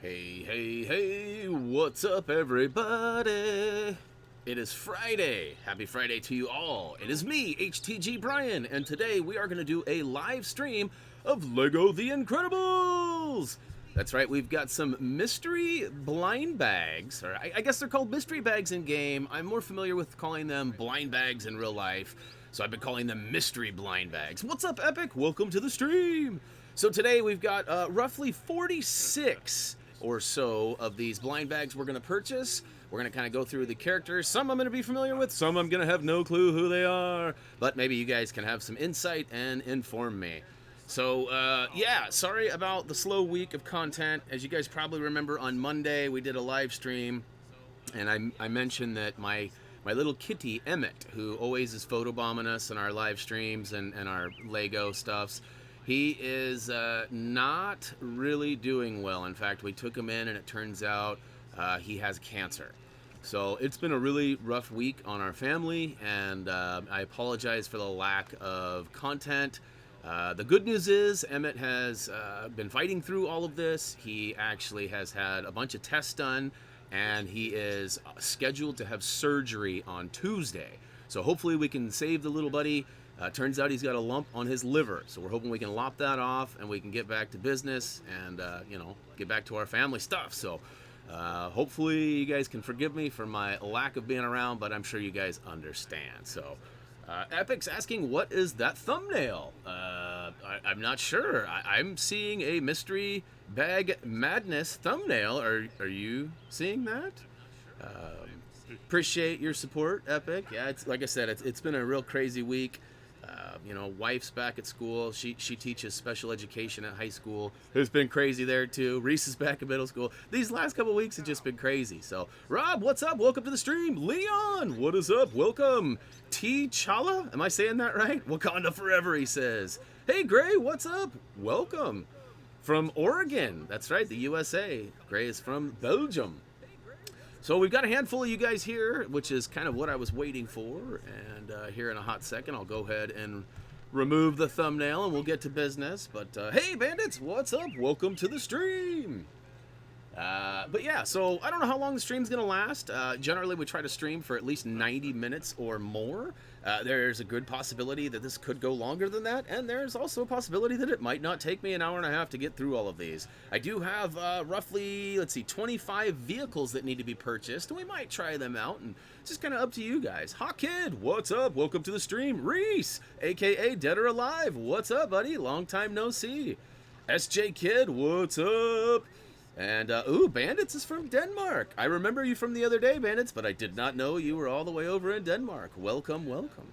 Hey, hey, hey, what's up, everybody? It is Friday. Happy Friday to you all. It is me, HTG Brian, and today we are going to do a live stream of LEGO The Incredibles. That's right, we've got some mystery blind bags, or I guess they're called mystery bags in game. I'm more familiar with calling them blind bags in real life, so I've been calling them mystery blind bags. What's up, Epic? Welcome to the stream. So today we've got roughly 46 or so of these blind bags we're going to purchase. We're going to kind of go through the characters. Some I'm going to be familiar with, some I'm going to have no clue who they are. But maybe you guys can have some insight and inform me. So, yeah, sorry about the slow week of content. As you guys probably remember, on Monday we did a live stream, and I mentioned that my little kitty, Emmett, who always is photobombing us in our live streams and our Lego stuffs, he is not really doing well. In fact, we took him in, and it turns out he has cancer. So it's been a really rough week on our family, and I apologize for the lack of content. The good news is Emmett has been fighting through all of this. He actually has had a bunch of tests done, and he is scheduled to have surgery on Tuesday. So hopefully we can save the little buddy. Turns out he's got a lump on his liver, so we're hoping we can lop that off and we can get back to business and, you know, get back to our family stuff. So hopefully you guys can forgive me for my lack of being around, but I'm sure you guys understand. So Epic's asking, what is that thumbnail? I'm not sure. I'm seeing a mystery bag madness thumbnail. Are you seeing that? Appreciate your support, Epic. Yeah, it's like I said, it's been a real crazy week. You know, wife's back at school. She teaches special education at high school. It's been crazy there too. Reese is back in middle school. These last couple weeks have just been crazy. So, Rob, what's up? Welcome to the stream. Leon, what is up? Welcome. T'Challa, am I saying that right? Wakanda forever, he says. Hey, Gray, what's up? Welcome. From Oregon. That's right, the USA. Gray is from Belgium. So we've got a handful of you guys here, which is kind of what I was waiting for. And here in a hot second, I'll go ahead and remove the thumbnail and we'll get to business. But hey, bandits, what's up? Welcome to the stream. But yeah, so I don't know how long the stream's going to last. Generally, we try to stream for at least 90 minutes or more. There's a good possibility that this could go longer than that, and there's also a possibility that it might not take me an hour and a half to get through all of these. I do have roughly, 25 vehicles that need to be purchased, and we might try them out, and it's just kind of up to you guys. Hawk Kid, what's up? Welcome to the stream. Reese, a.k.a. Dead or Alive, what's up, buddy? Long time no see. SJ Kid, what's up? And, ooh, Bandits is from Denmark. I remember you from the other day, Bandits, but I did not know you were all the way over in Denmark. Welcome, welcome.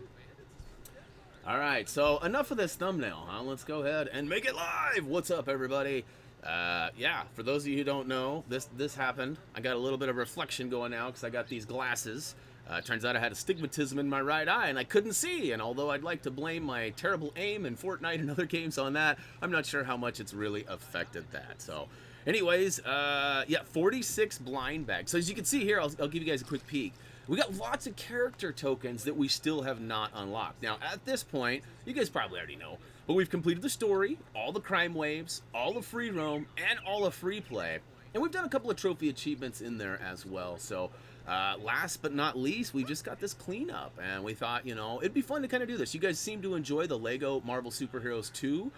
All right, so enough of this thumbnail, huh? Let's go ahead and make it live. What's up, everybody? Yeah, for those of you who don't know, this happened. I got a little bit of reflection going now because I got these glasses. Turns out I had astigmatism in my right eye and I couldn't see. And although I'd like to blame my terrible aim in Fortnite and other games on that, I'm not sure how much it's really affected that. So, anyways, yeah, 46 blind bags. So as you can see here, I'll give you guys a quick peek. We got lots of character tokens that we still have not unlocked. Now, at this point, you guys probably already know, but we've completed the story, all the crime waves, all the free roam, and all of free play. And we've done a couple of trophy achievements in there as well. So, last but not least, we just got this cleanup. And we thought, you know, it'd be fun to kind of do this. You guys seem to enjoy the LEGO Marvel Superheroes 2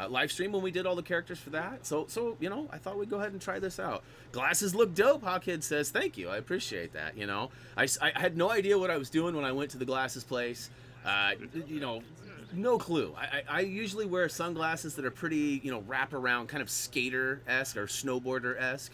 live stream when we did all the characters for that. So you know, I thought we'd go ahead and try this out. Glasses look dope, Hawkhead says. Thank you, I appreciate that, you know. I had no idea what I was doing when I went to the glasses place. You know, no clue. I usually wear sunglasses that are pretty, you know, wraparound, kind of skater-esque or snowboarder-esque.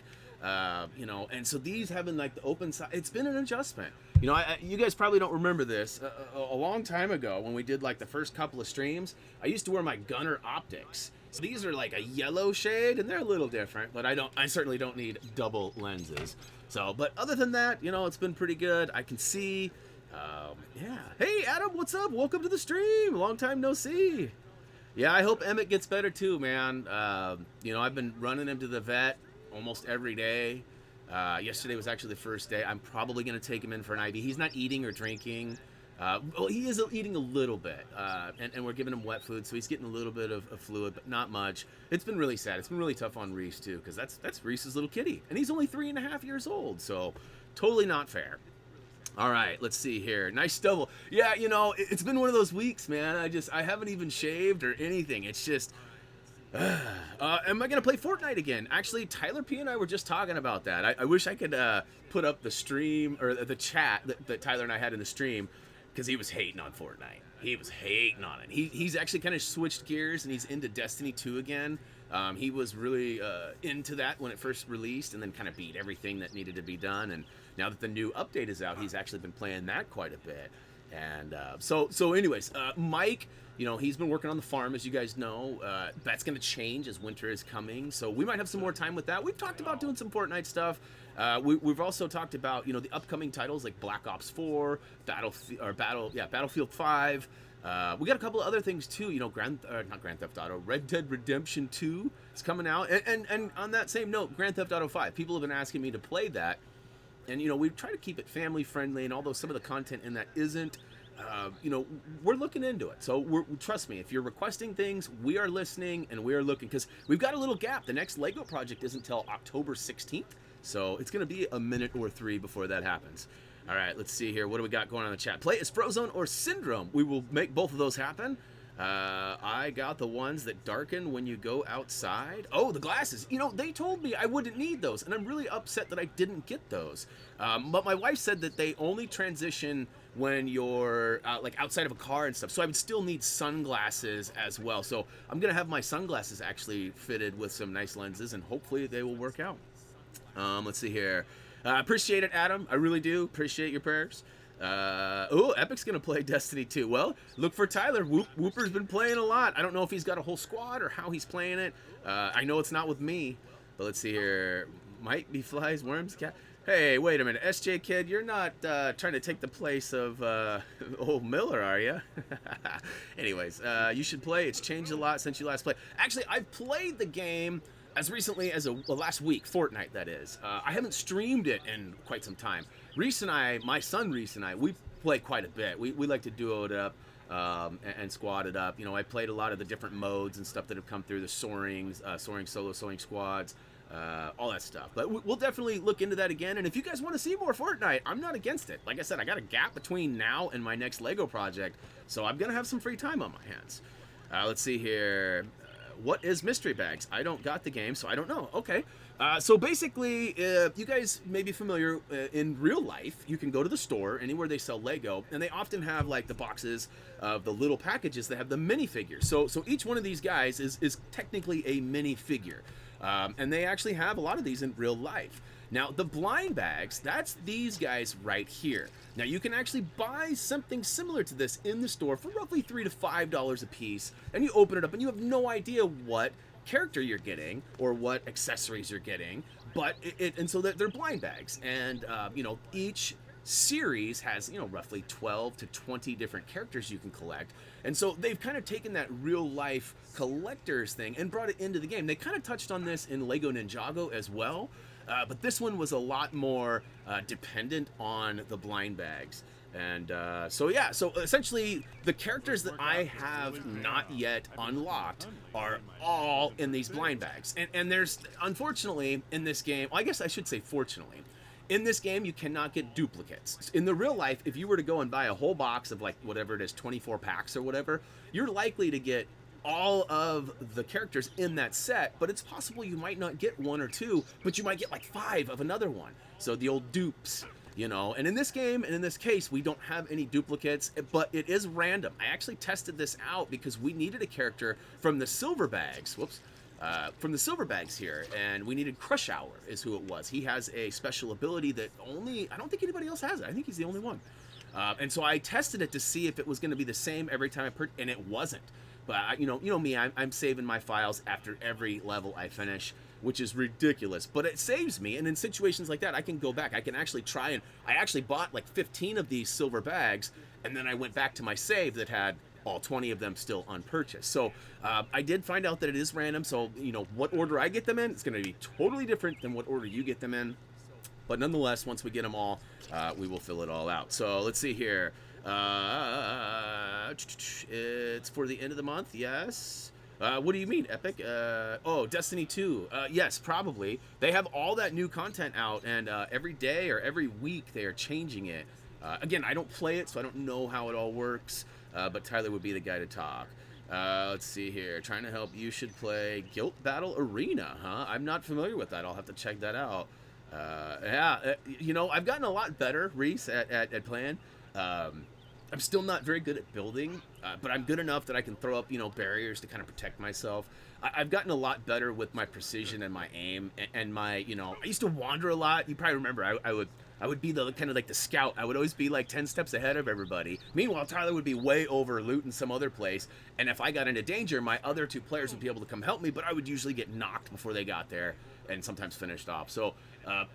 You know, and so these having like the open side, it's been an adjustment. You know, you guys probably don't remember this. A long time ago when we did like the first couple of streams, I used to wear my GUDER'er optics. So these are like a yellow shade and they're a little different, but I certainly don't need double lenses. So, but other than that, you know, it's been pretty good. I can see, yeah. Hey, Adam, what's up? Welcome to the stream. Long time no see. Yeah, I hope Emmett gets better too, man. You know, I've been running him to the vet almost every day. Yesterday was actually the first day. I'm probably going to take him in for an IV. He's not eating or drinking. Well, he is eating a little bit, and we're giving him wet food, so he's getting a little bit of fluid, but not much. It's been really sad. It's been really tough on Reese too, because that's Reese's little kitty, and he's only 3.5 years old, so totally not fair. All right, let's see here. Nice double. Yeah, you know, it's been one of those weeks, man. I haven't even shaved or anything. It's just, am I gonna play Fortnite again? Actually, Tyler P and I were just talking about that. I wish I could put up the stream or the chat that Tyler and I had in the stream, because he was hating on Fortnite. He was hating on it. He's actually kind of switched gears and he's into Destiny 2 again. He was really into that when it first released, and then kind of beat everything that needed to be done. And now that the new update is out, he's actually been playing that quite a bit. And so anyways, Mike, you know, he's been working on the farm, as you guys know. That's going to change as winter is coming, so we might have some more time with that. We've talked about doing some Fortnite stuff. We've also talked about, you know, the upcoming titles like Black Ops 4, Battlefield 5. We got a couple of other things too. You know, not Grand Theft Auto, Red Dead Redemption 2 is coming out, and on that same note, Grand Theft Auto 5. People have been asking me to play that, and you know, we try to keep it family friendly. And although some of the content in that isn't, you know, we're looking into it. So trust me, if you're requesting things, we are listening and we are looking, because we've got a little gap. The next Lego project isn't until October 16th, so it's going to be a minute or 3 before that happens. All right, let's see here. What do we got going on in the chat? Play as Frozone or Syndrome. We will make both of those happen. I got the ones that darken when you go outside. Oh, the glasses. You know, they told me I wouldn't need those, and I'm really upset that I didn't get those. But my wife said that they only transition when you're like outside of a car and stuff, so I would still need sunglasses as well. So I'm gonna have my sunglasses actually fitted with some nice lenses, and hopefully they will work out. Let's see here. Appreciate it, Adam. I really do appreciate your prayers. Oh, Epic's gonna play Destiny 2. Well, look for Tyler. Whooper's been playing a lot. I don't know if he's got a whole squad or how he's playing it. I know it's not with me, but let's see here. Might be flies, worms, cat. Hey, wait a minute, SJ Kid, you're not trying to take the place of old Miller, are you? Anyways, you should play. It's changed a lot since you last played. Actually, I've played the game as recently as last week, Fortnite, that is. I haven't streamed it in quite some time. Reese and I, my son Reese and I, we play quite a bit. We like to duo it up and squad it up. You know, I played a lot of the different modes and stuff that have come through, the soaring solo, soaring squads, all that stuff. But we'll definitely look into that again. And if you guys want to see more Fortnite, I'm not against it. Like I said, I got a gap between now and my next Lego project, so I'm going to have some free time on my hands. Let's see here. What is Mystery Bags? I don't got the game, so I don't know. Okay. So basically, you guys may be familiar, in real life, you can go to the store, anywhere they sell Lego, and they often have like the boxes of the little packages that have the minifigures. So each one of these guys is technically a minifigure. And they actually have a lot of these in real life. Now, the blind bags, that's these guys right here. Now, you can actually buy something similar to this in the store for roughly $3 to $5 a piece, and you open it up and you have no idea what character you're getting or what accessories you're getting, but and so they're blind bags. And, you know, each series has, you know, roughly 12 to 20 different characters you can collect. And so they've kind of taken that real life collectors thing and brought it into the game. They kind of touched on this in Lego Ninjago as well. But this one was a lot more dependent on the blind bags. And so yeah, so essentially the characters that I have not yet unlocked are all in these blind bags. And there's, unfortunately, in this game, well, I guess I should say fortunately, in this game you cannot get duplicates. In the real life, if you were to go and buy a whole box of like whatever it is, 24 packs or whatever, you're likely to get all of the characters in that set, but it's possible you might not get 1 or 2, but you might get like 5 of another one. So the old dupes, you know. And in this game, and in this case, we don't have any duplicates, but it is random. I actually tested this out because we needed a character from the silver bags. Whoops. From the silver bags here, and we needed Crush Hour is who it was. He has a special ability that I don't think anybody else has it. I think he's the only one. And so I tested it to see if it was going to be the same every time and it wasn't. But you know me, I'm saving my files after every level I finish, which is ridiculous. But it saves me, and in situations like that, I can go back. I can actually try, and I actually bought like 15 of these silver bags, and then I went back to my save that had all 20 of them still unpurchased. So I did find out that it is random. So you know what order I get them in, it's going to be totally different than what order you get them in. But nonetheless, once we get them all, we will fill it all out. So let's see here. It's for the end of the month, yes. What do you mean, Epic? Oh, Destiny 2. Yes, probably. They have all that new content out, and every day or every week they are changing it. Again, I don't play it, so I don't know how it all works, but Tyler would be the guy to talk. Let's see here. Trying to help. You should play Guilt Battle Arena, huh? I'm not familiar with that. I'll have to check that out. You know, I've gotten a lot better, Reese, at playing. I'm still not very good at building, but I'm good enough that I can throw up, you know, barriers to kind of protect myself. I've gotten a lot better with my precision and my aim and my, you know, I used to wander a lot. You probably remember I would be the kind of like the scout. I would always be like 10 steps ahead of everybody. Meanwhile, Tyler would be way over looting some other place. And if I got into danger, my other two players would be able to come help me, but I would usually get knocked before they got there and sometimes finished off. So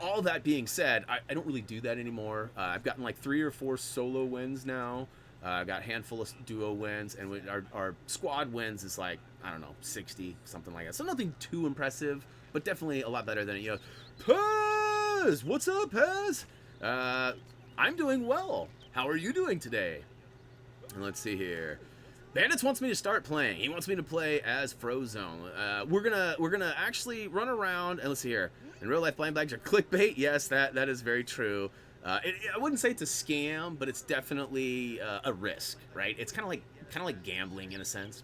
all that being said, I don't really do that anymore. I've gotten like 3 or 4 solo wins now. I got a handful of duo wins, and our squad wins is like, I don't know, 60, something like that. So nothing too impressive, but definitely a lot better than, you know, Pez! What's up, Pez? I'm doing well. How are you doing today? And let's see here. Bandits wants me to start playing. He wants me to play as Frozone. We're gonna actually run around, and let's see here. In real life, blind bags are clickbait. Yes, that is very true. I wouldn't say it's a scam, but it's definitely a risk, right? It's kind of like gambling in a sense.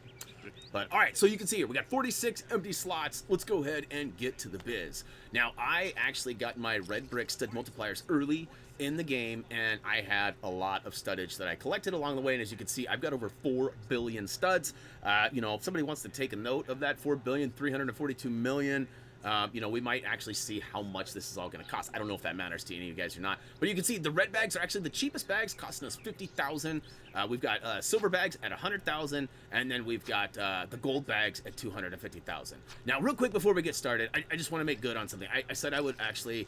But all right, so you can see here we got 46 empty slots. Let's go ahead and get to the biz. Now, I actually got my red brick stud multipliers early in the game, and I had a lot of studdage that I collected along the way. And as you can see, I've got over 4 billion studs. You know, if somebody wants to take a note of that 4,342,000,000. You know, we might actually see how much this is all going to cost. I don't know if that matters to any of you guys or not. But you can see the red bags are actually the cheapest bags, costing us 50,000. We've got silver bags at 100,000, and then we've got the gold bags at 250,000. Now, real quick before we get started, I just want to make good on something. I said I would actually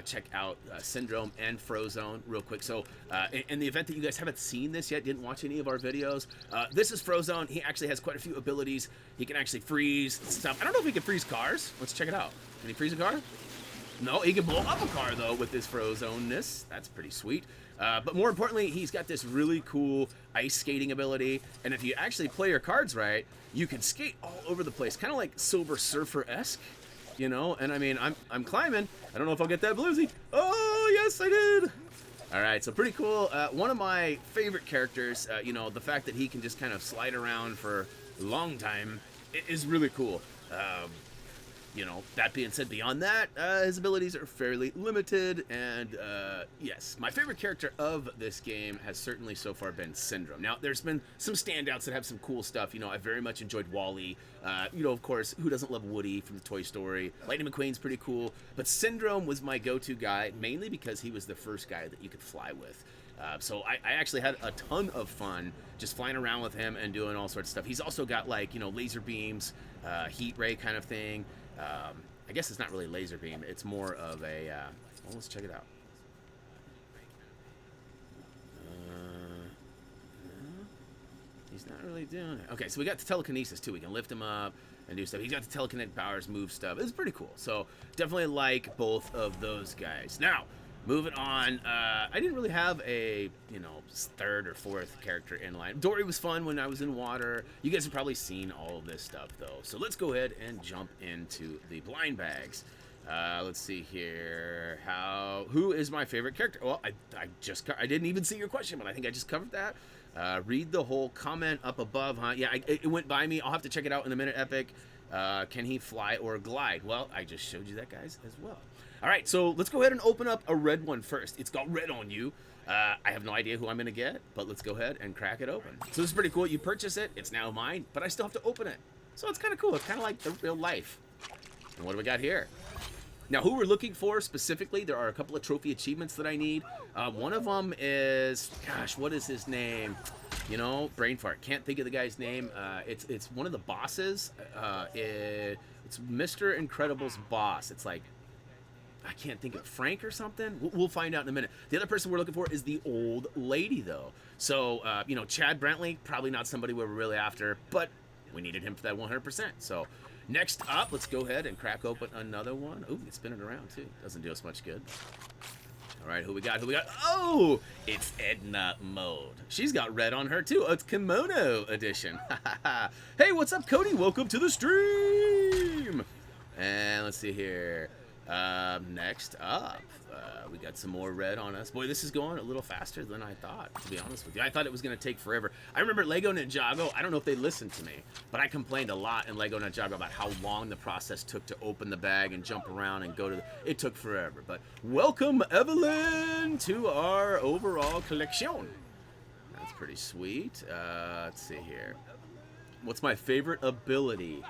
check out Syndrome and Frozone real quick. So, in the event that you guys haven't seen this yet, didn't watch any of our videos, this is Frozone. He actually has quite a few abilities. He can actually freeze stuff. I don't know if he can freeze cars. Let's check it out. Can he freeze a car? No, he can blow up a car, though, with this Frozone-ness. That's pretty sweet. But more importantly, he's got this really cool ice skating ability. And if you actually play your cards right, you can skate all over the place. Kind of like Silver Surfer-esque, you know? And I mean, I'm climbing. I don't know if I'll get that bluesy. Oh, yes, I did. All right, so pretty cool. One of my favorite characters, you know, the fact that he can just kind of slide around for a long time is really cool. You know, that being said, beyond that, his abilities are fairly limited, and yes, my favorite character of this game has certainly so far been Syndrome. Now, there's been some standouts that have some cool stuff. You know, I very much enjoyed Wall-E. You know, of course, who doesn't love Woody from the Toy Story? Lightning McQueen's pretty cool, but Syndrome was my go-to guy, mainly because he was the first guy that you could fly with. So I actually had a ton of fun just flying around with him and doing all sorts of stuff. He's also got, like, you know, laser beams, heat ray kind of thing. I guess it's not really laser beam. It's more of a, well, let's check it out. He's not really doing it. Okay, so we got the telekinesis, too. We can lift him up and do stuff. He's got the telekinetic powers, move stuff. It's pretty cool. So definitely like both of those guys. Now, moving on, I didn't really have a, you know, 3rd or 4th character in line. Dory was fun when I was in water. You guys have probably seen all of this stuff, though. So let's go ahead and jump into the blind bags. Let's see here. Who is my favorite character? Well, I didn't even see your question, but I think I just covered that. Read the whole comment up above, huh? Yeah, it went by me. I'll have to check it out in a minute, Epic. Can he fly or glide? Well, I just showed you that, guys, as well. All right, so let's go ahead and open up a red one first. It's got red on you. I have no idea who I'm going to get, but let's go ahead and crack it open. So this is pretty cool. You purchase it. It's now mine, but I still have to open it. So it's kind of cool. It's kind of like the real life. And what do we got here? Now, who we're looking for specifically, there are a couple of trophy achievements that I need. One of them is, gosh, what is his name? You know, brain fart. Can't think of the guy's name. It's one of the bosses. It's Mr. Incredible's boss. It's like, I can't think of Frank or something. We'll find out in a minute. The other person we're looking for is the old lady, though. So, you know, Chad Brentley, probably not somebody we're really after, but we needed him for that 100%. So, next up, let's go ahead and crack open another one. Ooh, it's spinning around, too. Doesn't do us much good. All right, who we got? Who we got? Oh, it's Edna Mode. She's got red on her too. It's Kimono Edition. Hey, what's up, Cody? Welcome to the stream. And let's see here. Next up, we got some more red on us. Boy, this is going a little faster than I thought, to be honest with you. I thought it was going to take forever. I remember Lego Ninjago. I don't know if they listened to me, but I complained a lot in Lego Ninjago about how long the process took to open the bag and jump around and go to the... It took forever. But welcome, Evelyn, to our overall collection. That's pretty sweet. Let's see here. What's my favorite ability?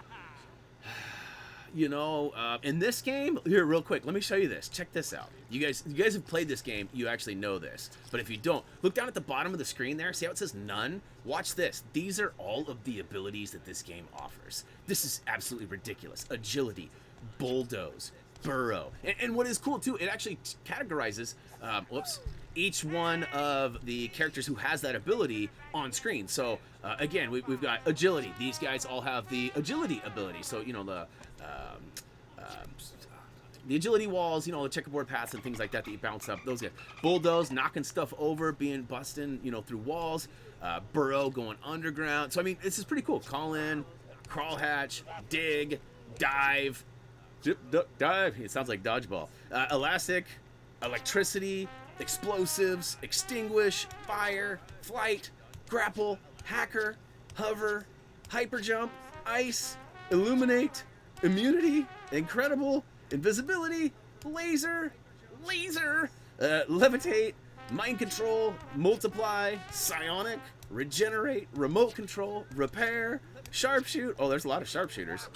You know, in this game, here, real quick, let me show you this. Check this out. You guys have played this game, you actually know this. But if you don't, look down at the bottom of the screen there. See how it says none? Watch this. These are all of the abilities that this game offers. This is absolutely ridiculous. Agility, bulldoze, burrow. And what is cool, too, it actually categorizes, each one of the characters who has that ability on screen. So, again, we've got agility. These guys all have the agility ability. So, you know, the agility walls, you know, the checkerboard paths and things like that that you bounce up. Those guys. Bulldoze, knocking stuff over, busting, you know, through walls. Burrow, going underground. So, I mean, this is pretty cool. Call in, crawl hatch, dig, dive, dip, duck, dive. It sounds like dodgeball. Elastic, electricity, explosives, extinguish, fire, flight, grapple, hacker, hover, hyper jump, ice, illuminate, immunity, incredible, invisibility, laser, levitate, mind control, multiply, psionic, regenerate, remote control, repair, sharpshoot. Oh, there's a lot of sharpshooters.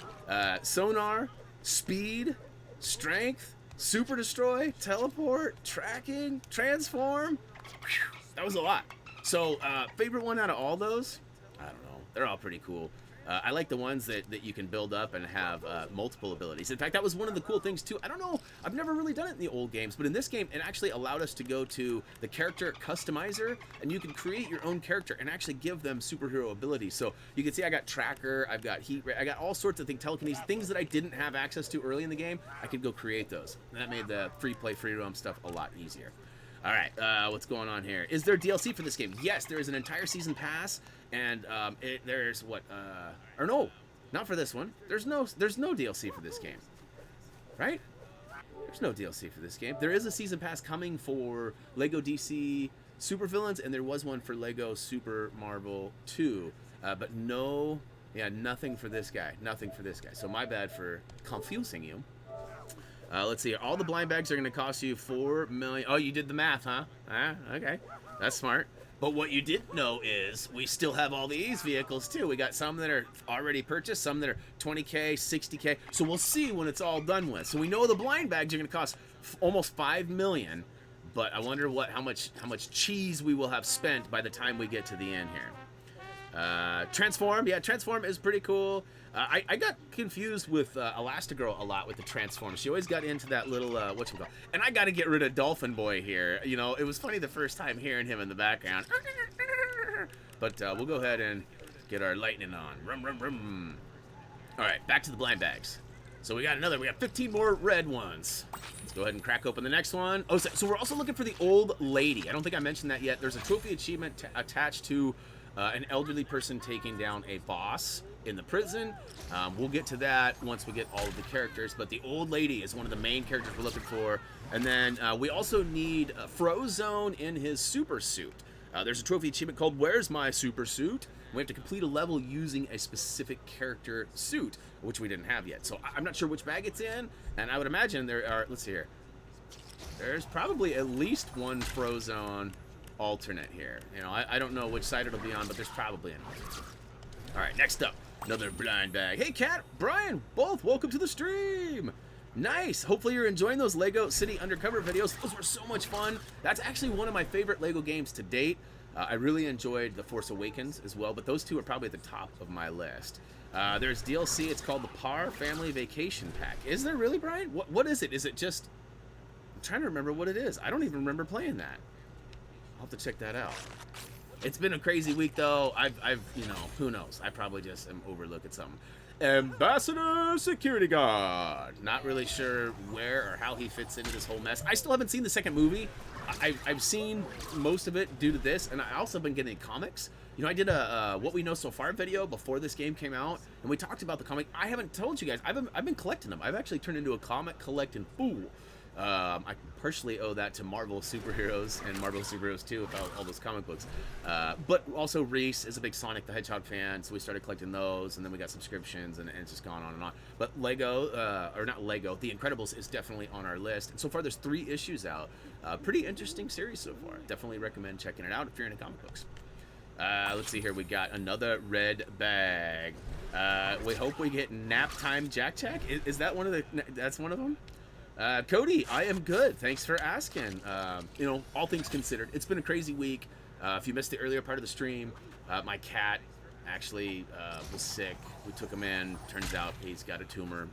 Sonar, speed, strength, super destroy, teleport, tracking, transform. Whew, that was a lot. So, favorite one out of all those? I don't know. They're all pretty cool. I like the ones that you can build up and have multiple abilities. In fact, that was one of the cool things, too. I don't know. I've never really done it in the old games, but in this game, it actually allowed us to go to the character customizer, and you can create your own character and actually give them superhero abilities. So you can see I got tracker, I've got heat ray, I got all sorts of things, telekinesis, things that I didn't have access to early in the game. I could go create those. And that made the free play, free roam stuff a lot easier. All right, what's going on here? Is there DLC for this game? Yes, there is an entire season pass, and there's what? Or no, not for this one. There's no DLC for this game, right? There's no DLC for this game. There is a season pass coming for Lego DC Super Villains, and there was one for Lego Super Marvel 2, but no, nothing for this guy. Nothing for this guy. So my bad for confusing you. Let's see. All the blind bags are going to cost you $4 million. Oh, you did the math, huh? Okay. That's smart. But what you didn't know is we still have all these vehicles, too. We got some that are already purchased, some that are 20K, 60K. So we'll see when it's all done with. So we know the blind bags are going to cost almost $5 million. But I wonder how much cheese we will have spent by the time we get to the end here. Transform. Yeah, Transform is pretty cool. I got confused with Elastigirl a lot with the Transform. She always got into that little, whatchamacallit. And I got to get rid of Dolphin Boy here. You know, it was funny the first time hearing him in the background. But we'll go ahead and get our lightning on. Rum, rum, rum. All right, back to the blind bags. So we got 15 more red ones. Let's go ahead and crack open the next one. Oh, so we're also looking for the old lady. I don't think I mentioned that yet. There's a trophy achievement attached to an elderly person taking down a boss in the prison. We'll get to that once we get all of the characters, but the old lady is one of the main characters we're looking for. And then we also need Frozone in his super suit. There's a trophy achievement called Where's My Super Suit? We have to complete a level using a specific character suit, which we didn't have yet. So I'm not sure which bag it's in, and I would imagine there are, let's see here. There's probably at least one Frozone alternate here. You know, I don't know which side it'll be on, but there's probably an alternate. All right, next up, another blind bag. Hey, Kat, Brian, both welcome to the stream. Nice. Hopefully you're enjoying those Lego City Undercover videos. Those were so much fun. That's actually one of my favorite Lego games to date. I really enjoyed The Force Awakens as well, but those two are probably at the top of my list. There's DLC. It's called the Par Family Vacation Pack. Is there really, Brian? What is it? Is it just... I'm trying to remember what it is. I don't even remember playing that. I'll have to check that out. It's been a crazy week, though. I've, you know, who knows? I probably just am overlooking something. Ambassador Security Guard. Not really sure where or how he fits into this whole mess. I still haven't seen the second movie. I've seen most of it due to this, and I also been getting comics. You know, I did a What We Know So Far video before this game came out, and we talked about the comic. I haven't told you guys. I've been collecting them. I've actually turned into a comic collecting fool. I personally owe that to Marvel Superheroes and Marvel Superheroes 2 about all those comic books. But also Reese is a big Sonic the Hedgehog fan, so we started collecting those, and then we got subscriptions, and it's just gone on and on. But Lego, or not Lego, The Incredibles is definitely on our list. And so far there's 3 issues out. Pretty interesting series so far. Definitely recommend checking it out if you're into comic books. Let's see here. We got another red bag. We hope we get Nap Time Jack Jack. Is that one of the? That's one of them. Cody, I am good. Thanks for asking. You know, all things considered, it's been a crazy week. If you missed the earlier part of the stream, my cat actually was sick. We took him in. Turns out he's got a tumor.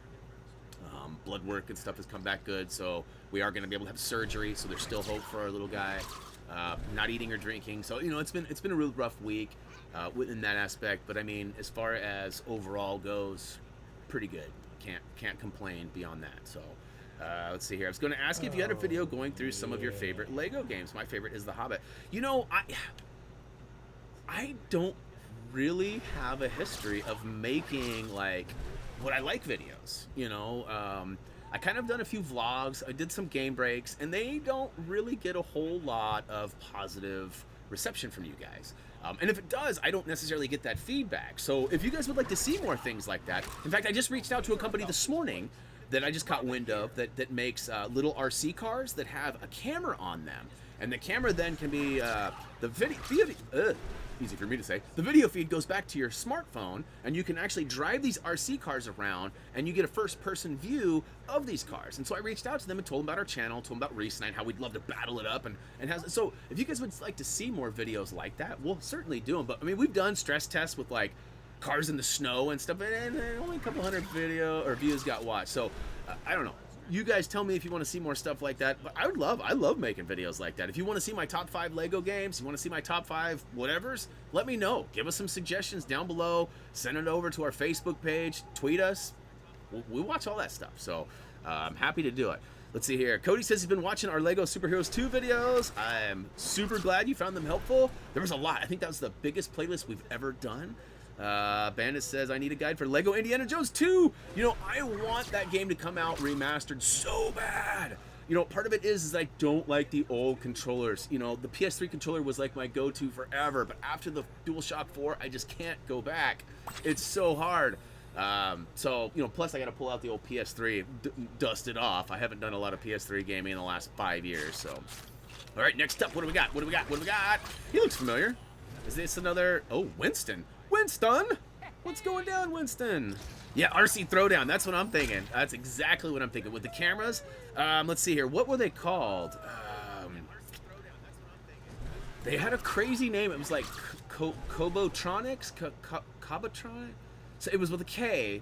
Blood work and stuff has come back good, so we are going to be able to have surgery. So there's still hope for our little guy. Not eating or drinking. So you know, it's been a real rough week within that aspect. But I mean, as far as overall goes, pretty good. Can't complain beyond that. So. Let's see here. I was going to ask you if you had a video going through some of your favorite Lego games. My favorite is The Hobbit. You know, I don't really have a history of making, like, what I like videos. You know, I kind of done a few vlogs. I did some game breaks, and they don't really get a whole lot of positive reception from you guys. And if it does, I don't necessarily get that feedback. So if you guys would like to see more things like that, in fact, I just reached out to a company this morning that I just caught wind of that makes little RC cars that have a camera on them, and the camera then can be the video. Easy for me to say. The video feed goes back to your smartphone, and you can actually drive these RC cars around, and you get a first-person view of these cars. And so I reached out to them and told them about our channel, told them about Reese and I, and how we'd love to battle it up, so if you guys would like to see more videos like that, we'll certainly do them. But I mean, we've done stress tests with like cars in the snow and stuff, and only a couple hundred views got watched. So I don't know. You guys tell me if you want to see more stuff like that. But I love making videos like that. If you want to see my top 5 Lego games, you want to see my top 5 whatevers, let me know. Give us some suggestions down below. Send it over to our Facebook page. Tweet us. We watch all that stuff. So I'm happy to do it. Let's see here. Cody says he's been watching our Lego Superheroes 2 videos. I'm super glad you found them helpful. There was a lot. I think that was the biggest playlist we've ever done. Bandit says, I need a guide for Lego Indiana Jones 2. You know, I want that game to come out remastered so bad. You know, part of it is I don't like the old controllers. You know, the PS3 controller was like my go-to forever, but after the DualShock 4, I just can't go back. It's so hard. So, you know, plus I got to pull out the old PS3, dust it off. I haven't done a lot of PS3 gaming in the last 5 years, so. All right, next up, what do we got? He looks familiar. Is this another, oh, Winston. Winston! What's going down, Winston? Yeah, RC Throwdown. That's what I'm thinking. That's exactly what I'm thinking. With the cameras, let's see here. What were they called? They had a crazy name. It was like Kobotronics? Kobotronic? So it was with a K.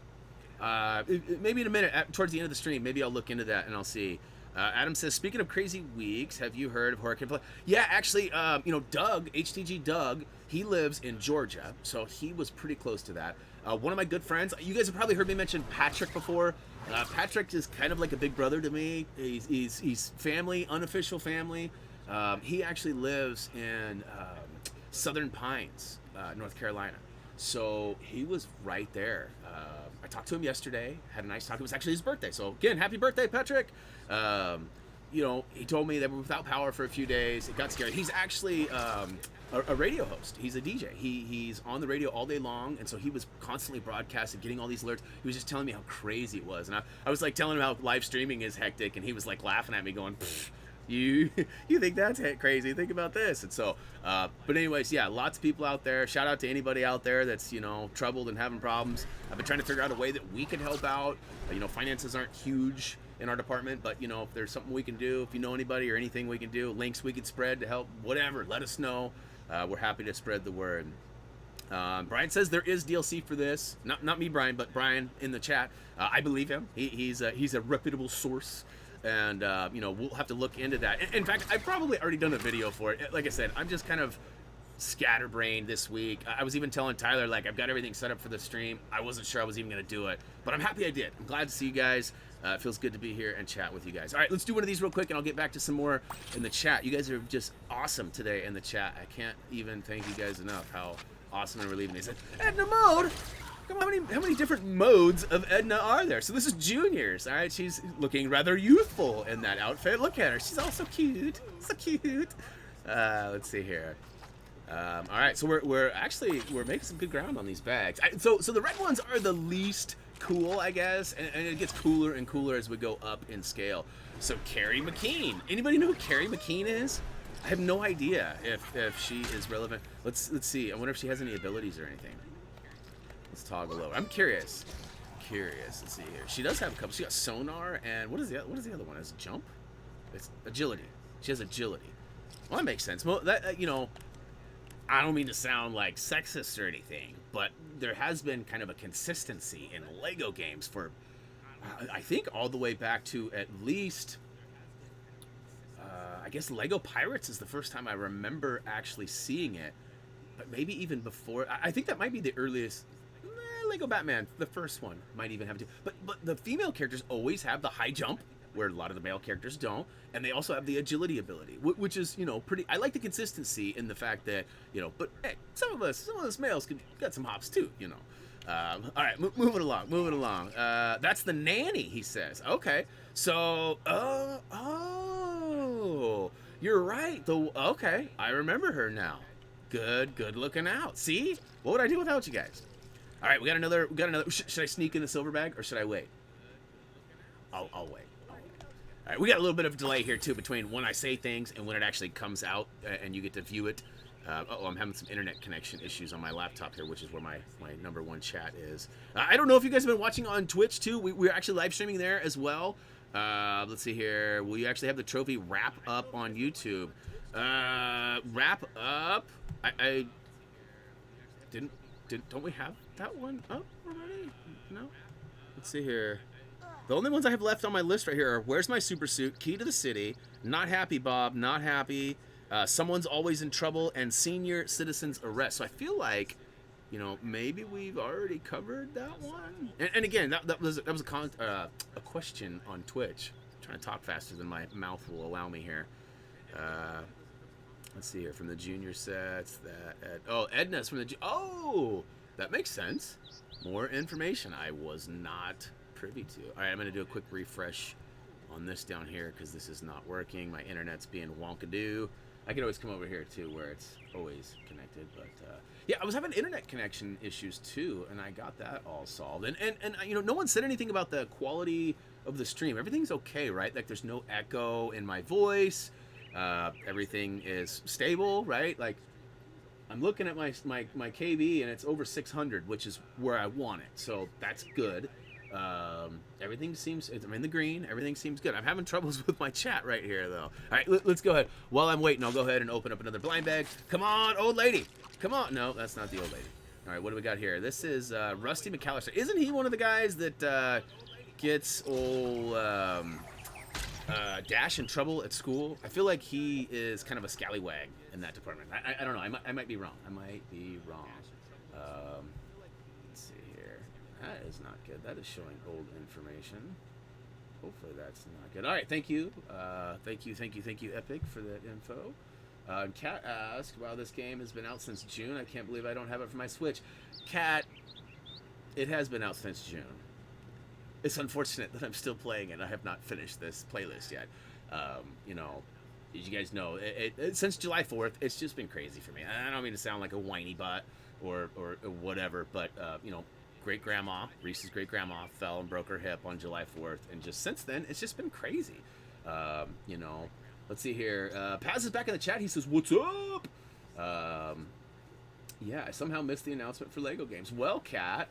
Maybe in a minute, towards the end of the stream, maybe I'll look into that and I'll see. Adam says, speaking of crazy weeks, have you heard of Hurricane Flood? Yeah, actually, you know, Doug, HTG Doug, he lives in Georgia, so he was pretty close to that. One of my good friends, you guys have probably heard me mention Patrick before. Patrick is kind of like a big brother to me. He's family, unofficial family. He actually lives in Southern Pines, North Carolina. So he was right there. I talked to him yesterday, had a nice talk. It was actually his birthday. So again, happy birthday, Patrick. You know, he told me that we were without power for a few days. It got scary. He's actually a radio host. He's a DJ. He's on the radio all day long, and so he was constantly broadcasting, getting all these alerts. He was just telling me how crazy it was, and I was like telling him how live streaming is hectic, and he was like laughing at me, going, You think that's crazy? Think about this. And so, but anyways, yeah, lots of people out there. Shout out to anybody out there that's, you know, troubled and having problems. I've been trying to figure out a way that we can help out. You know, finances aren't huge in our department, but, you know, if there's something we can do, if you know anybody or anything we can do, links we can spread to help, whatever, let us know. We're happy to spread the word. Brian says there is DLC for this. Not me, Brian, but Brian in the chat. I believe him. He's a reputable source. And, you know, we'll have to look into that. In fact, I've probably already done a video for it. Like I said, I'm just kind of scatterbrained this week. I was even telling Tyler, like, I've got everything set up for the stream. I wasn't sure I was even going to do it, but I'm happy I did. I'm glad to see you guys. It feels good to be here and chat with you guys. All right, let's do one of these real quick, and I'll get back to some more in the chat. You guys are just awesome today in the chat. I can't even thank you guys enough how awesome and relieving they said. Edna mode? Come on, how many different modes of Edna are there? So this is Junior's, all right? She's looking rather youthful in that outfit. Look at her. She's all so cute. So cute. Let's see here. All right, so we're making some good ground on these bags. So the red ones are the least cool, I guess, and it gets cooler and cooler as we go up in scale. So Carrie McKean. Anybody know who Carrie McKean is? I have no idea if she is relevant. Let's see. I wonder if she has any abilities or anything. Let's toggle over. I'm curious. Let's see here. She does have a couple. She got sonar, and what is the other one? Is jump? It's agility. She has agility. Well, that makes sense. Well, that you know, I don't mean to sound like sexist or anything, but there has been kind of a consistency in Lego games for, I think, all the way back to at least, I guess Lego Pirates is the first time I remember actually seeing it, but maybe even before. I think that might be the earliest. Lego Batman, the first one, might even have to. But the female characters always have the high jump, where a lot of the male characters don't, and they also have the agility ability, which is, you know, pretty. I like the consistency in the fact that, you know, but hey, some of us males got some hops too, you know. All right, moving along. That's the nanny, he says. Okay, so you're right. Okay, I remember her now. Good looking out. See, what would I do without you guys? All right, we got another. Should I sneak in the silver bag or should I wait? I'll wait. All right, we got a little bit of delay here too between when I say things and when it actually comes out and you get to view it. I'm having some internet connection issues on my laptop here, which is where my #1 chat is. I don't know if you guys have been watching on Twitch too. We're actually live streaming there as well. Let's see here. Will you actually have the trophy wrap up on YouTube? Wrap up? I didn't. Don't we have that one up already? No? Let's see here. The only ones I have left on my list right here are Where's My Super Suit, Key to the City, Not Happy Bob, Not Happy, Someone's Always in Trouble, and Senior Citizen's Arrest. So I feel like, you know, maybe we've already covered that one. And again, that was a question on Twitch. I'm trying to talk faster than my mouth will allow me here. Let's see here, from the junior sets, Edna's from the, that makes sense. More information I was not privy to. All right, I'm going to do a quick refresh on this down here because this is not working. My internet's being wonkadoo. I can always come over here too where it's always connected, but yeah, I was having internet connection issues too, and I got that all solved. And you know, no one said anything about the quality of the stream. Everything's okay, right? Like there's no echo in my voice. Everything is stable, right? Like I'm looking at my KV and it's over 600, which is where I want it. So that's good. Everything seems, I'm in the green. Everything seems good. I'm having troubles with my chat right here though. All right, let's go ahead. While I'm waiting, I'll go ahead and open up another blind bag. Come on, old lady. Come on. No, that's not the old lady. All right, what do we got here? This is Rusty McAllister. Isn't he one of the guys that gets old Dash in trouble at school? I feel like he is kind of a scallywag in that department. I don't know. I might be wrong. Let's see here. That is not good. That is showing old information. Hopefully that's not good. All right, thank you. Thank you, Epic, for that info. Kat asked, wow, this game has been out since June. I can't believe I don't have it for my Switch. Kat, it has been out since June. It's unfortunate that I'm still playing it. I have not finished this playlist yet. You know, as you guys know, since July 4th, it's just been crazy for me. I don't mean to sound like a whiny butt or whatever, but, you know, Reese's great-grandma fell and broke her hip on July 4th, and just since then, it's just been crazy. You know, let's see here. Paz is back in the chat. He says, what's up? Yeah, I somehow missed the announcement for Lego games. Well, Kat,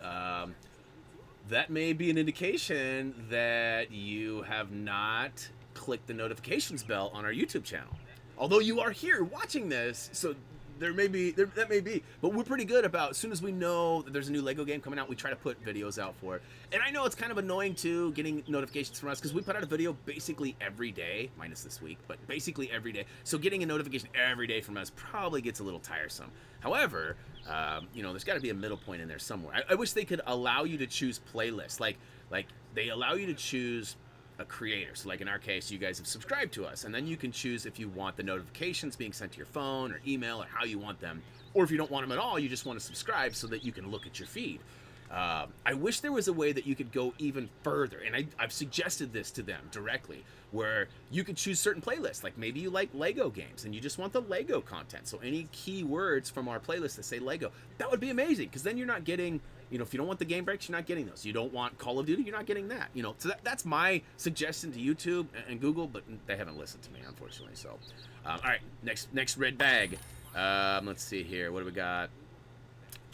that may be an indication that you have not clicked the notifications bell on our YouTube channel. Although you are here watching this, so that may be, but we're pretty good about, as soon as we know that there's a new Lego game coming out, we try to put videos out for it. And I know it's kind of annoying too, getting notifications from us, because we put out a video basically every day, minus this week, but basically every day. So getting a notification every day from us probably gets a little tiresome. However, you know, there's got to be a middle point in there somewhere. I wish they could allow you to choose playlists, like they allow you to choose a creator. So like in our case, you guys have subscribed to us, and then you can choose if you want the notifications being sent to your phone or email or how you want them, or if you don't want them at all, you just want to subscribe so that you can look at your feed. I wish there was a way that you could go even further, and I've suggested this to them directly, where you could choose certain playlists. Like maybe you like Lego games and you just want the Lego content, so any keywords from our playlist that say Lego, that would be amazing, because then you're not getting, you know, if you don't want the game breaks, you're not getting those. You don't want Call of Duty, you're not getting that. You know, so that's my suggestion to YouTube and Google, but they haven't listened to me, unfortunately. So, all right, next red bag. Let's see here. What do we got?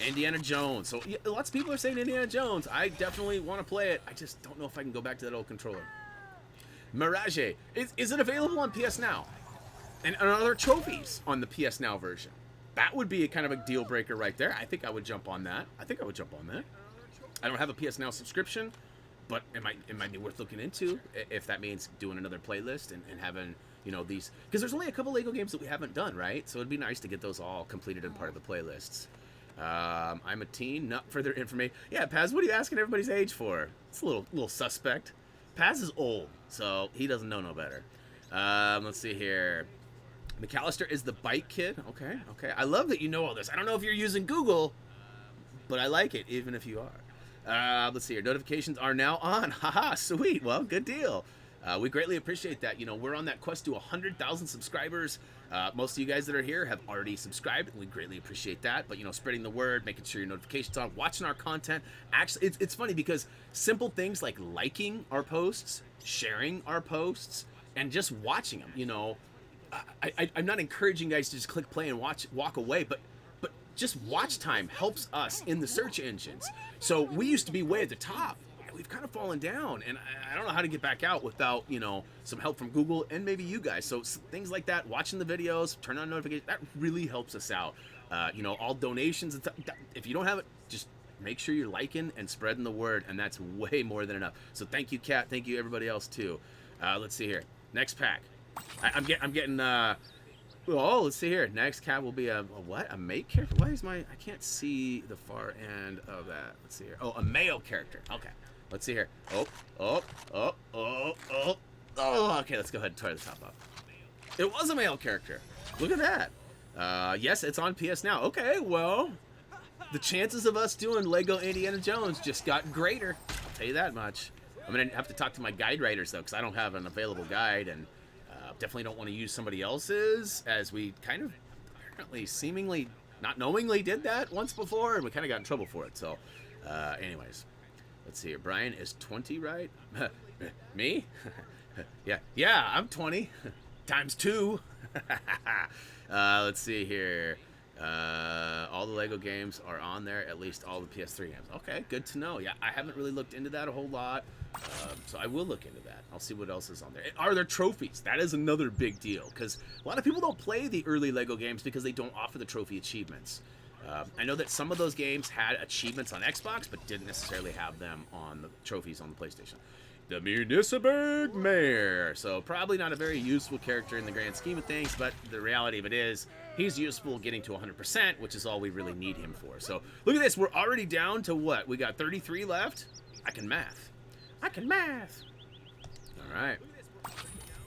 Indiana Jones. So yeah, lots of people are saying Indiana Jones. I definitely want to play it. I just don't know if I can go back to that old controller. Mirage. Is it available on PS Now? And are there trophies on the PS Now version? That would be a kind of a deal breaker right there. I think I would jump on that. I don't have a PS Now subscription, but it might be worth looking into, if that means doing another playlist and having, you know, these, because there's only a couple Lego games that we haven't done, right? So it'd be nice to get those all completed and part of the playlists. I'm a teen. Not further information. Yeah, Paz, what are you asking everybody's age for? It's a little suspect. Paz is old, so he doesn't know no better. Let's see here. McAllister is the bike kid. Okay. I love that you know all this. I don't know if you're using Google, but I like it, even if you are. Let's see here. Notifications are now on. Haha, sweet. Well, good deal. We greatly appreciate that. You know, we're on that quest to 100,000 subscribers. Most of you guys that are here have already subscribed, and we greatly appreciate that. But, you know, spreading the word, making sure your notifications on, watching our content. Actually, it's funny because simple things like liking our posts, sharing our posts, and just watching them, you know, I'm not encouraging you guys to just click play and walk away, but just watch time helps us in the search engines. So we used to be way at the top. We've kind of fallen down, and I don't know how to get back out without, you know, some help from Google and maybe you guys. So things like that, watching the videos, turn on notifications, that really helps us out. You know, all donations and stuff. If you don't have it, just make sure you're liking and spreading the word, and that's way more than enough. So thank you, Kat. Thank you, everybody else too. Let's see here. Next pack. I'm getting. Oh, let's see here. Next cat will be a what? A mate character? Why is I can't see the far end of that. Let's see here. Oh, a male character. Okay. Let's see here. Oh. Okay, let's go ahead and try the top up. It was a male character. Look at that. Yes, it's on PS Now. Okay, well, the chances of us doing Lego Indiana Jones just got greater. I'll tell you that much. I'm going to have to talk to my guide writers, though, because I don't have an available guide, and definitely don't want to use somebody else's, as we kind of apparently, seemingly, not knowingly did that once before, and we kind of got in trouble for it. So, anyways, let's see here. Brian is 20, right? Me? Yeah, I'm 20. Times 2. Let's see here. All the Lego games are on there, at least all the PS3 games. Okay, good to know. Yeah, I haven't really looked into that a whole lot, so I will look into that. I'll see what else is on there. Are there trophies? That is another big deal, because a lot of people don't play the early Lego games because they don't offer the trophy achievements. I know that some of those games had achievements on Xbox, but didn't necessarily have them on the trophies on the PlayStation. The Municipal Mayor. So probably not a very useful character in the grand scheme of things, but the reality of it is he's useful getting to 100%, which is all we really need him for. So look at this. We're already down to what? We got 33 left. I can math. All right.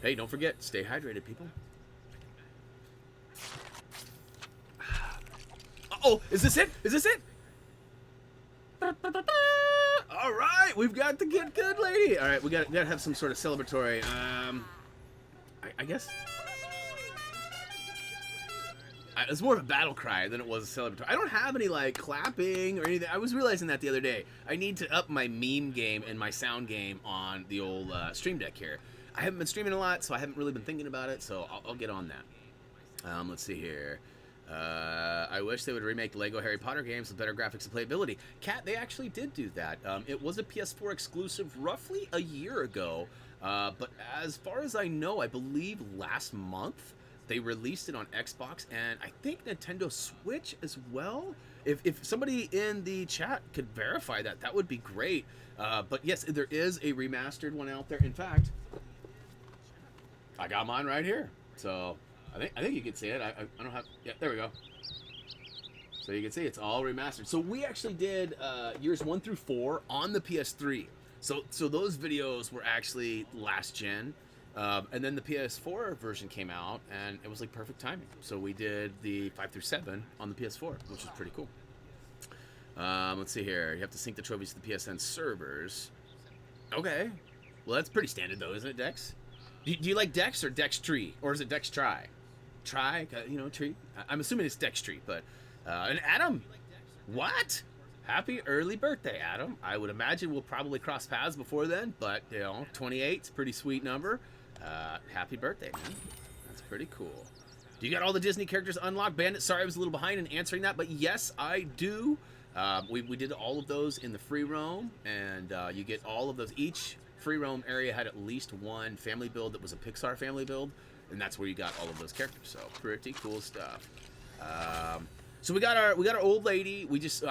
Hey, don't forget, stay hydrated, people. Uh-oh, is this it? All right, we've got the Get Good lady. All right, we got to have some sort of celebratory. I guess it's more of a battle cry than it was a celebratory. I don't have any like clapping or anything. I was realizing that the other day. I need to up my meme game and my sound game on the old Stream Deck here. I haven't been streaming a lot, so I haven't really been thinking about it. So I'll get on that. Let's see here. I wish they would remake Lego Harry Potter games with better graphics and playability. Kat, they actually did do that. It was a PS4 exclusive roughly a year ago, but as far as I know, I believe last month, they released it on Xbox and I think Nintendo Switch as well. If somebody in the chat could verify that, that would be great. But yes, there is a remastered one out there. In fact, I got mine right here. So I think you can see it. I don't have. Yeah, there we go. So you can see it's all remastered. So we actually did years 1 through 4 on the PS3. So those videos were actually last gen. And then the PS4 version came out, and it was like perfect timing. So we did the 5 through 7 on the PS4, which was pretty cool. Let's see here. You have to sync the trophies to the PSN servers. Okay. Well, that's pretty standard, though, isn't it, Dex? Do you like Dex or Dextree? Or is it Dextry? Try? You know, tree? I'm assuming it's Dextree, but... and Adam, what? Happy early birthday, Adam. I would imagine we'll probably cross paths before then, but, you know, 28's a pretty sweet number. Happy birthday, man. That's pretty cool. Do you got all the Disney characters unlocked? Bandit, sorry I was a little behind in answering that, but yes, I do. We did all of those in the free roam, and you get all of those. Each free roam area had at least one family build that was a Pixar family build, and that's where you got all of those characters. So pretty cool stuff. So we got our old lady. We just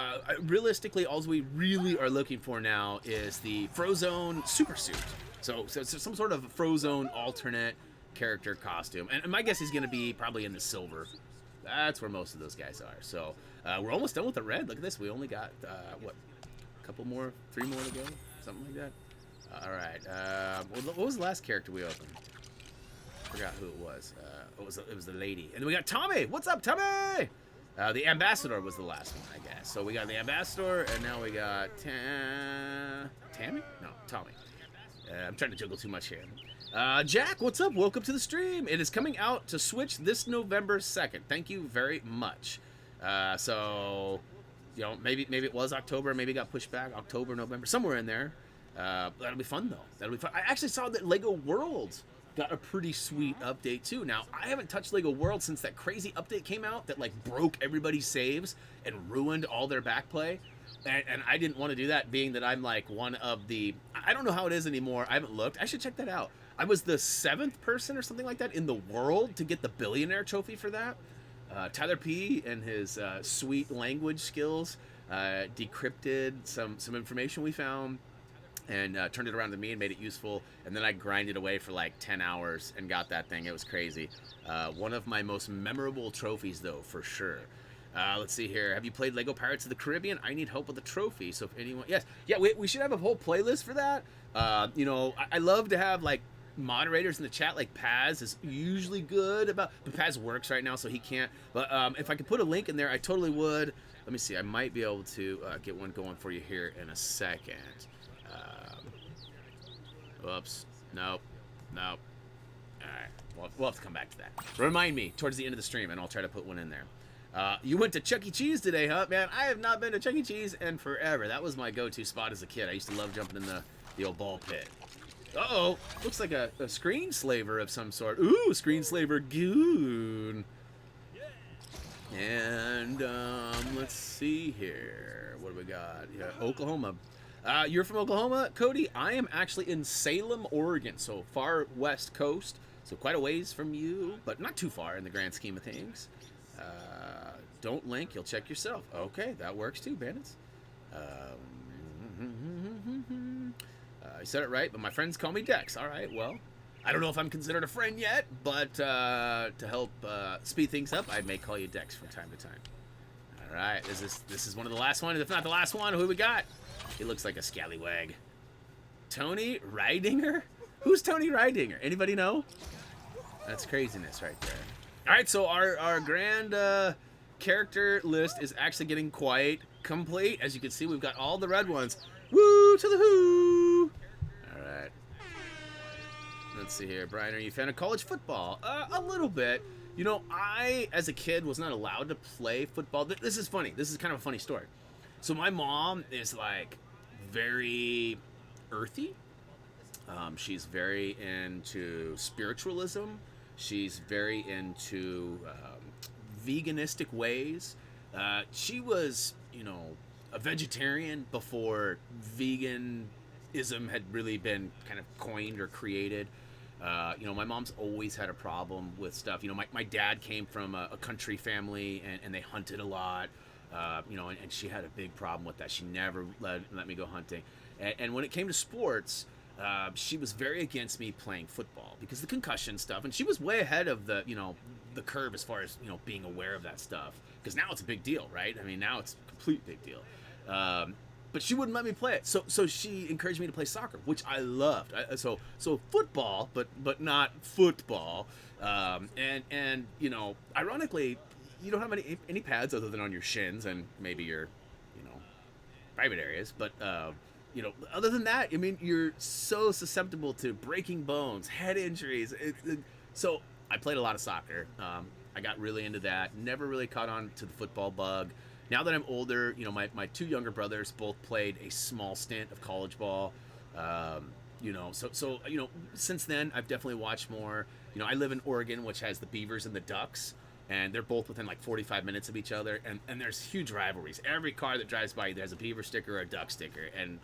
realistically, all we really are looking for now is the Frozone super suit. So some sort of Frozone alternate character costume, and my guess is going to be probably in the silver. That's where most of those guys are. So we're almost done with the red. Look at this. We only got what, a couple more, 3 more to go, something like that. All right. What was the last character we opened? I forgot who it was. It was the lady. And then we got Tommy. What's up, Tommy? The Ambassador was the last one, I guess. So we got the Ambassador, and now we got Tammy? No, Tommy. I'm trying to juggle too much here. Jack, what's up? Welcome to the stream. It is coming out to Switch this November 2nd. Thank you very much. So, you know, maybe it was October, maybe it got pushed back. October, November, somewhere in there. That'll be fun, though. That'll be fun. I actually saw that Lego Worlds got a pretty sweet update too. Now, I haven't touched Lego World since that crazy update came out that like broke everybody's saves and ruined all their backplay. And I didn't want to do that, being that I'm like one of the, I don't know how it is anymore. I haven't looked. I should check that out. I was the 7th person or something like that in the world to get the billionaire trophy for that. Tyler P and his sweet language skills decrypted some information we found, and turned it around to me and made it useful. And then I grinded away for like 10 hours and got that thing. It was crazy. One of my most memorable trophies, though, for sure. Let's see here. Have you played Lego Pirates of the Caribbean? I need help with the trophy. So if anyone... Yes. Yeah, we should have a whole playlist for that. You know, I love to have, like, moderators in the chat. Like, Paz is usually good about... But Paz works right now, so he can't. But if I could put a link in there, I totally would. Let me see. I might be able to get one going for you here in a second. Whoops. Nope. All right. We'll have to come back to that. Remind me towards the end of the stream, and I'll try to put one in there. You went to Chuck E. Cheese today, huh? Man, I have not been to Chuck E. Cheese in forever. That was my go-to spot as a kid. I used to love jumping in the old ball pit. Uh-oh. Looks like a screenslaver of some sort. Ooh, screenslaver goon. And, let's see here. What do we got? Yeah, Oklahoma. You're from Oklahoma, Cody? I am actually in Salem, Oregon, so far west coast, so quite a ways from you, but not too far in the grand scheme of things. Don't link, you'll check yourself. Okay, that works too, bandits. I said it right, but my friends call me Dex. All right, well, I don't know if I'm considered a friend yet, but to help speed things up, I may call you Dex from time to time. All right, this is one of the last ones. If not the last one, who we got? He looks like a scallywag. Tony Ridinger? Who's Tony Ridinger? Anybody know? That's craziness right there. All right, so our grand character list is actually getting quite complete. As you can see, we've got all the red ones. Woo to the who! All right. Let's see here. Brian, are you a fan of college football? A little bit. You know, I, as a kid, was not allowed to play football. This is funny. This is kind of a funny story. So my mom is, like, very earthy. She's very into spiritualism. She's very into veganistic ways. She was, you know, a vegetarian before veganism had really been kind of coined or created. You know, my mom's always had a problem with stuff. You know, my dad came from a country family, and they hunted a lot. You know, and she had a big problem with that. She never let me go hunting. And when it came to sports, she was very against me playing football because of the concussion stuff. And she was way ahead of the, you know, the curve as far as, you know, being aware of that stuff. Because now it's a big deal, right? I mean, now it's a complete big deal. But she wouldn't let me play it, so she encouraged me to play soccer, which I loved. So football, but not football. And you know, ironically, you don't have any pads other than on your shins and maybe your, you know, private areas. But you know, other than that, I mean, you're so susceptible to breaking bones, head injuries. So I played a lot of soccer. I got really into that. Never really caught on to the football bug. Now that I'm older, you know, my two younger brothers both played a small stint of college ball. You know, so you know, since then I've definitely watched more. You know, I live in Oregon, which has the Beavers and the Ducks, and they're both within like 45 minutes of each other, and there's huge rivalries. Every car that drives by either has a Beaver sticker or a Duck sticker, and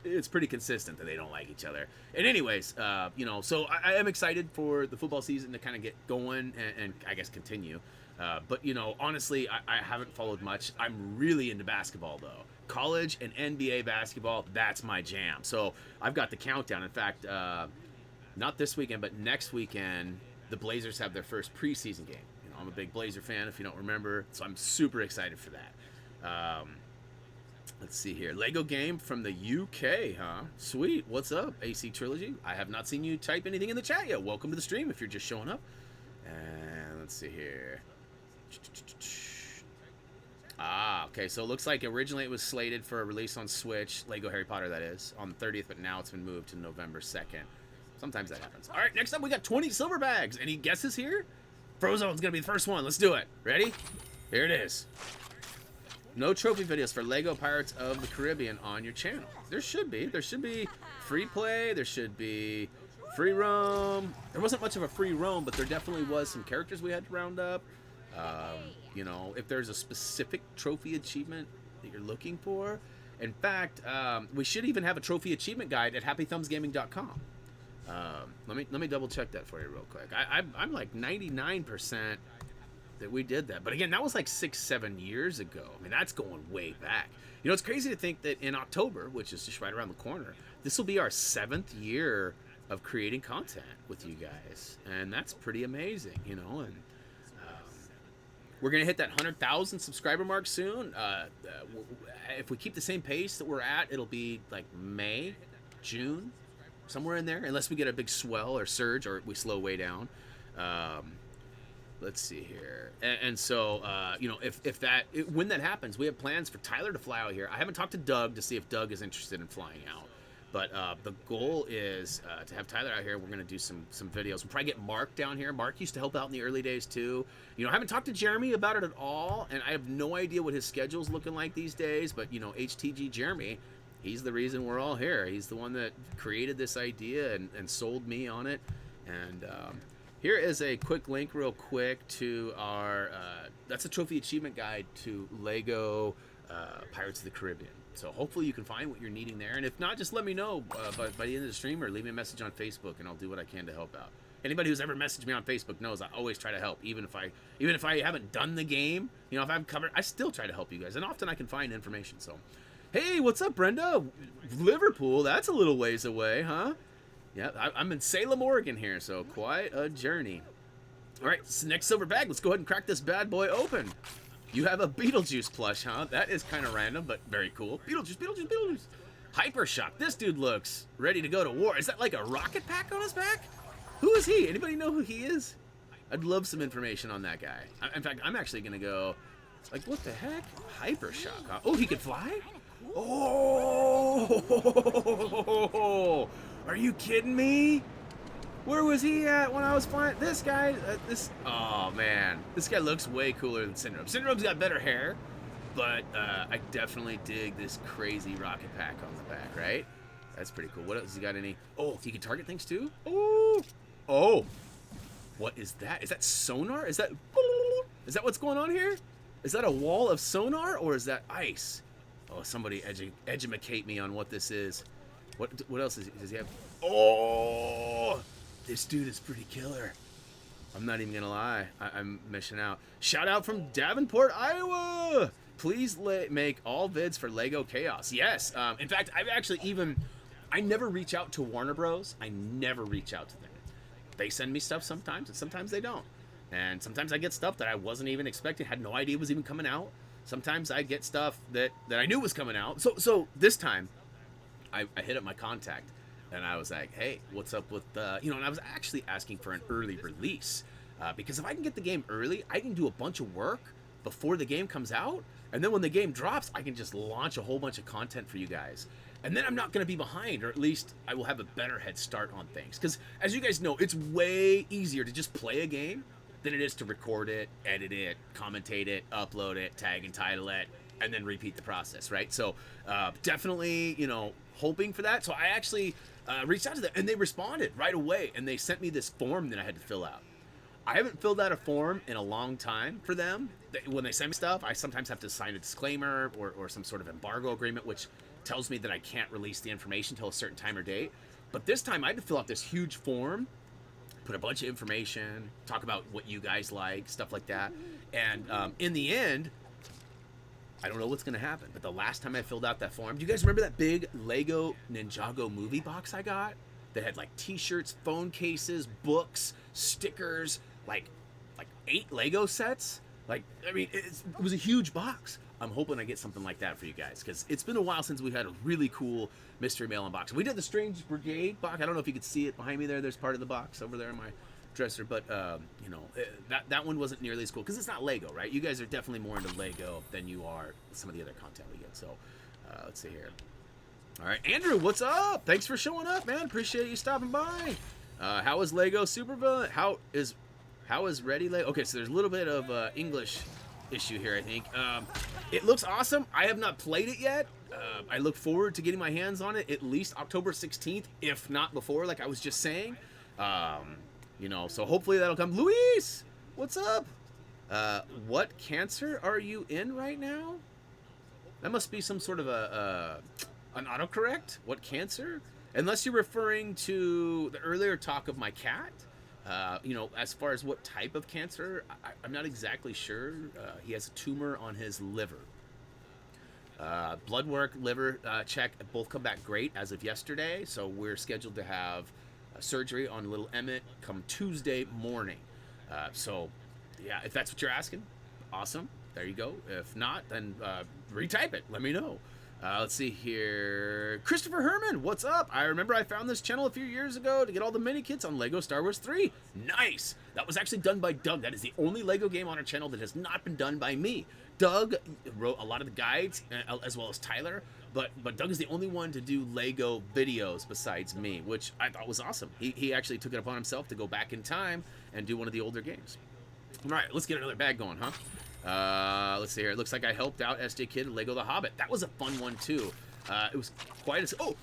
it's pretty consistent that they don't like each other. And anyways, you know, so I am excited for the football season to kind of get going and I guess continue. But, you know, honestly, I haven't followed much. I'm really into basketball, though. College and NBA basketball, that's my jam. So I've got the countdown. In fact, not this weekend, but next weekend, the Blazers have their first preseason game. You know, I'm a big Blazer fan, if you don't remember. So I'm super excited for that. Let's see here. Lego game from the UK, huh? Sweet. What's up, AC Trilogy? I have not seen you type anything in the chat yet. Welcome to the stream if you're just showing up. And let's see here. Ah, okay, so it looks like originally it was slated for a release on Switch, Lego Harry Potter that is, on the 30th, but now it's been moved to November 2nd. Sometimes that happens. All right, next up we got 20 silver bags. Any guesses here? Frozone's gonna be the first one. Let's do it. Ready? Here it is. No trophy videos for Lego Pirates of the Caribbean on your channel. There should be. There should be free play. There should be free roam. There wasn't much of a free roam, but there definitely was some characters we had to round up. You know, if there's a specific trophy achievement that you're looking for. In fact, we should even have a trophy achievement guide at HappyThumbsGaming.com. Let me double check that for you real quick. I'm like 99% that we did that. But again, that was like 6-7 years ago. I mean, that's going way back. You know, it's crazy to think that in October, which is just right around the corner, this will be our 7th year of creating content with you guys. And that's pretty amazing, you know, and we're going to hit that 100,000 subscriber mark soon. If we keep the same pace that we're at, it'll be like May, June, somewhere in there, unless we get a big swell or surge or we slow way down. Let's see here. And so, you know, when that happens, we have plans for Tyler to fly out here. I haven't talked to Doug to see if Doug is interested in flying out. But the goal is to have Tyler out here. We're going to do some videos. We'll probably get Mark down here. Mark used to help out in the early days, too. You know, I haven't talked to Jeremy about it at all, and I have no idea what his schedule's looking like these days. But, you know, HTG Jeremy, he's the reason we're all here. He's the one that created this idea and sold me on it. And here is a quick link real quick to our, that's a trophy achievement guide to Lego Pirates of the Caribbean. So hopefully you can find what you're needing there. And if not, just let me know by the end of the stream or leave me a message on Facebook and I'll do what I can to help out. Anybody who's ever messaged me on Facebook knows I always try to help, even if I haven't done the game. You know, if I haven't covered, I still try to help you guys. And often I can find information. So, hey, what's up, Brenda? Liverpool, that's a little ways away, huh? Yeah, I'm in Salem, Oregon here, so quite a journey. All right, so next silver bag. Let's go ahead and crack this bad boy open. You have a Beetlejuice plush, huh? That is kind of random, but very cool. Beetlejuice. Hypershock. This dude looks ready to go to war. Is that like a rocket pack on his back? Who is he? Anybody know who he is? I'd love some information on that guy. In fact, I'm actually going to go, like, what the heck? Hypershock, huh? Oh, he could fly? Oh! Are you kidding me? Where was he at when I was flying? This guy, oh man, this guy looks way cooler than Syndrome. Syndrome's got better hair, but I definitely dig this crazy rocket pack on the back, right? That's pretty cool. What else? Has he got any? Oh, he can target things too? Oh, what is that? Is that sonar? Is that what's going on here? Is that a wall of sonar or is that ice? Oh, somebody educate me on what this is. What else does he have? Oh! This dude is pretty killer. I'm not even gonna lie. I'm missing out. Shout out from Davenport, Iowa. Please make all vids for Lego Chaos. Yes. In fact, I never reach out to Warner Bros. I never reach out to them. They send me stuff sometimes, and sometimes they don't. And sometimes I get stuff that I wasn't even expecting, had no idea was even coming out. Sometimes I get stuff that I knew was coming out. So this time, I hit up my contact, and I was like, hey, what's up with, and I was actually asking for an early release. Because if I can get the game early, I can do a bunch of work before the game comes out. And then when the game drops, I can just launch a whole bunch of content for you guys. And then I'm not going to be behind, or at least I will have a better head start on things. Because as you guys know, it's way easier to just play a game than it is to record it, edit it, commentate it, upload it, tag and title it, and then repeat the process, right? So definitely, hoping for that. So I actually reached out to them, and they responded right away, and they sent me this form that I had to fill out. I haven't filled out a form in a long time for them. When they send me stuff, I sometimes have to sign a disclaimer or some sort of embargo agreement, which tells me that I can't release the information until a certain time or date. But this time I had to fill out this huge form, put a bunch of information, talk about what you guys like, stuff like that. And in the end, I don't know what's going to happen. But the last time I filled out that form, do you guys remember that big Lego Ninjago movie box I got? That had like t-shirts, phone cases, books, stickers, like 8 Lego sets. It was a huge box. I'm hoping I get something like that for you guys, because it's been a while since we've had a really cool mystery mail unboxing. We did the Strange Brigade box. I don't know if you could see it behind me there. There's part of the box over there in my dresser, but that one wasn't nearly as cool because it's not Lego, right? You guys are definitely more into Lego than you are some of the other content we get. So let's see here. All right, Andrew, what's up? Thanks for showing up, man. Appreciate you stopping by. How is Lego Supervillain? How is Ready Lego? Okay, so there's a little bit of English issue here, I think. It looks awesome. I have not played it yet. I look forward to getting my hands on it at least October 16th, if not before, like I was just saying. So hopefully that'll come. Luis, what's up? What cancer are you in right now? That must be some sort of an autocorrect. What cancer? Unless you're referring to the earlier talk of my cat. As far as what type of cancer, I'm not exactly sure. He has a tumor on his liver. Blood work, liver check, both come back great as of yesterday. So we're scheduled to have surgery on little Emmett come Tuesday morning. If that's what you're asking, awesome. There you go. If not, then retype it. Let me know. Let's see here. Christopher Herman, what's up? I remember I found this channel a few years ago to get all the mini kits on Lego Star Wars 3. Nice. That was actually done by Doug. That is the only Lego game on our channel that has not been done by me. Doug wrote a lot of the guides, as well as Tyler, but Doug is the only one to do Lego videos besides me, which I thought was awesome. He actually took it upon himself to go back in time and do one of the older games. All right, let's get another bag going, huh? Let's see here. It looks like I helped out SJ Kid at Lego The Hobbit. That was a fun one, too. It was quite a... Oh!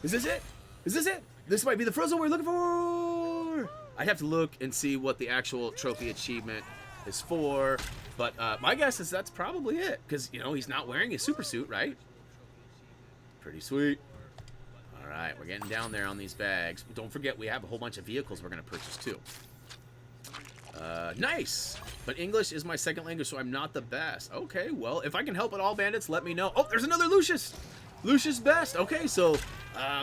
Is this it? Is this it? This might be the Frozen we're looking for! I'd have to look and see what the actual trophy achievement is for. But my guess is that's probably it. Because, he's not wearing his super suit, right? Pretty sweet. All right, we're getting down there on these bags. Don't forget, we have a whole bunch of vehicles we're going to purchase, too. Nice. But English is my second language, so I'm not the best. Okay, well, if I can help at all, bandits, let me know. Oh, there's another Lucius. Lucius Best. Okay, so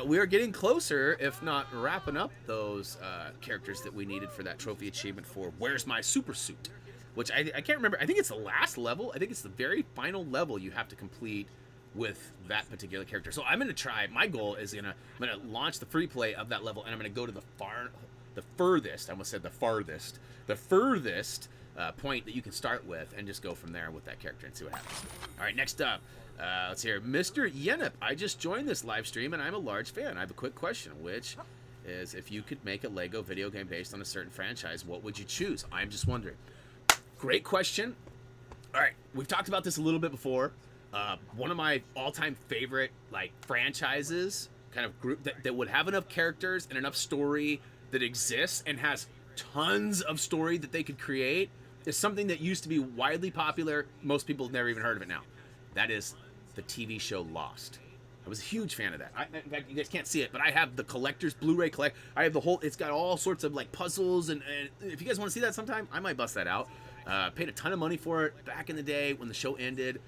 we are getting closer, if not wrapping up those characters that we needed for that trophy achievement for Where's My Super Suit? Which I can't remember. I think it's the last level. I think it's the very final level you have to complete with that particular character. So I'm going to try. My goal is I'm going to launch the free play of that level, and I'm going to go to the furthest, I almost said the farthest, the furthest point that you can start with and just go from there with that character and see what happens. All right, next up, let's hear Mr. Yenip. I just joined this live stream and I'm a large fan. I have a quick question, which is if you could make a Lego video game based on a certain franchise, what would you choose? I'm just wondering. Great question. All right, we've talked about this a little bit before. One of my all-time favorite franchises, kind of group that would have enough characters and enough story that exists and has tons of story that they could create, is something that used to be widely popular. Most people have never even heard of it now. That is the TV show Lost. I was a huge fan of that. In fact, you guys can't see it, but I have the collector's Blu-ray collect. I have the whole. It's got all sorts of like puzzles, and if you guys want to see that sometime, I might bust that out. Paid a ton of money for it back in the day when the show ended.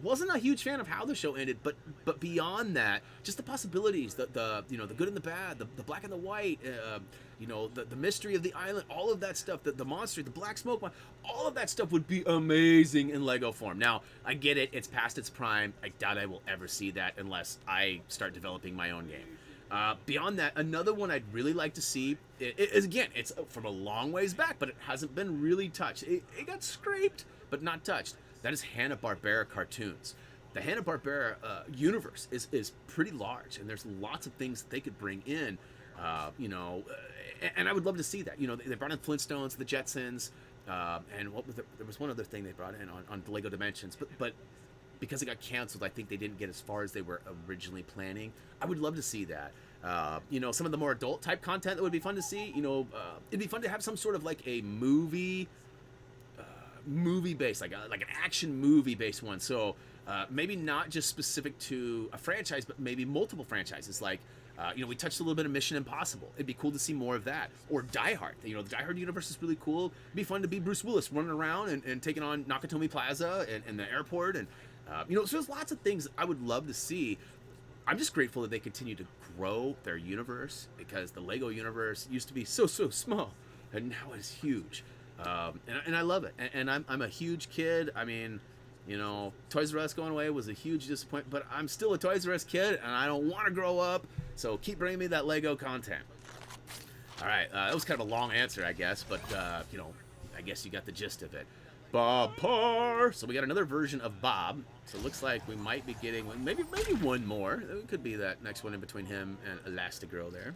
Wasn't a huge fan of how the show ended, but beyond that, just the possibilities, the you know, the good and the bad, the black and the white, you know, the mystery of the island, all of that stuff, the monster, the black smoke, all of that stuff would be amazing in Lego form. Now, I get it, it's past its prime. I doubt I will ever see that unless I start developing my own game. Beyond that, another one I'd really like to see is, again, it's from a long ways back, but it hasn't been really touched. It got scraped, but not touched. That is Hanna-Barbera cartoons. The Hanna-Barbera universe is pretty large, and there's lots of things that they could bring in, you know, and I would love to see that. You know, they brought in Flintstones, the Jetsons, and what was there was one other thing they brought in on Lego Dimensions, but because it got canceled, I think they didn't get as far as they were originally planning. I would love to see that. You know, some of the more adult type content that would be fun to see. You know, it'd be fun to have some sort of like a movie based, like an action movie based one. So maybe not just specific to a franchise, but maybe multiple franchises. Like you know, we touched a little bit of Mission Impossible. It'd be cool to see more of that. Or Die Hard. You know, the Die Hard universe is really cool. It'd be fun to be Bruce Willis running around and taking on Nakatomi Plaza and the airport. And you know, so there's lots of things I would love to see. I'm just grateful that they continue to grow their universe, because the Lego universe used to be so small, and now it's huge. And I love it. And I'm a huge kid. I mean, you know, Toys R Us going away was a huge disappointment, but I'm still a Toys R Us kid, and I don't want to grow up. So keep bringing me that Lego content. All right, that was kind of a long answer, I guess, but you know, I guess you got the gist of it. Bob Parr. So we got another version of Bob. So it looks like we might be getting maybe one more. It could be that next one in between him and Elastigirl there.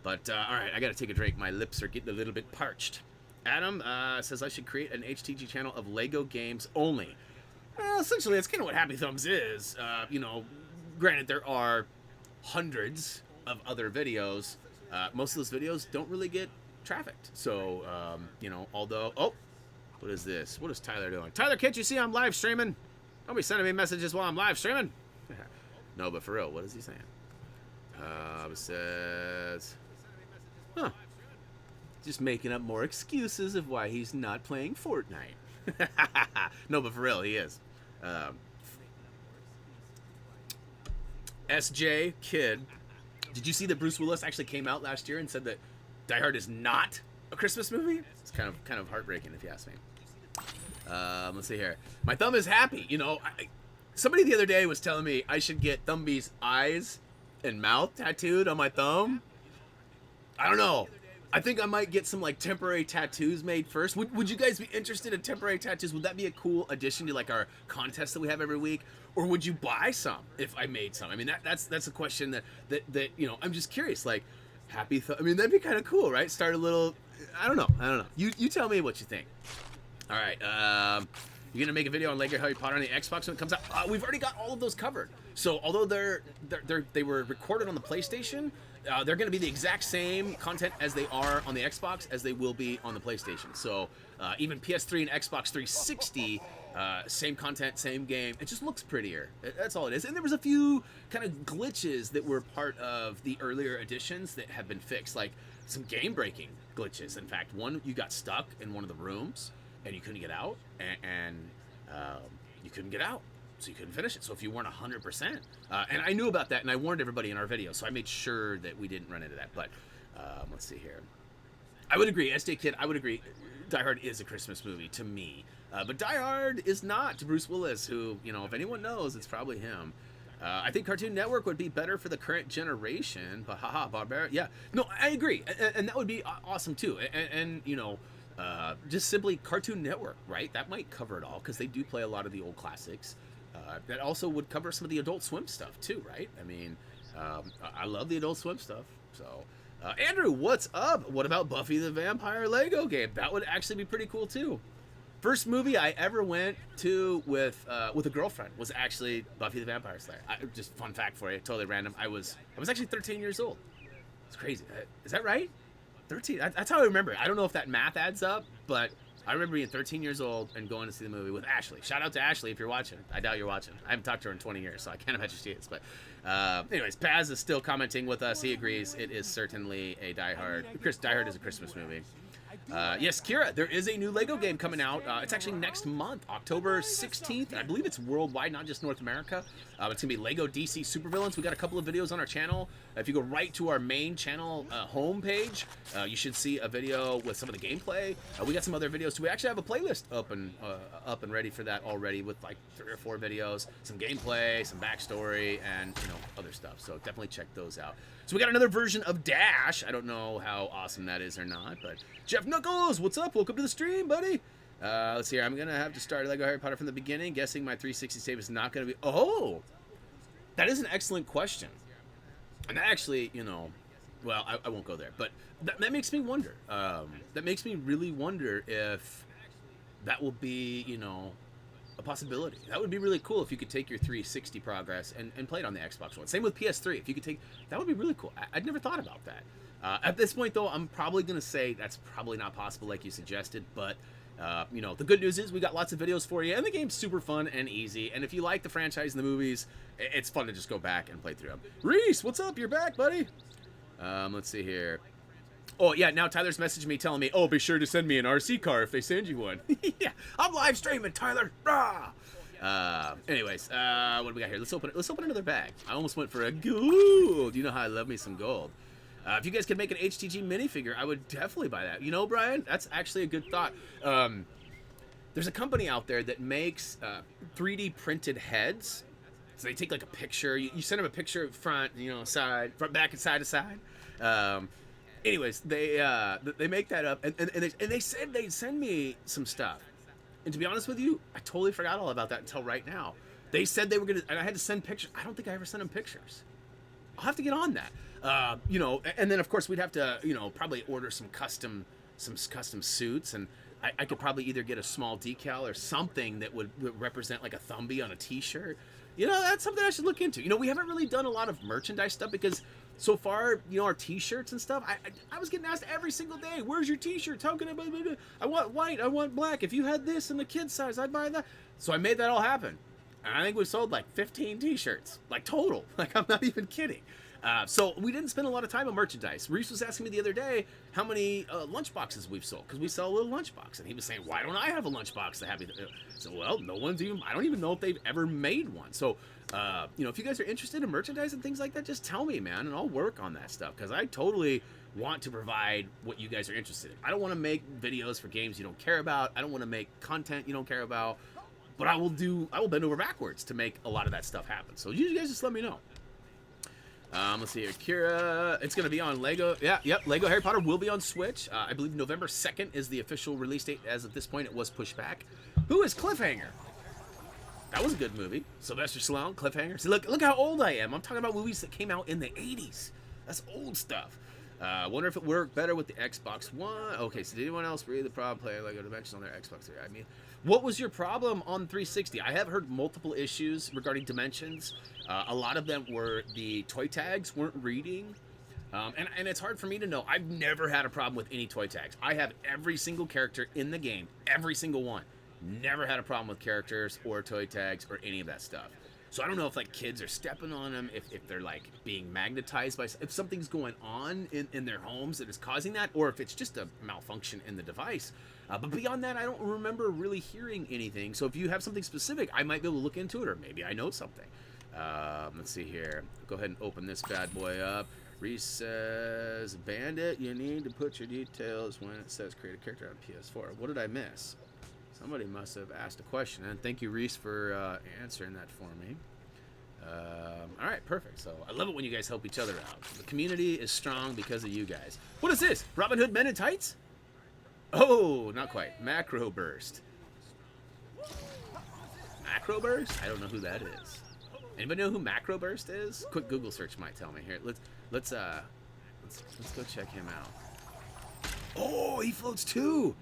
But all right, I got to take a drink. My lips are getting a little bit parched. Adam says I should create an HTG channel of Lego games only. Well, essentially, that's kind of what Happy Thumbs is. You know, granted, there are hundreds of other videos. Most of those videos don't really get trafficked. So, you know, although... Oh, what is this? What is Tyler doing? Tyler, can't you see I'm live streaming? Don't be sending me messages while I'm live streaming. No, but for real, what is he saying? It says... Huh. Just making up more excuses of why he's not playing Fortnite. No, but for real, he is. SJ Kid, did you see that Bruce Willis actually came out last year and said that Die Hard is not a Christmas movie? It's kind of heartbreaking, if you ask me. Let's see here. My thumb is happy. You know, somebody the other day was telling me I should get Thumby's eyes and mouth tattooed on my thumb. I don't know. I think I might get some like temporary tattoos made first. Would you guys be interested in temporary tattoos? Would that be a cool addition to like our contest that we have every week? Or would you buy some if I made some? I mean, that's a question that you know, I'm just curious. Like, I mean, that'd be kind of cool, right? Start a little. I don't know. You tell me what you think. All right. You're gonna make a video on Lego Harry Potter on the Xbox when it comes out. We've already got all of those covered. So although they were recorded on the PlayStation, they're going to be the exact same content as they are on the Xbox as they will be on the PlayStation. So even PS3 and Xbox 360, same content, same game. It just looks prettier. That's all it is. And there was a few kind of glitches that were part of the earlier editions that have been fixed, like some game-breaking glitches. In fact, one, you got stuck in one of the rooms and you couldn't get out, and you couldn't get out. So you couldn't finish it. So if you weren't 100%, and I knew about that, and I warned everybody in our video, so I made sure that we didn't run into that. But let's see here. I would agree, SJ Kid. I would agree. Die Hard is a Christmas movie to me, but Die Hard is not to Bruce Willis, who, you know, if anyone knows, it's probably him. I think Cartoon Network would be better for the current generation, but haha, Barbara. Yeah, no, I agree, and that would be awesome too. And you know, just simply Cartoon Network, right? That might cover it all because they do play a lot of the old classics. That also would cover some of the Adult Swim stuff too, right? I mean, I love the Adult Swim stuff. So, Andrew, what's up? What about Buffy the Vampire Lego game? That would actually be pretty cool too. First movie I ever went to with a girlfriend was actually Buffy the Vampire Slayer. Just fun fact for you, totally random. I was actually 13 years old. It's crazy. Is that right? 13. That's how I remember it. I don't know if that math adds up, but I remember being 13 years old and going to see the movie with Ashley. Shout out to Ashley if you're watching. I doubt you're watching. I haven't talked to her in 20 years, so I can't imagine she is. But anyways, Paz is still commenting with us. He agrees it is certainly a Die Hard. Die Hard is a Christmas movie. Yes, Kira, there is a new Lego game coming out. It's actually next month, October 16th. I believe it's worldwide, not just North America. It's going to be Lego DC Supervillains. We got a couple of videos on our channel. If you go right to our main channel homepage, you should see a video with some of the gameplay. We got some other videos too. We actually have a playlist up and ready for that already with like 3 or 4 videos, some gameplay, some backstory, and other stuff. So definitely check those out. So we got another version of Dash. I don't know how awesome that is or not, but Jeff Knuckles, what's up? Welcome to the stream, buddy. Let's see here. I'm going to have to start Lego Harry Potter from the beginning. Guessing my 360 save is not going to be... Oh! That is an excellent question. And that actually, well, I won't go there. But that makes me wonder. That makes me really wonder if that will be, a possibility. That would be really cool if you could take your 360 progress and play it on the Xbox One. Same with PS3. If you could take... That would be really cool. I'd never thought about that. At this point, though, I'm probably going to say that's probably not possible like you suggested, but... the good news is we got lots of videos for you, and the game's super fun and easy. And if you like the franchise and the movies, it's fun to just go back and play through them. Reese, what's up? You're back, buddy. Let's see here. Oh, yeah, now Tyler's messaging me telling me, oh, be sure to send me an RC car if they send you one. Yeah, I'm live streaming, Tyler. Anyways, what do we got here? Let's open another bag. I almost went for a gold. You know how I love me some gold. If you guys could make an HTG minifigure, I would definitely buy that. Brian, that's actually a good thought. There's a company out there that makes 3D printed heads. So they take like a picture. You send them a picture front, side, front, back, and side to side. Anyways, they make that up, and they said they'd send me some stuff. And to be honest with you, I totally forgot all about that until right now. They said they were gonna, and I had to send pictures. I don't think I ever sent them pictures. I'll have to get on that. And then of course we'd have to, probably order some custom suits, and I could probably either get a small decal or something that would represent like a Thumby on a t-shirt. That's something I should look into. We haven't really done a lot of merchandise stuff because so far, our t-shirts and stuff, I was getting asked every single day, where's your t-shirts? How can I want white, I want black. If you had this in the kid's size, I'd buy that. So I made that all happen. And I think we sold like 15 t-shirts, like total. Like, I'm not even kidding. So we didn't spend a lot of time on merchandise. Reese was asking me the other day how many lunch boxes we've sold, because we sell a little lunchbox, and he was saying, why don't I have a lunchbox to Happy? So, well, no one's even, I don't even know if they've ever made one. So, if you guys are interested in merchandise and things like that, just tell me, man, and I'll work on that stuff, because I totally want to provide what you guys are interested in. I don't want to make videos for games you don't care about. I don't want to make content you don't care about, but I will bend over backwards to make a lot of that stuff happen. So you guys just let me know. Let's see here. Kira, it's going to be on Lego. Yep. Lego Harry Potter will be on Switch. I believe November 2nd is the official release date. As of this point, it was pushed back. Who is Cliffhanger? That was a good movie. Sylvester Stallone, Cliffhanger. See, look how old I am. I'm talking about movies that came out in the 80s. That's old stuff. Wonder if it worked better with the Xbox One. Okay, so did anyone else read the problem playing Lego Dimensions on their Xbox 3? I mean, what was your problem on 360? I have heard multiple issues regarding Dimensions. A lot of them were the toy tags weren't reading. And it's hard for me to know. I've never had a problem with any toy tags. I have every single character in the game, every single one. Never had a problem with characters or toy tags or any of that stuff. So I don't know if like kids are stepping on them, if they're like being magnetized by, if something's going on in their homes that is causing that, or if it's just a malfunction in the device. But beyond that, I don't remember really hearing anything. So if you have something specific, I might be able to look into it, or maybe I know something. Let's see here. Go ahead and open this bad boy up. Reese says, Bandit, you need to put your details when it says create a character on PS4. What did I miss? Somebody must have asked a question, and thank you, Reese, for answering that for me. All right, perfect. So I love it when you guys help each other out. The community is strong because of you guys. What is this? Robin Hood Men in Tights? Oh, not quite. Macro Burst. Macro Burst? I don't know who that is. Anybody know who Macro Burst is? Quick Google search might tell me. Here, let's go check him out. Oh, he floats too.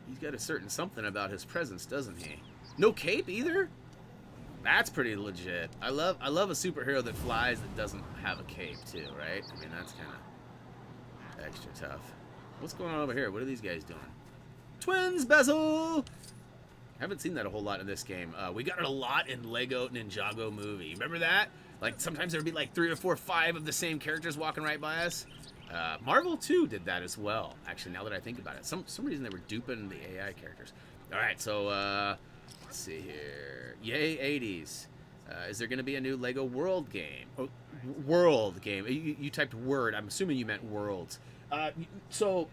He's got a certain something about his presence, doesn't he? No cape either? That's pretty legit. I love a superhero that flies that doesn't have a cape too, right? I mean, that's kind of extra tough. What's going on over here? What are these guys doing? Twins bezel. Haven't seen that a whole lot in this game. We got it a lot in Lego Ninjago Movie. Remember that? Like, sometimes there'd be like 3 or 4 or 5 of the same characters walking right by us. Marvel 2 did that as well, actually, now that I think about it. Some reason they were duping the AI characters. All right, so let's see here. Yay, 80s. Is there going to be a new Lego World game? Oh, World game. You typed word. I'm assuming you meant worlds. So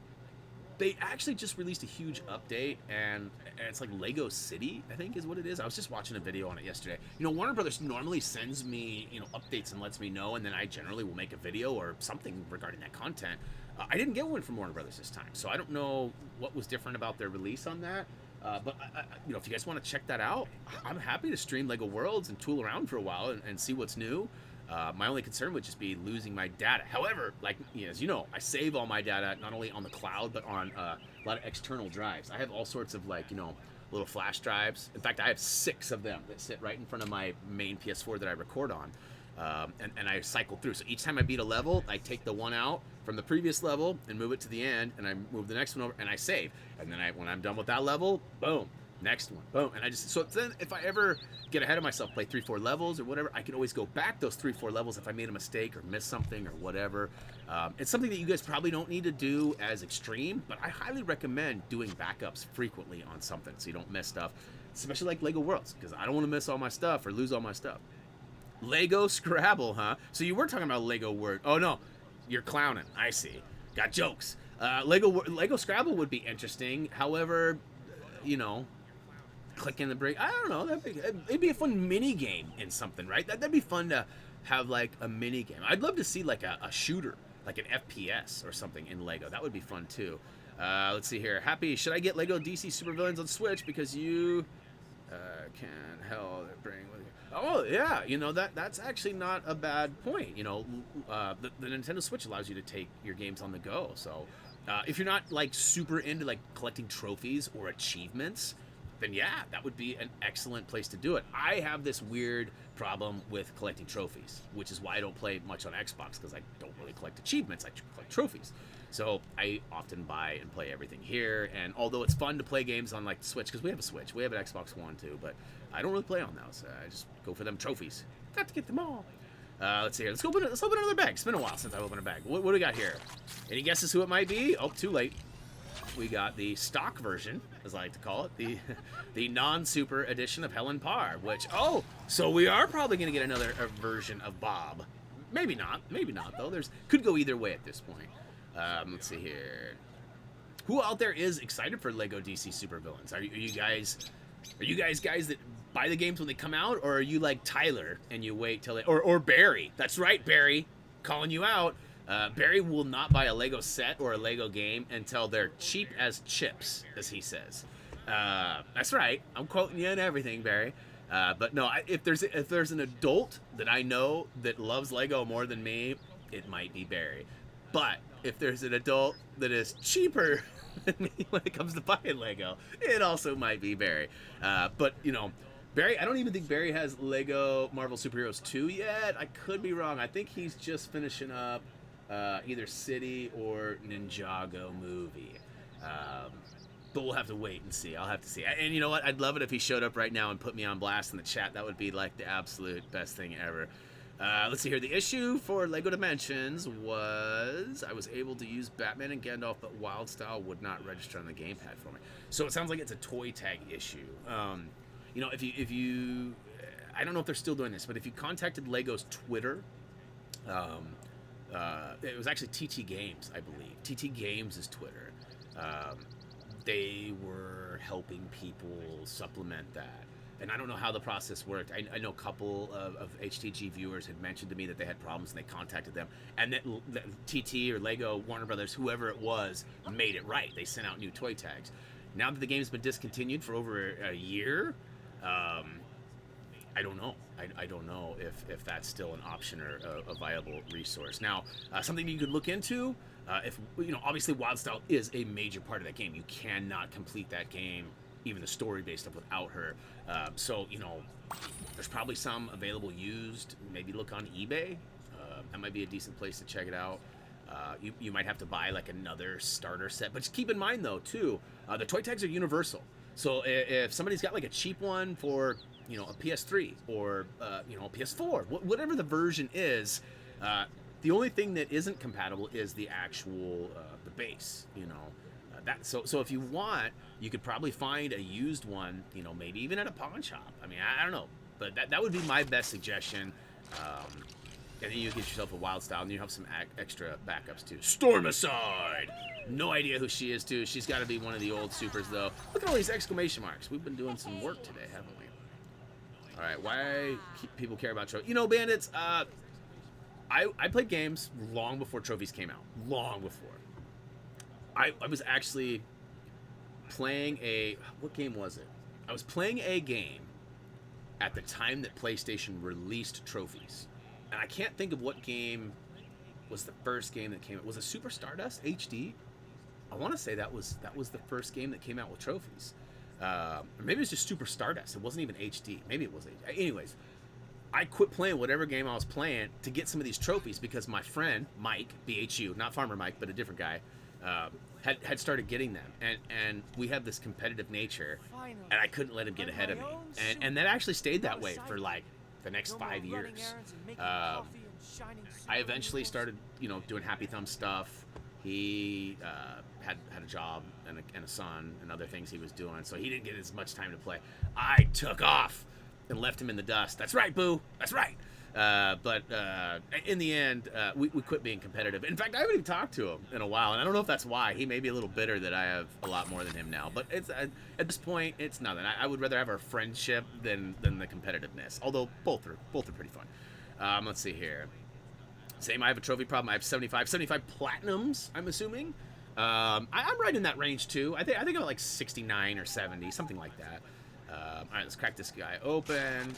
they actually just released a huge update, and it's like Lego City, I think is what it is. I was just watching a video on it yesterday. You know, Warner Brothers normally sends me, you know, updates and lets me know, and then I generally will make a video or something regarding that content. I didn't get one from Warner Brothers this time, so I don't know what was different about their release on that. But you know, if you guys want to check that out, I'm happy to stream Lego Worlds and tool around for a while and see what's new. My only concern would just be losing my data. However, like, you know, as you know, I save all my data not only on the cloud but on a lot of external drives. I have all sorts of, like, you know, little flash drives. In fact, I have 6 of them that sit right in front of my main PS4 that I record on. And I cycle through. So each time I beat a level, I take the one out from the previous level and move it to the end, and I move the next one over, and I save. And then when I'm done with that level, boom, next one, boom. And I just, so then if I ever get ahead of myself, play 3-4 levels or whatever, I can always go back those 3-4 levels if I made a mistake or missed something or whatever. It's something that you guys probably don't need to do as extreme, but I highly recommend doing backups frequently on something so you don't miss stuff, especially like Lego Worlds, because I don't want to miss all my stuff or lose all my stuff. Lego Scrabble, huh? So you were talking about Lego Word. Oh, no. You're clowning. I see. Got jokes. Lego Scrabble would be interesting. However, you know, clicking the break, I don't know. It'd be a fun mini game in something, right? That'd be fun to have, like, a mini game. I'd love to see, like, a shooter, like an FPS or something in Lego. That would be fun, too. Let's see here. Happy, should I get Lego DC Supervillains on Switch? Because you can hell bring... Oh, yeah, you know, that's actually not a bad point. You know, the Nintendo Switch allows you to take your games on the go. So if you're not, like, super into, like, collecting trophies or achievements, then yeah, that would be an excellent place to do it. I have this weird problem with collecting trophies, which is why I don't play much on Xbox, because I don't really collect achievements, I collect trophies. So I often buy and play everything here, and although it's fun to play games on, like, the Switch, because we have a Switch, we have an Xbox One too, but I don't really play on those. I just go for them trophies. Got to get them all. Let's see here. Let's open another bag. It's been a while since I've opened a bag. What do we got here? Any guesses who it might be? Oh, too late. We got the stock version, as I like to call it, the non-super edition of Helen Parr, which, oh, so we are probably going to get another version of Bob. Maybe not, though. Could go either way at this point. Let's see here. Who out there is excited for Lego DC Supervillains? Are you guys guys that buy the games when they come out, or are you like Tyler and you wait till or Barry? That's right, Barry, calling you out. Barry will not buy a Lego set or a Lego game until they're cheap as chips, as he says. That's right. I'm quoting you and everything, Barry. But no, if there's an adult that I know that loves Lego more than me, it might be Barry. But if there's an adult that is cheaper than me when it comes to buying Lego, it also might be Barry. But, you know, Barry, I don't even think Barry has Lego Marvel Superheroes 2 yet. I could be wrong. I think he's just finishing up either City or Ninjago Movie. But we'll have to wait and see. I'll have to see. And you know what? I'd love it if he showed up right now and put me on blast in the chat. That would be like the absolute best thing ever. Let's see here. The issue for Lego Dimensions was I was able to use Batman and Gandalf, but Wild Style would not register on the gamepad for me. So it sounds like it's a toy tag issue. You know, if you, I don't know if they're still doing this, but if you contacted Lego's Twitter, it was actually TT Games, I believe. TT Games is Twitter. They were helping people supplement that. And I don't know how the process worked. I know a couple of HTG viewers had mentioned to me that they had problems, and they contacted them. And that TT or Lego, Warner Brothers, whoever it was, made it right. They sent out new toy tags. Now that the game's been discontinued for over a year, I don't know. I don't know if that's still an option or a viable resource. Now, something you could look into, if you know, obviously WildStyle is a major part of that game. You cannot complete that game, even the story-based stuff, without her. So, you know, there's probably some available used. Maybe look on eBay. That might be a decent place to check it out. You might have to buy like another starter set. But just keep in mind, though, too, The toy tags are universal. So if somebody's got like a cheap one for, you know, a PS3 or you know, a PS4, whatever the version is, the only thing that isn't compatible is the actual the base. You know, so if you want, you could probably find a used one. You know, maybe even at a pawn shop. I mean, I don't know, but that would be my best suggestion. And then you get yourself a wild style, and you have some extra backups too. Stormicide! No idea who she is too. She's got to be one of the old supers though. Look at all these exclamation marks. We've been doing some work today, haven't we? All right, why people care about trophies? You know, bandits. I played games long before trophies came out. Long before. I was actually playing what game was it? I was playing a game at the time that PlayStation released trophies. And I can't think of what game was the first game that came out. Was it Super Stardust HD? I want to say that was the first game that came out with trophies. Or maybe it was just Super Stardust. It wasn't even HD. Maybe it was HD. Anyways, I quit playing whatever game I was playing to get some of these trophies because my friend, Mike, BHU, not Farmer Mike, but a different guy, had started getting them. And we have this competitive nature, and I couldn't let him get ahead of me. And that actually stayed that way for like the next 5 years. I eventually started, you know, doing Happy Thumb stuff. He had a job and a son and other things he was doing, so he didn't get as much time to play. I took off and left him in the dust. That's right, Boo. That's right. But in the end, we quit being competitive. In fact, I haven't even talked to him in a while, and I don't know if that's why. He may be a little bitter that I have a lot more than him now. But it's at this point, it's nothing. I would rather have our friendship than the competitiveness. Although both are pretty fun. Let's see here. Same. I have a trophy problem. I have 75 platinums. I'm assuming. I'm right in that range too. I think I'm like 69 or 70, something like that. All right, let's crack this guy open.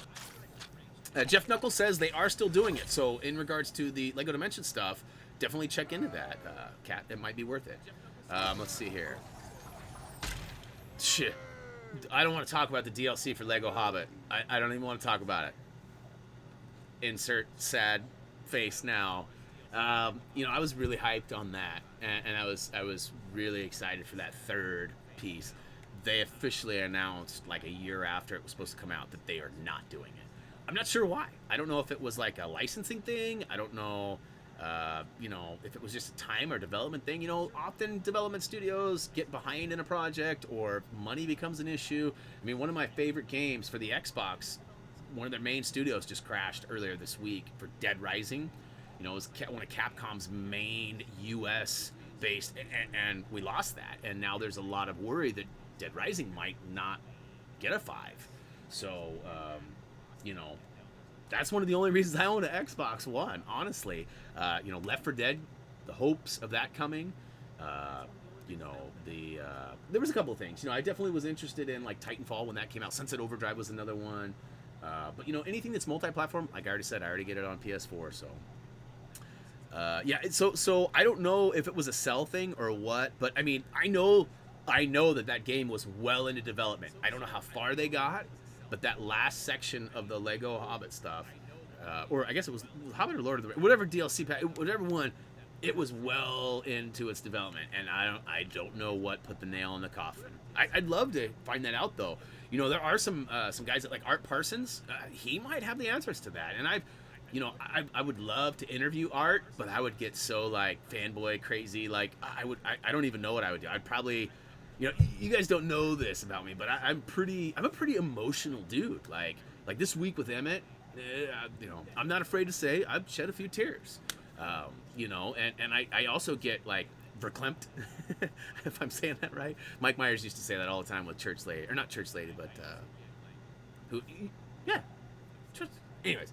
Jeff Knuckles says they are still doing it. So in regards to the Lego Dimension stuff, definitely check into that, Kat. It might be worth it. Let's see here. Shit. I don't want to talk about the DLC for Lego Hobbit. I don't even want to talk about it. Insert sad face now. You know, I was really hyped on that, and I was really excited for that third piece. They officially announced like a year after it was supposed to come out that they are not doing it. I'm not sure why. I don't know if it was like a licensing thing. I don't know, you know, if it was just a time or development thing. You know, often development studios get behind in a project or money becomes an issue. I mean, one of my favorite games for the Xbox, one of their main studios just crashed earlier this week for Dead Rising. You know, it was one of Capcom's main U.S. based, and we lost that. And now there's a lot of worry that Dead Rising might not get a 5. So, you know, that's one of the only reasons I own an Xbox One, honestly. You know, Left 4 Dead, the hopes of that coming. You know, there was a couple of things. You know, I definitely was interested in, like, Titanfall when that came out. Sunset Overdrive was another one. But, you know, anything that's multi-platform, like I already said, I already get it on PS4, so... yeah, so I don't know if it was a sell thing or what, but, I mean, I know that game was well into development. I don't know how far they got, but that last section of the Lego Hobbit stuff, or I guess it was Hobbit or Lord of the Rings, whatever DLC pack, whatever one, it was well into its development, and I don't know what put the nail in the coffin. I'd love to find that out though. You know, there are some guys that like Art Parsons. He might have the answers to that, and I would love to interview Art, but I would get so like fanboy crazy. Like I don't even know what I would do. I'd probably. You know, you guys don't know this about me, but I'm a pretty emotional dude. Like this week with Emmett, you know, I'm not afraid to say I've shed a few tears. You know, and I also get like verklempt, if I'm saying that right. Mike Myers used to say that all the time with Church Lady, or not Church Lady, but Church. Anyways,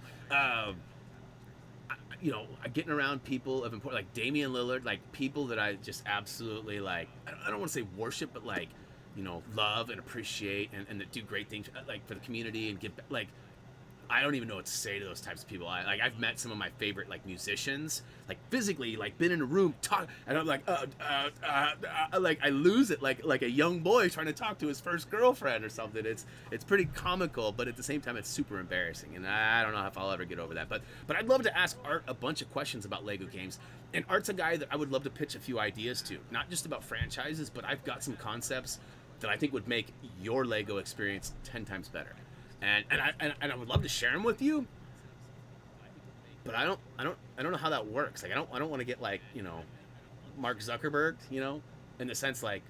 you know, getting around people of important, like Damian Lillard, like people that I just absolutely like. I don't want to say worship, but like, you know, love and appreciate, and that do great things like for the community and give like. I don't even know what to say to those types of people. I've met some of my favorite like musicians, like physically, like been in a room talk, and I'm like, like I lose it, like a young boy trying to talk to his first girlfriend or something. It's pretty comical, but at the same time, it's super embarrassing, and I don't know if I'll ever get over that. But I'd love to ask Art a bunch of questions about Lego games, and Art's a guy that I would love to pitch a few ideas to, not just about franchises, but I've got some concepts that I think would make your Lego experience 10 times better. And I would love to share them with you, but I don't know how that works. Like I don't want to get like, you know, Mark Zuckerberg, you know, in the sense like,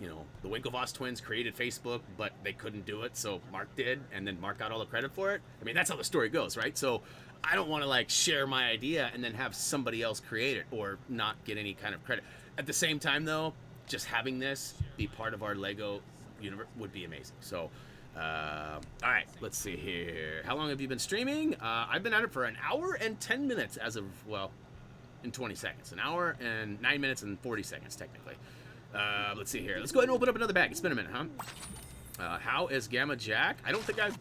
you know, the Winklevoss twins created Facebook, but they couldn't do it, so Mark did, and then Mark got all the credit for it. I mean, that's how the story goes, right? So I don't want to like share my idea and then have somebody else create it or not get any kind of credit. At the same time, though, just having this be part of our Lego universe would be amazing. So. All right, let's see here. How long have you been streaming? I've been at it for an hour and 10 minutes as of, well, in 20 seconds. An hour and 9 minutes and 40 seconds, technically. Let's see here. Let's go ahead and open up another bag. It's been a minute, huh? How is Gamma Jack? I don't think I've...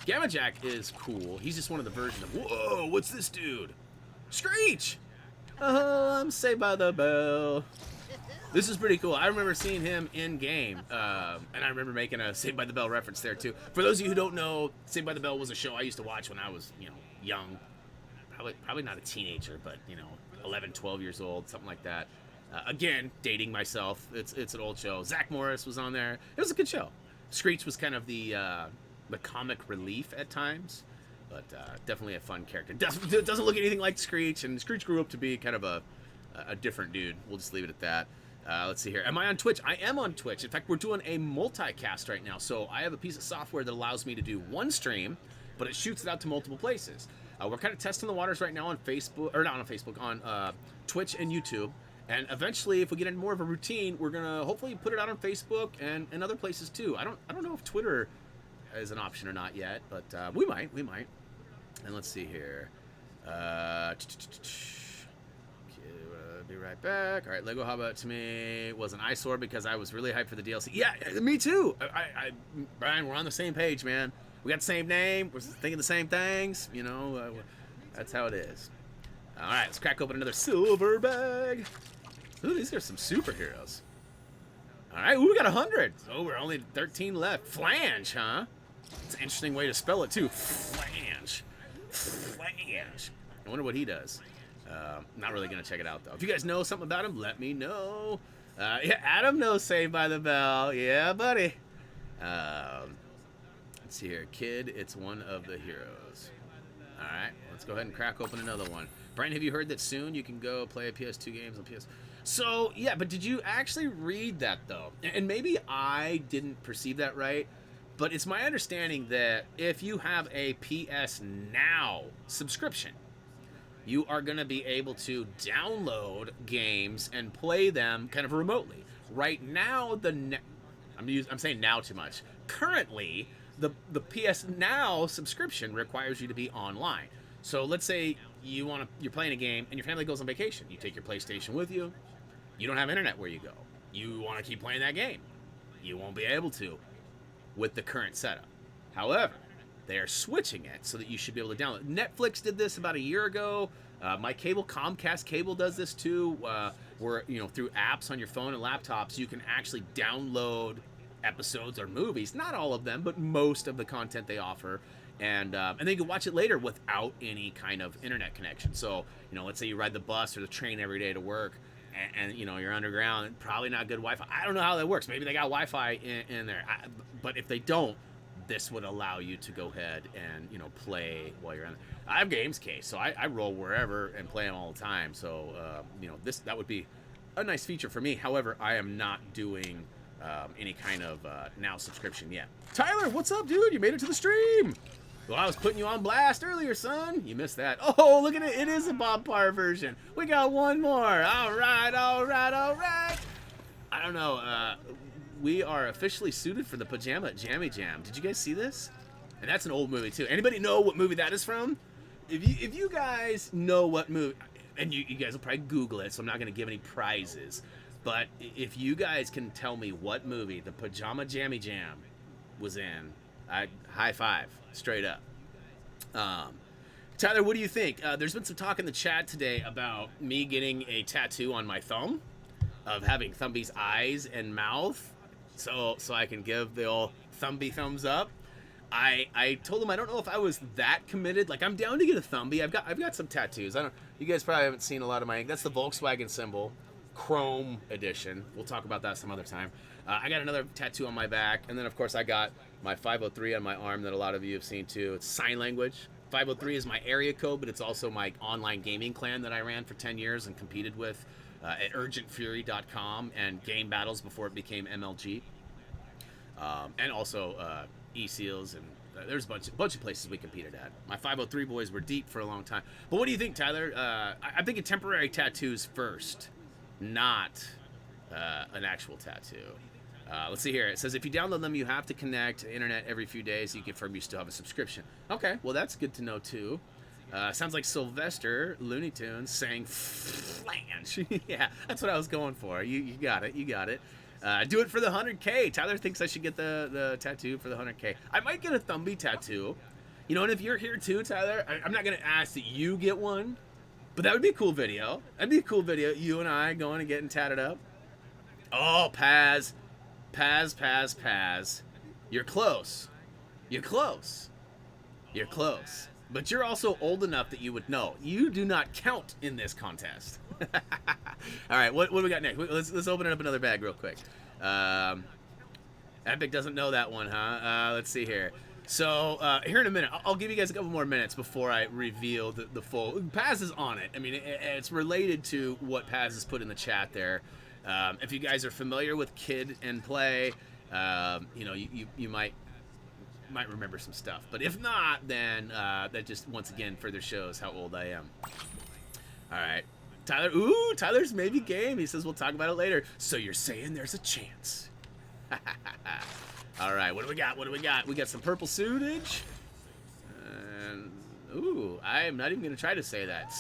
Gamma Jack is cool. He's just one of the versions of... Whoa, what's this dude? Screech! I'm Saved by the Bell. This is pretty cool. I remember seeing him in game, and I remember making a Saved by the Bell reference there too. For those of you who don't know, Saved by the Bell was a show I used to watch when I was, you know, young. Probably not a teenager, but you know, 11, 12 years old, something like that. Again, dating myself. It's an old show. Zach Morris was on there. It was a good show. Screech was kind of the comic relief at times, but definitely a fun character. Doesn't look anything like Screech, and Screech grew up to be kind of a different dude. We'll just leave it at that. Let's see here. Am I on Twitch? I am on Twitch. In fact, we're doing a multicast right now. So I have a piece of software that allows me to do one stream, but it shoots it out to multiple places. We're kind of testing the waters right now on Facebook, or not on Facebook, on Twitch and YouTube. And eventually, if we get into more of a routine, we're gonna hopefully put it out on Facebook and other places too. I don't know if Twitter is an option or not yet, but we might. And let's see here. Be right back. All right, Lego How About to me was an eyesore because I was really hyped for the DLC. Yeah, me too. Brian, we're on the same page, man. We got the same name. We're thinking the same things. You know, that's how it is. All right, let's crack open another silver bag. Ooh, these are some superheroes. All right, ooh, we got 100. Oh, we're only 13 left. Flange, huh? It's an interesting way to spell it too. Flange. I wonder what he does. Not really gonna check it out though. If you guys know something about him, let me know. Yeah, Adam knows Saved by the Bell. Yeah, buddy. Let's see here, kid. It's one of the heroes. All right, let's go ahead and crack open another one. Brian, have you heard that soon you can go play PS2 games on PS? So yeah, but did you actually read that though? And maybe I didn't perceive that right. But it's my understanding that if you have a PS Now subscription, you are going to be able to download games and play them kind of remotely. Right now, I'm saying now too much. Currently, the PS Now subscription requires you to be online. So let's say you're playing a game and your family goes on vacation. You take your PlayStation with you. You don't have internet where you go. You want to keep playing that game. You won't be able to with the current setup. However, they are switching it so that you should be able to download. Netflix did this about a year ago. My cable, Comcast Cable, does this too. Where through apps on your phone and laptops, you can actually download episodes or movies. Not all of them, but most of the content they offer, and then you can watch it later without any kind of internet connection. So let's say you ride the bus or the train every day to work, and you're underground, probably not good Wi-Fi. I don't know how that works. Maybe they got Wi-Fi in there, but if they don't, this would allow you to go ahead and play while you're on. I have Games Case, so I roll wherever and play them all the time. So that would be a nice feature for me. However, I am not doing any kind of Now subscription yet. Tyler, what's up, dude? You made it to the stream. Well, I was putting you on blast earlier, son. You missed that. Oh, look at it. It is a Bob Parr version. We got one more. All right. I don't know. We are officially suited for the Pajama Jammy Jam. Did you guys see this? And that's an old movie, too. Anybody know what movie that is from? If you guys know what movie, and you guys will probably Google it, so I'm not going to give any prizes. But if you guys can tell me what movie the Pajama Jammy Jam was in, high five, straight up. Um, Tyler, what do you think? There's been some talk in the chat today about me getting a tattoo on my thumb of having Thumby's eyes and mouth, so I can give the old Thumby thumbs up. I told him I don't know if I was that committed. Like, I'm down to get a Thumby. I've got some tattoos. I don't. You guys probably haven't seen a lot of my ink. That's the Volkswagen symbol, Chrome edition. We'll talk about that some other time. I got another tattoo on my back, and then of course I got my 503 on my arm that a lot of you have seen too. It's sign language. 503 is my area code, but it's also my online gaming clan that I ran for 10 years and competed with at urgentfury.com and game battles before it became MLG. And also E-Seals, and there's a bunch of places we competed at. My 503 boys were deep for a long time. But what do you think, Tyler? I'm thinking temporary tattoos first, not an actual tattoo. Let's see here. It says if you download them, you have to connect to internet every few days. You confirm you still have a subscription. Okay, well that's good to know too. Sounds like Sylvester Looney Tunes saying flange. Yeah, that's what I was going for. You got it. You got it. Do it for the 100K. Tyler thinks I should get the tattoo for the 100K. I might get a Thumby tattoo. You know, and if you're here too, Tyler, I'm not going to ask that you get one, but that would be a cool video. That'd be a cool video. You and I going and getting tatted up. Oh, Paz. You're close. You're close. You're close. But you're also old enough that you would know. You do not count in this contest. All right, what do we got next? Let's open it up another bag real quick. Epic doesn't know that one, huh? Let's see here. So here in a minute, I'll give you guys a couple more minutes before I reveal the full. Paz is on it. I mean, it's related to what Paz has put in the chat there. If you guys are familiar with Kid and Play, you know, you might remember some stuff. But if not, then that just once again further shows how old I am. All right, Tyler. Ooh, Tyler's maybe game. He says we'll talk about it later. So you're saying there's a chance? All right, what do we got? What do we got? We got some purple suitage. And ooh, I am not even gonna try to say that.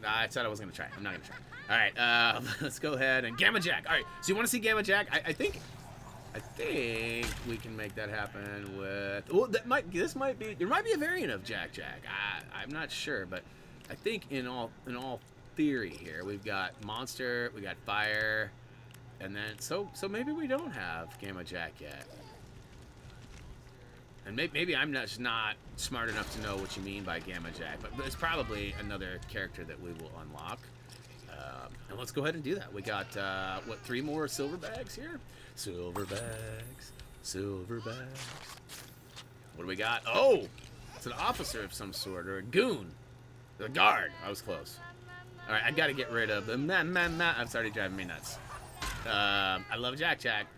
I said I was gonna try. I'm not gonna try. All right, let's go ahead and Gamma Jack. All right, so you want to see Gamma Jack? I think we can make that happen with. Well, there might be a variant of Jack. I'm not sure, but I think in all theory here we've got Monster, we got Fire, and then so maybe we don't have Gamma Jack yet. And maybe I'm just not smart enough to know what you mean by Gamma Jack, but it's probably another character that we will unlock. And let's go ahead and do that. We got, what, 3 more silver bags here? Silver bags. What do we got? Oh! It's an officer of some sort, or a goon. The guard. I was close. All right, I got to get rid of the I'm starting driving me nuts. I love Jack,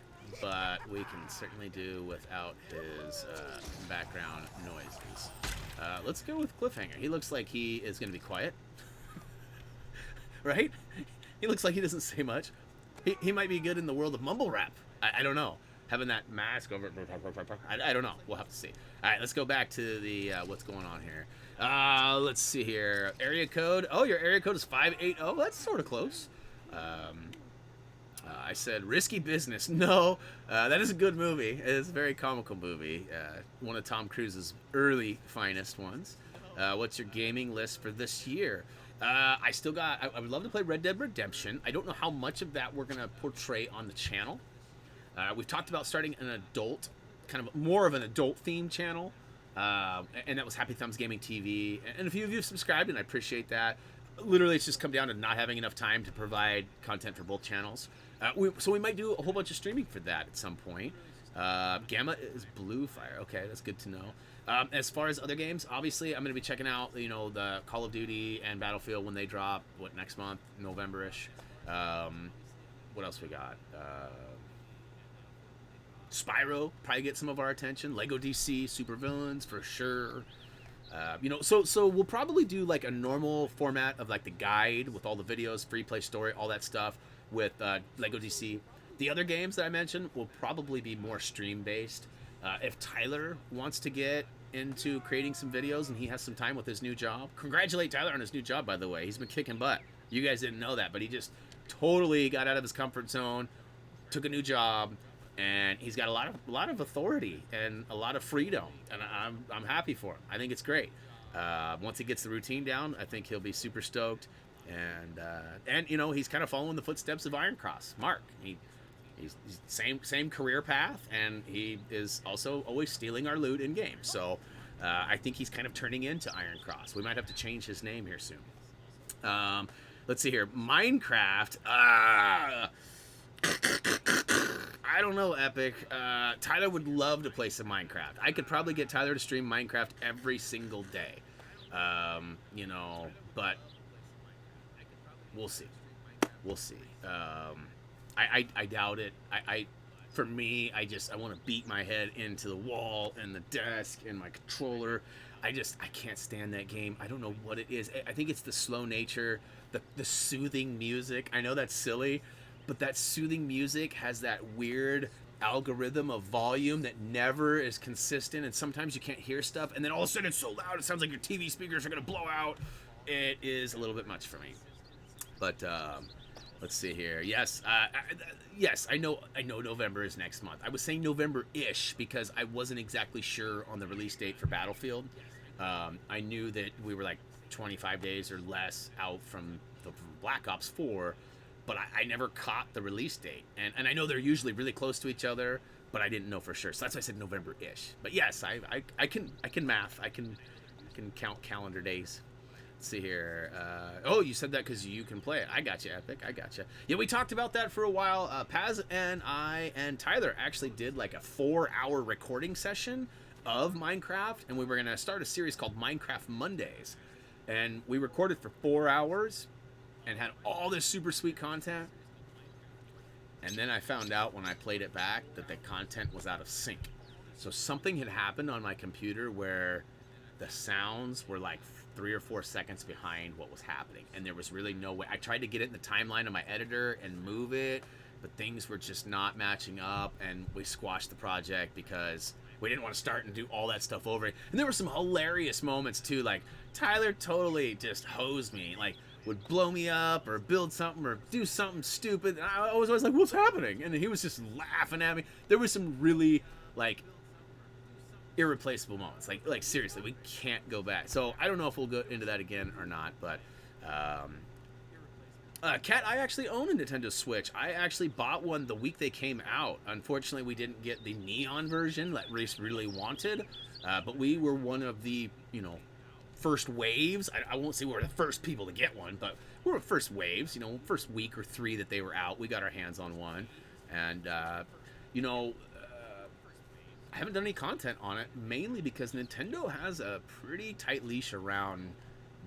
but we can certainly do without his background noises. Let's go with Cliffhanger. He looks like he is going to be quiet. Right? He looks like he doesn't say much. He might be good in the world of mumble rap. I don't know. Having that mask over... I don't know. We'll have to see. All right, let's go back to the what's going on here. Let's see here. Area code. Oh, your area code is 580. That's sort of close. I said Risky Business. No, that is a good movie. It is a very comical movie. One of Tom Cruise's early finest ones. What's your gaming list for this year? I would love to play Red Dead Redemption. I don't know how much of that we're going to portray on the channel. We've talked about starting an adult, kind of more of an adult-themed channel. And that was HappyThumbsGaming TV. And a few of you have subscribed, and I appreciate that. Literally, it's just come down to not having enough time to provide content for both channels. So we might do a whole bunch of streaming for that at some point. Gamma is Blue Fire. Okay, that's good to know. As far as other games, obviously, I'm going to be checking out, the Call of Duty and Battlefield when they drop, next month, November-ish. What else we got? Spyro, probably get some of our attention. Lego DC, Supervillains, for sure. So we'll probably do, like, a normal format of, like, the guide with all the videos, free play story, all that stuff with Lego DC. The other games that I mentioned will probably be more stream-based. If Tyler wants to get into creating some videos and he has some time with his new job, congratulate Tyler on his new job, by the way. He's been kicking butt. You guys didn't know that, but he just totally got out of his comfort zone, took a new job, and he's got a lot of authority and a lot of freedom, and I'm happy for him. I think it's great. Once he gets the routine down, I think he'll be super stoked. And you know, he's kind of following the footsteps of Ironcross Mark. He's same career path, and he is also always stealing our loot in game. So I think he's kind of turning into Ironcross. We might have to change his name here soon. Let's see here, Minecraft. I don't know, Epic. Tyler would love to play some Minecraft. I could probably get Tyler to stream Minecraft every single day. You know, but we'll see. We'll see. I doubt it. For me, I want to beat my head into the wall and the desk and my controller. I can't stand that game. I don't know what it is. I think it's the slow nature, the soothing music. I know that's silly, but that soothing music has that weird algorithm of volume that never is consistent, and sometimes you can't hear stuff, and then all of a sudden it's so loud it sounds like your TV speakers are going to blow out. It is a little bit much for me. But let's see here. Yes, yes, I know November is next month. I was saying November-ish because I wasn't exactly sure on the release date for Battlefield. I knew that we were like 25 days or less out from Black Ops 4, but I never caught the release date. And I know they're usually really close to each other, but I didn't know for sure. So that's why I said November-ish. But yes, I can math. I can count calendar days. Let's see here. Oh, you said that because you can play it. I got you, Epic. I got you. Yeah, we talked about that for a while. Paz and I and Tyler actually did like a 4-hour recording session of Minecraft, and we were going to start a series called Minecraft Mondays. And we recorded for 4 hours and had all this super sweet content. And then I found out when I played it back that the content was out of sync. So something had happened on my computer where the sounds were like 3 or 4 seconds behind what was happening, and there was really no way. I tried to get it in the timeline of my editor and move it, but things were just not matching up, and we squashed the project because we didn't want to start and do all that stuff over. And there were some hilarious moments too, like Tyler totally just hosed me, like would blow me up or build something or do something stupid, and I was always like, what's happening? And he was just laughing at me. There was some really like irreplaceable moments. Like seriously, we can't go back. So I don't know if we'll go into that again or not, but Kat, I actually own a Nintendo Switch. I actually bought one the week they came out. Unfortunately, we didn't get the neon version that Reese really wanted, but we were one of the, you know, first waves. I won't say we were the first people to get one, but we were first waves, you know, first week or 3 that they were out, we got our hands on one. And you know, I haven't done any content on it, mainly because Nintendo has a pretty tight leash around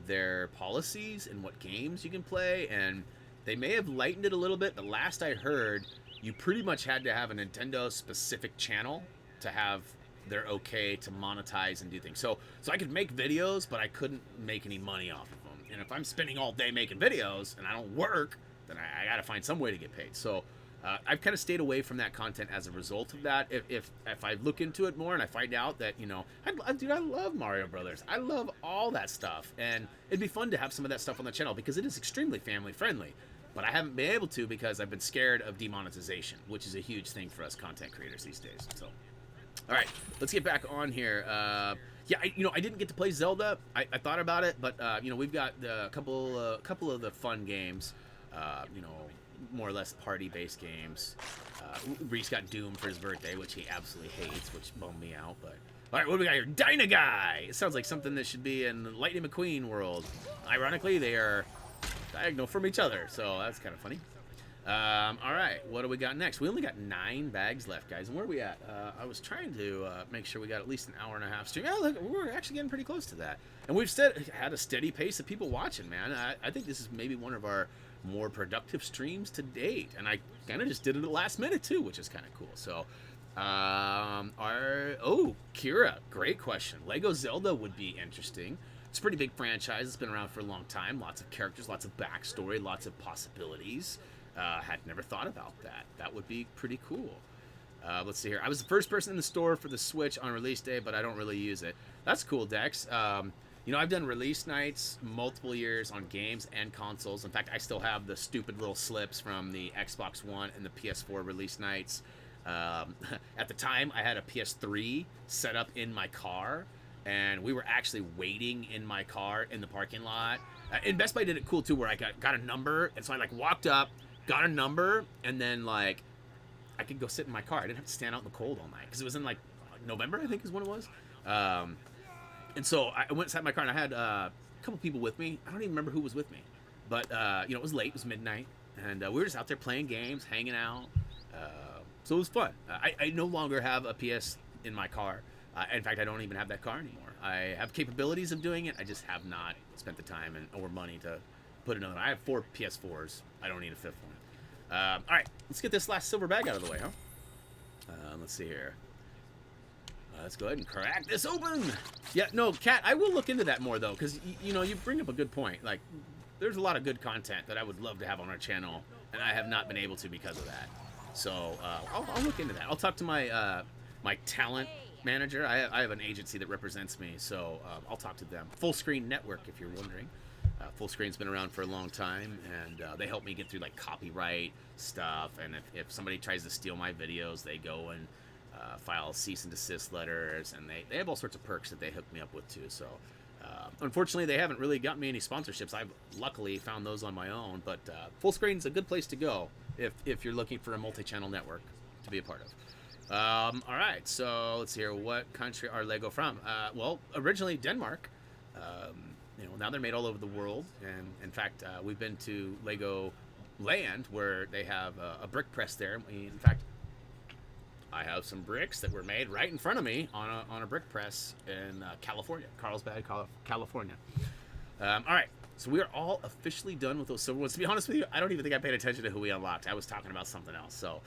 their policies and what games you can play, and they may have lightened it a little bit, but last I heard, you pretty much had to have a Nintendo specific channel to have their okay to monetize and do things. So I could make videos, but I couldn't make any money off of them. And if I'm spending all day making videos and I don't work, then I gotta find some way to get paid. So I've kind of stayed away from that content as a result of that. If I look into it more and I find out that, you know, dude, I love Mario Brothers. I love all that stuff. And it'd be fun to have some of that stuff on the channel because it is extremely family friendly. But I haven't been able to because I've been scared of demonetization, which is a huge thing for us content creators these days. So, all right, let's get back on here. Yeah, I didn't get to play Zelda. I thought about it, but, you know, we've got a couple of the fun games, you know, more or less party-based games. Reese got Doom for his birthday, which he absolutely hates, which bummed me out. But all right, what do we got here? Dynaguy! It sounds like something that should be in Lightning McQueen world. Ironically, they are diagonal from each other, so that's kind of funny. All right, what do we got next? We only got 9 bags left, guys. And where are we at? I was trying to make sure we got at least an hour and a half stream. Yeah, look, we're actually getting pretty close to that. And we've had a steady pace of people watching, man. I think this is maybe one of our more productive streams to date, and I kind of just did it at the last minute too, which is kind of cool. So Kira, great question. Lego Zelda would be interesting. It's a pretty big franchise. It's been around for a long time, lots of characters, lots of backstory, lots of possibilities. Had never thought about that. That would be pretty cool. Let's see here. I was the first person in the store for the Switch on release day, but I don't really use it. That's cool, Dex. You know, I've done release nights multiple years on games and consoles. In fact, I still have the stupid little slips from the Xbox One and the PS4 release nights. At the time, I had a PS3 set up in my car, and we were actually waiting in my car in the parking lot. And Best Buy did it cool too, where I got a number, and so I like walked up, got a number, and then like I could go sit in my car. I didn't have to stand out in the cold all night because it was in like November, I think is when it was. And so I went and sat in my car, and I had a couple people with me. I don't even remember who was with me, but you know, it was late. It was midnight, and we were just out there playing games, hanging out. So it was fun. I no longer have a PS in my car. In fact, I don't even have that car anymore. I have capabilities of doing it. I just have not spent the time or money to put another one. I have 4 PS4s. I don't need a 5th one. All right, let's get this last silver bag out of the way, huh? Let's see here. Let's go ahead and crack this open. Yeah, no, Kat, I will look into that more, though, because, you know, you bring up a good point. Like, there's a lot of good content that I would love to have on our channel, and I have not been able to because of that. So I'll look into that. I'll talk to my my talent manager. I have an agency that represents me, so I'll talk to them. Full Screen Network, if you're wondering. Full Screen's been around for a long time, and they help me get through like copyright stuff. And if somebody tries to steal my videos, they go and file cease and desist letters, and they have all sorts of perks that they hook me up with too. So unfortunately, they haven't really gotten me any sponsorships. I've luckily found those on my own, but Full Screen's a good place to go if you're looking for a multi-channel network to be a part of. All right, so let's see here. What country are Lego from? Well, originally Denmark. You know, now they're made all over the world, and in fact, we've been to Lego Land where they have a brick press there. In fact, I have some bricks that were made right in front of me on a brick press in California, Carlsbad, California. All right, so we are all officially done with those silver ones. To be honest with you, I don't even think I paid attention to who we unlocked. I was talking about something else. So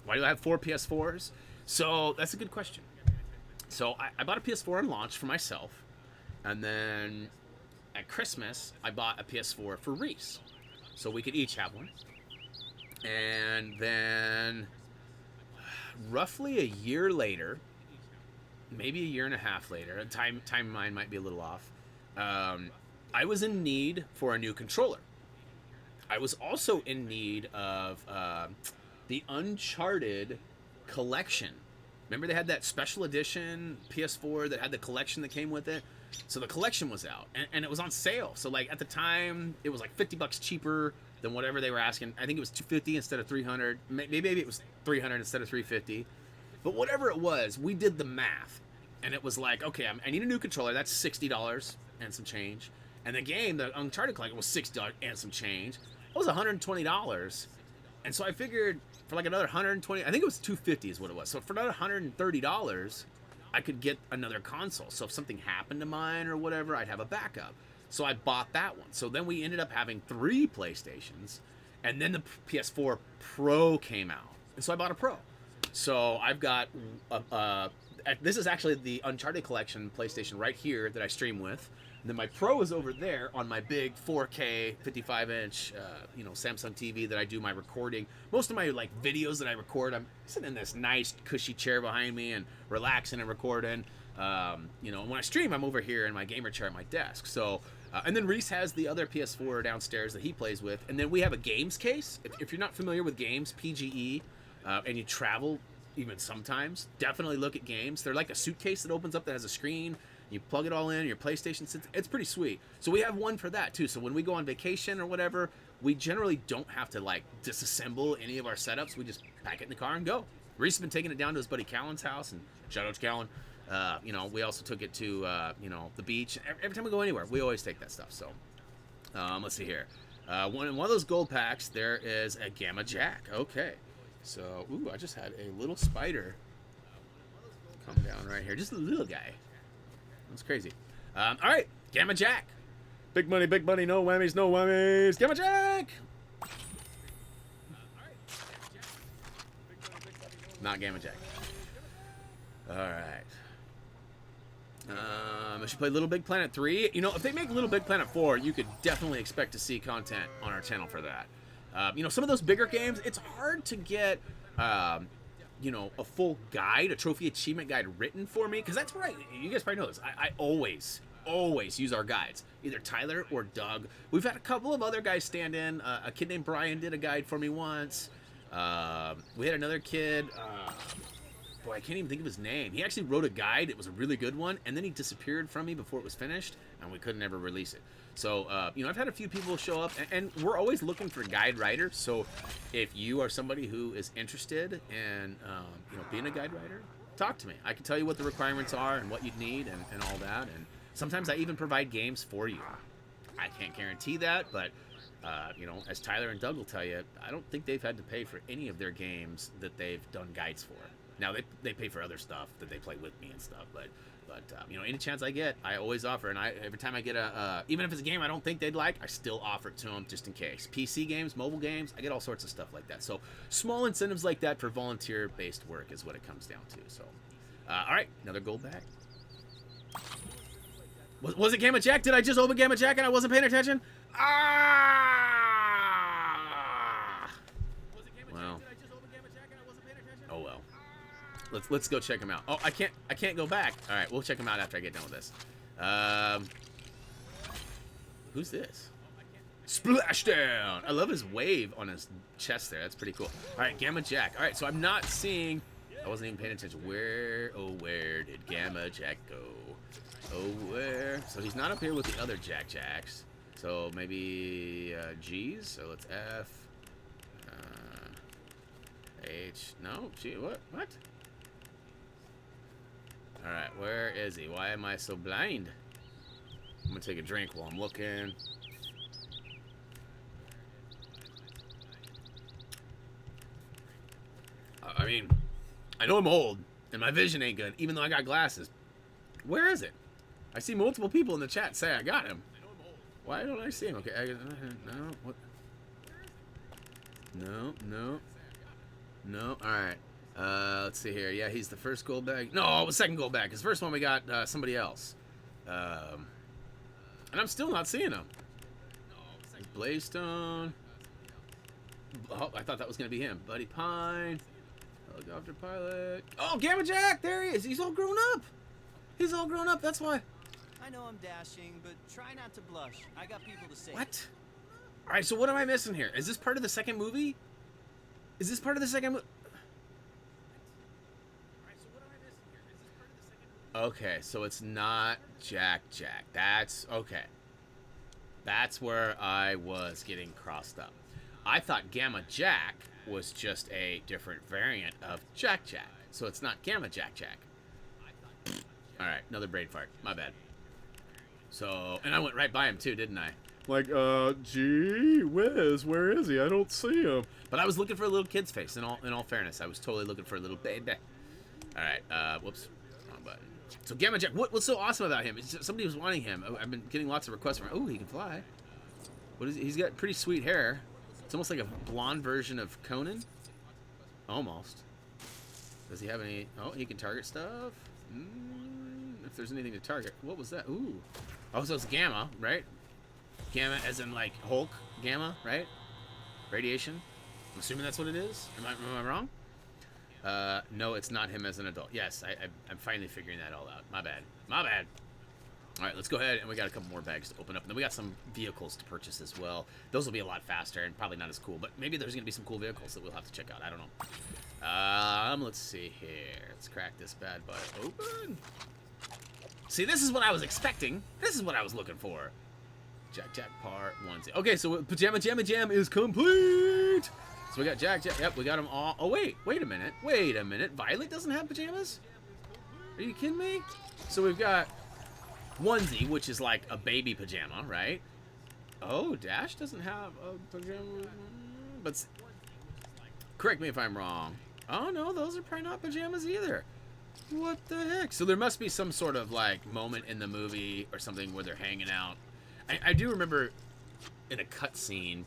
why do I have 4 PS4s? So that's a good question. So I bought a PS4 on launch for myself, and then at Christmas I bought a PS4 for Reese, so we could each have one. And then roughly a year later, maybe a year and a half later, timeline might be a little off, I was in need for a new controller. I was also in need of the Uncharted collection. Remember they had that special edition PS4 that had the collection that came with it? So the collection was out, and it was on sale. So like at the time, it was like $50 cheaper than whatever they were asking. I think it was $250 instead of $300. Maybe it was $300 instead of $350. But whatever it was, we did the math, and it was like, okay, I need a new controller. That's $60 and some change. And the game, the Uncharted collection, was $60 and some change. It was $120. And so I figured for like another $120, I think it was $250 is what it was. So for another $130, I could get another console. So if something happened to mine or whatever, I'd have a backup. So I bought that one. So then we ended up having 3 PlayStations, and then the PS4 Pro came out. And so I bought a Pro. So I've got, this is actually the Uncharted collection PlayStation right here that I stream with. And then my Pro is over there on my big 4K 55-inch, Samsung TV that I do my recording. Most of my like videos that I record, I'm sitting in this nice cushy chair behind me and relaxing and recording. And when I stream, I'm over here in my gamer chair at my desk. So, and then Reese has the other PS4 downstairs that he plays with. And then we have a games case. If you're not familiar with games, PGE, and you travel even sometimes, definitely look at games. They're like a suitcase that opens up that has a screen. You plug it all in, your PlayStation sits. It's pretty sweet. So we have one for that too. So when we go on vacation or whatever, we generally don't have to like disassemble any of our setups. We just pack it in the car and go. Reese has been taking it down to his buddy Callan's house, and shout out to Callan. We also took it to the beach. Every time we go anywhere, we always take that stuff. So let's see here. One of those gold packs, there is a Gamma Jack. Okay. So, I just had a little spider come down right here. Just a little guy. That's crazy. All right, Gamma Jack. Big money, no whammies, no whammies. Gamma Jack! Not Gamma Jack. All right. I should play Little Big Planet 3. If they make Little Big Planet 4, you could definitely expect to see content on our channel for that. Some of those bigger games, it's hard to get, a full guide, a trophy achievement guide written for me, because that's where you guys probably know this. I always use our guides, either Tyler or Doug. We've had a couple of other guys stand in. A kid named Brian did a guide for me once. We had another kid. Boy, I can't even think of his name. He actually wrote a guide. It was a really good one, and then he disappeared from me before it was finished, and we couldn't ever release it. So, you know, I've had a few people show up, and we're always looking for guide writers. So, if you are somebody who is interested in, you know, being a guide writer, talk to me. I can tell you what the requirements are and what you'd need and all that. And sometimes I even provide games for you. I can't guarantee that, but you know, as Tyler and Doug will tell you, I don't think they've had to pay for any of their games that they've done guides for. Now they pay for other stuff that they play with me and stuff, but you know, any chance I get, I always offer. And every time I get even if it's a game I don't think they'd like, I still offer it to them just in case. PC games, mobile games, I get all sorts of stuff like that. So small incentives like that for volunteer-based work is what it comes down to. So, all right, another gold bag. Was it Gamma Jack? Did I just open Gamma Jack and I wasn't paying attention? Ah! Well. Oh well. Let's go check him out. Oh, I can't go back. All right, we'll check him out after I get done with this. Who's this? Splashdown! I love his wave on his chest there. That's pretty cool. All right, Gamma Jack. All right, so I'm not seeing. I wasn't even paying attention. Where did Gamma Jack go? Oh, where? So he's not up here with the other Jack Jacks. So maybe G's. So let's F. H. No, G. What? All right, where is he? Why am I so blind? I'm gonna take a drink while I'm looking. I mean, I know I'm old and my vision ain't good, even though I got glasses. Where is it? I see multiple people in the chat say I got him. Why don't I see him? Okay, no, what? No. All right. Let's see here. Yeah, he's the first gold bag. No, it was second gold bag. His first one we got somebody else. And I'm still not seeing him. Blaystone. Oh, I thought that was gonna be him. Buddy Pine. Helicopter pilot. Oh, Gamma Jack! There he is. He's all grown up. That's why. I know I'm dashing, but try not to blush. I got people to say. What? All right. So what am I missing here? Is this part of the second movie? Okay, so it's not Jack. That's okay. That's where I was getting crossed up. I thought Gamma Jack was just a different variant of Jack. So it's not Gamma Jack. All right, another brain fart. My bad. So, and I went right by him too, didn't I? Like, gee whiz, where is he? I don't see him. But I was looking for a little kid's face. In all fairness, I was totally looking for a little baby. All right, whoops, wrong button. So Gamma Jack, what's so awesome about him? Somebody was wanting him. I've been getting lots of requests from him. Oh, he can fly. What is he? He's got pretty sweet hair. It's almost like a blonde version of Conan. Almost. Does he have any? Oh, he can target stuff. If there's anything to target. What was that? Ooh. Oh, so it's Gamma, right? Gamma as in like Hulk Gamma, right? Radiation. I'm assuming that's what it is. Am I wrong? No, it's not him as an adult. Yes, I'm finally figuring that all out. My bad. All right, let's go ahead, and we got a couple more bags to open up. And then we got some vehicles to purchase as well. Those will be a lot faster and probably not as cool, but maybe there's going to be some cool vehicles that we'll have to check out. I don't know. Let's see here. Let's crack this bad boy open. See, this is what I was expecting. This is what I was looking for. Jack part 1. Okay, so Pajama Jamma Jam is complete. So we got Jack. Yep, we got them all. Oh, wait a minute. Violet doesn't have pajamas? Are you kidding me? So we've got Onesie, which is like a baby pajama, right? Oh, Dash doesn't have a pajama. But correct me if I'm wrong. Oh, no, those are probably not pajamas either. What the heck? So there must be some sort of like moment in the movie or something where they're hanging out. I do remember in a cutscene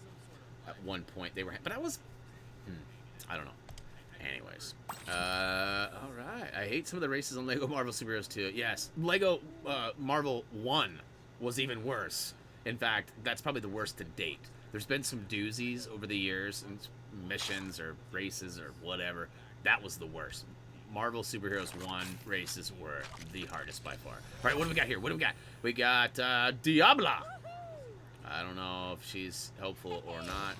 at one point they were, but I was, I don't know. Anyways, all right. I hate some of the races on Lego Marvel Superheroes 2. Yes, Lego Marvel 1 was even worse. In fact, that's probably the worst to date. There's been some doozies over the years, and missions or races or whatever. That was the worst. Marvel Superheroes 1 races were the hardest by far. All right, what do we got here? We got Diabla. I don't know if she's helpful or not.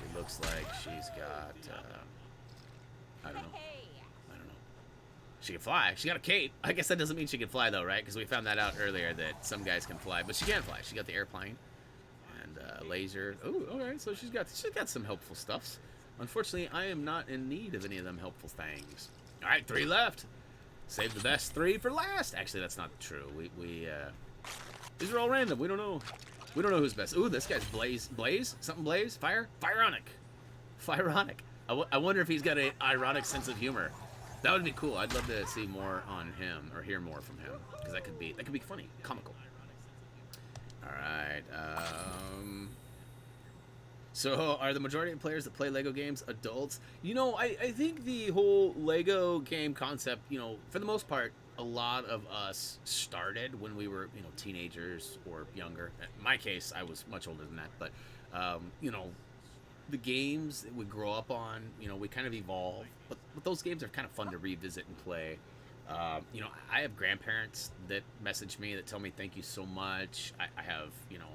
She looks like she's got, I don't know. I don't know. She can fly. She got a cape. I guess that doesn't mean she can fly, though, right? Because we found that out earlier that some guys can fly. But she can fly. She got the airplane and laser. Oh, all right. So she's got some helpful stuffs. Unfortunately, I am not in need of any of them helpful things. All right, 3 left. Save the best 3 for last. Actually, that's not true. These are all random. We don't know. We don't know who's best. Ooh, this guy's Blaze? Something Blaze? Fironic. I wonder if he's got an ironic sense of humor. That would be cool. I'd love to see more on him or hear more from him because that could be funny, comical. All right. So, are the majority of players that play Lego games adults? You know, I think the whole Lego game concept, you know, for the most part, a lot of us started when we were, you know, teenagers or younger. In my case, I was much older than that. But, you know, the games that we grow up on, you know, we kind of evolve. But those games are kind of fun to revisit and play. You know, I have grandparents that message me that tell me thank you so much. I have, you know,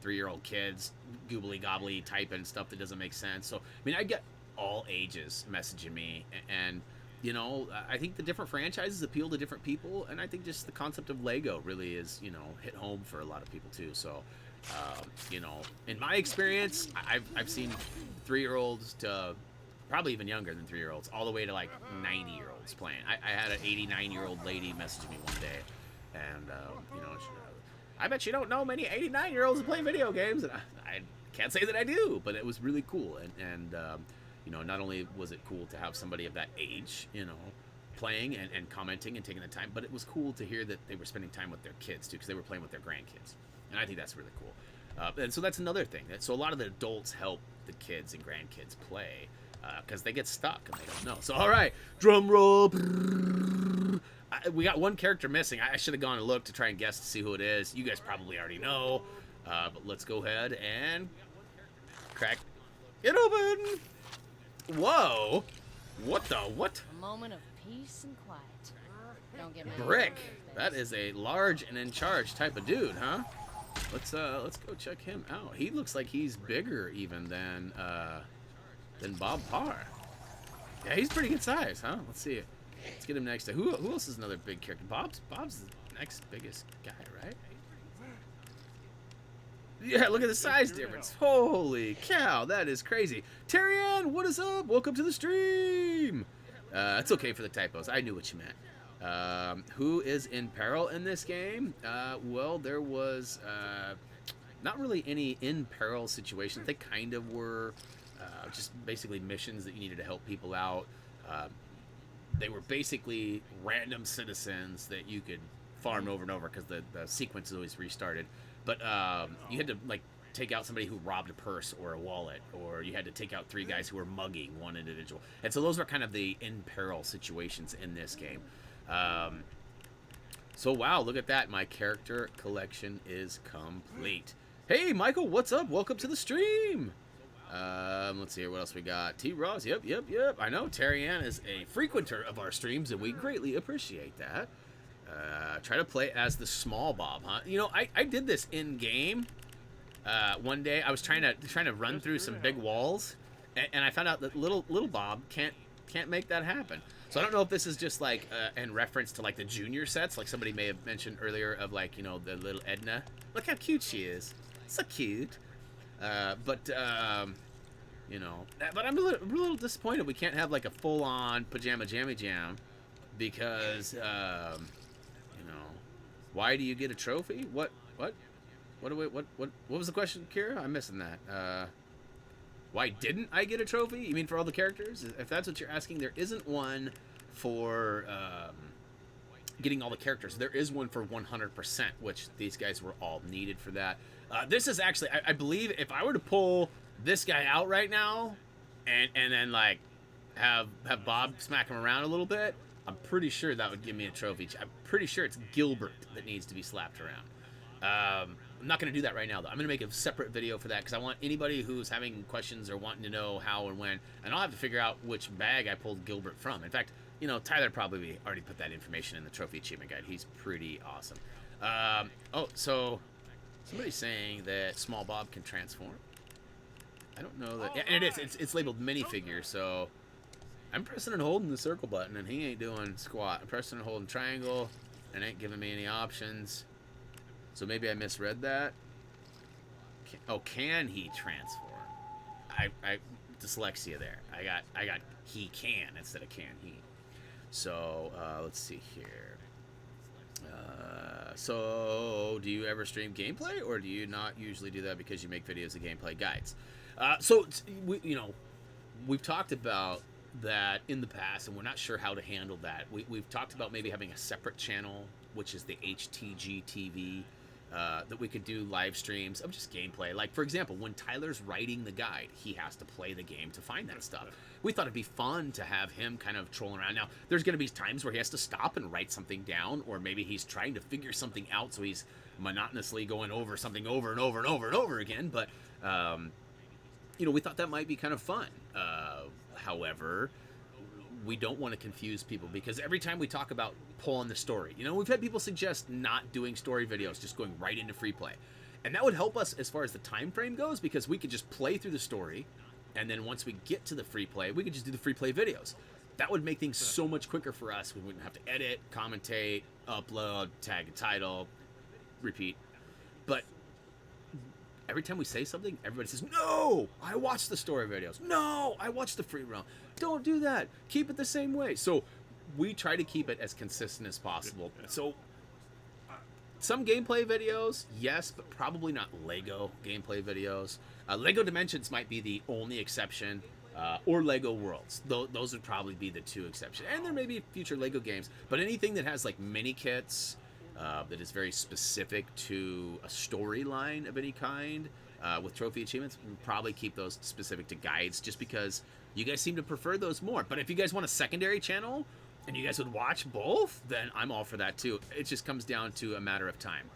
3-year-old kids goobly gobbly typing stuff that doesn't make sense. So I mean, I get all ages messaging me, and you know, I think the different franchises appeal to different people, and I think just the concept of Lego really is, you know, hit home for a lot of people too. So you know, in my experience, I've seen 3-year-olds to probably even younger than 3-year-olds, all the way to like 90-year-olds playing. I had an 89-year-old lady message me one day, and you know, I bet you don't know many 89-year-olds that play video games, and I can't say that I do, but it was really cool, and you know, not only was it cool to have somebody of that age, you know, playing and commenting and taking the time, but it was cool to hear that they were spending time with their kids too, because they were playing with their grandkids, and I think that's really cool. And so that's another thing. So a lot of the adults help the kids and grandkids play because they get stuck and they don't know. So all right, drum roll. We got one character missing. I should have gone and looked to try and guess to see who it is. You guys probably already know, but let's go ahead and crack it open. Whoa! What the what? A moment of peace and quiet. Don't get many Brick. birthdays. That is a large and in charge type of dude, huh? Let's go check him out. He looks like he's bigger even than Bob Parr. Yeah, he's pretty good size, huh? Let's see it. Let's get him next to who else is another big character? Bob's the next biggest guy, right? Yeah, look at the size difference. Holy cow, that is crazy. Terrian, what is up? Welcome to the stream. It's okay for the typos. I knew what you meant. Who is in peril in this game? Well, there was not really any in peril situations. They kind of were just basically missions that you needed to help people out. They were basically random citizens that you could farm over and over because the sequence is always restarted. But you had to like take out somebody who robbed a purse or a wallet, or you had to take out 3 guys who were mugging one individual. And so those were kind of the in peril situations in this game. So wow, look at that. My character collection is complete. Hey, Michael, what's up? Welcome to the stream. Let's see here. What else we got? T. Ross. Yep. I know Terry Ann is a frequenter of our streams, and we greatly appreciate that. Try to play as the small Bob, huh? You know, I did this in game. One day I was trying to run through some big walls, and I found out that little Bob can't make that happen. So I don't know if this is just like in reference to like the junior sets, like somebody may have mentioned earlier of like, you know, the little Edna. Look how cute she is. So cute. You know, but I'm a little disappointed we can't have like a full-on pajama jammy jam because, you know, why do you get a trophy? What was the question, Kira? I'm missing that. Why didn't I get a trophy? You mean for all the characters? If that's what you're asking, there isn't one for getting all the characters. There is one for 100%, which these guys were all needed for that. This is actually, I believe, if I were to pull this guy out right now, and then like have Bob smack him around a little bit, I'm pretty sure that would give me a trophy. I'm pretty sure it's Gilbert that needs to be slapped around. I'm not going to do that right now, though. I'm going to make a separate video for that because I want anybody who's having questions or wanting to know how and when, and I'll have to figure out which bag I pulled Gilbert from. In fact, you know, Tyler probably already put that information in the trophy achievement guide. He's pretty awesome. Oh, so somebody's saying that Small Bob can transform. I don't know that. Yeah, and it is. It's labeled minifigure, so I'm pressing and holding the circle button, and he ain't doing squat. I'm pressing and holding triangle, and ain't giving me any options. So maybe I misread that. Can he transform? I dyslexia there. I got he can instead of can he. So let's see here. So do you ever stream gameplay, or do you not usually do that because you make videos of gameplay guides? We've talked about that in the past, and we're not sure how to handle that. We've talked about maybe having a separate channel, which is the HTGTv, that we could do live streams of just gameplay. Like, for example, when Tyler's writing the guide, he has to play the game to find that stuff. We thought it'd be fun to have him kind of trolling around. Now, there's going to be times where he has to stop and write something down, or maybe he's trying to figure something out, so he's monotonously going over something over and over and over and over again. But, we thought that might be kind of fun. However, we don't want to confuse people, because every time we talk about pulling the story, we've had people suggest not doing story videos, just going right into free play. And that would help us as far as the time frame goes, because we could just play through the story, and then once we get to the free play, we could just do the free play videos. That would make things so much quicker for us. We wouldn't have to edit, commentate, upload, tag a title, repeat. But every time we say something, everybody says, no, I watched the story videos. No, I watched the free roam. Don't do that. Keep it the same way. So we try to keep it as consistent as possible. So some gameplay videos, yes, but probably not Lego gameplay videos. Lego Dimensions might be the only exception, or Lego Worlds. Those would probably be the two exceptions. And there may be future Lego games, but anything that has like mini kits, that is very specific to a storyline of any kind, with trophy achievements, we'll probably keep those specific to guides, just because you guys seem to prefer those more. But if you guys want a secondary channel and you guys would watch both, then I'm all for that too. It just comes down to a matter of time.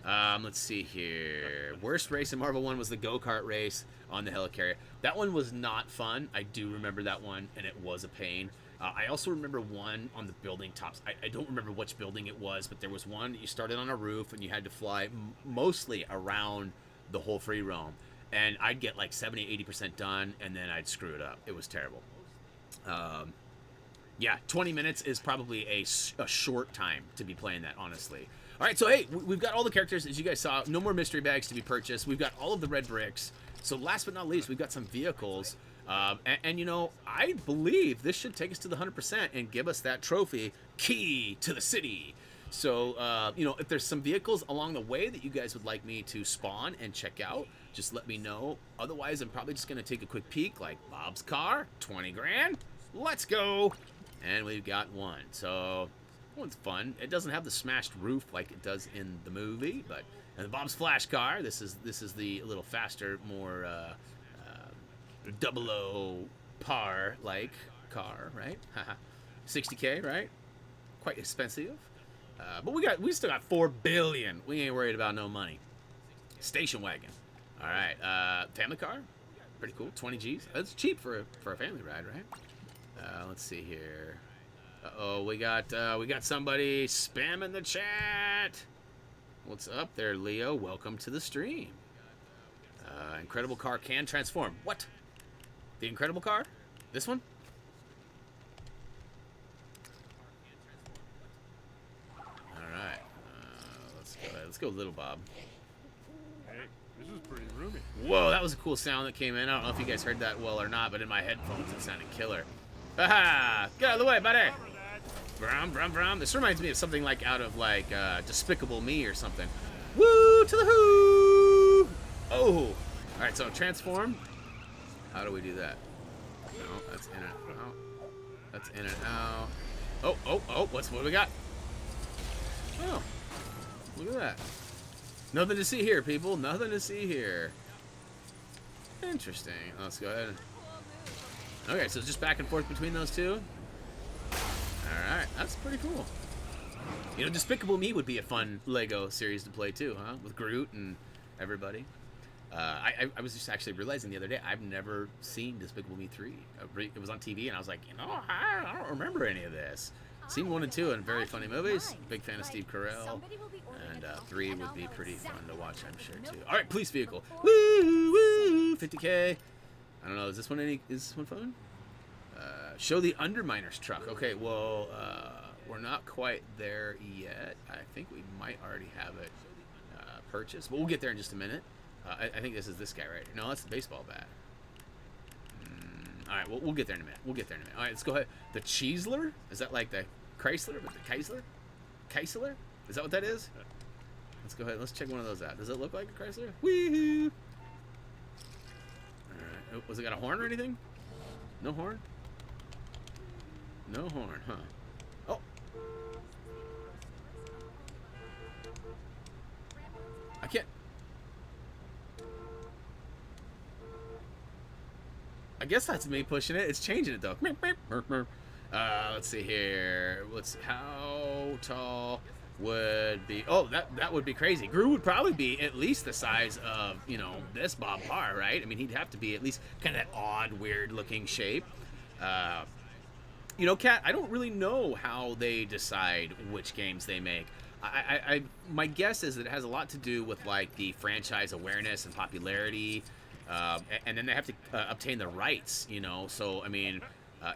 Let's see here. Worst race in Marvel 1 was the go-kart race on the helicarrier. That one was not fun. I do remember that one, and it was a pain. I also remember one on the building tops. I don't remember which building it was, but there was one. You started on a roof, and you had to fly mostly around the whole free roam. And I'd get like 70-80% done, and then I'd screw it up. It was terrible. Yeah, 20 minutes is probably a short time to be playing that, honestly. All right, so hey, we've got all the characters, as you guys saw. No more mystery bags to be purchased. We've got all of the red bricks. So last but not least, we've got some vehicles. I believe this should take us to the 100% and give us that trophy, Key to the City. So, if there's some vehicles along the way that you guys would like me to spawn and check out, just let me know. Otherwise, I'm probably just going to take a quick peek, like Bob's car, 20 grand. Let's go. And we've got one. So, one's fun. It doesn't have the smashed roof like it does in the movie, but and the Bob's Flash car. This is the little faster, more 00 par like car, right? 60K, right? Quite expensive. But we still got 4 billion. We ain't worried about no money. Station wagon. All right. Family car. Pretty cool. 20 G's. That's cheap for a family ride, right? Let's see here. Uh-oh, we got somebody spamming the chat. What's up there, Leo? Welcome to the stream. Incredible car can transform. What? The Incredible car? This one? Alright. Let's go Little Bob. Hey, this is pretty roomy. Whoa, that was a cool sound that came in. I don't know if you guys heard that well or not, but in my headphones it sounded killer. Haha! Get out of the way, buddy! Brum, brum, brum. This reminds me of something like out of like Despicable Me or something. Woo to the hoo! Oh! Alright, so transform. How do we do that? No, that's in and out. That's in and out. Oh, what do we got? Oh, look at that. Nothing to see here, people. Nothing to see here. Interesting. Let's go ahead. Okay, so it's just back and forth between those two. Alright, that's pretty cool. Despicable Me would be a fun Lego series to play too, huh? With Groot and everybody. I was just actually realizing the other day, I've never seen Despicable Me 3. It was on TV, and I was like, I don't remember any of this. Seen 1 and 2, and very funny movies. Big fan of Steve Carell. And 3 would be pretty fun to watch, I'm sure, too. All right, police vehicle. Woo, woo, 50K. I don't know. Is this one fun? Show the Underminer's truck. Okay, well, we're not quite there yet. I think we might already have it purchased, but we'll get there in just a minute. I think this is this guy right here. No, that's the baseball bat. All right, well, we'll get there in a minute. All right, let's go ahead. The Cheesler? Is that like the Chrysler? With the Chrysler? Chrysler? Is that what that is? Let's go ahead. Let's check one of those out. Does it look like a Chrysler? Woohoo! All right. Oh, was it got a horn or anything? No horn? No horn, huh? Oh. I can't. I guess that's me pushing it. It's changing it though. Let's see here. How tall would be? Oh, that would be crazy. GUDER'er would probably be at least the size of, you know, this Bob Parr, right? I mean, he'd have to be at least kind of that odd, weird-looking shape. You know, Kat, I don't really know how they decide which games they make. My guess is that it has a lot to do with like the franchise awareness and popularity. And then they have to obtain the rights, you know. So, I mean,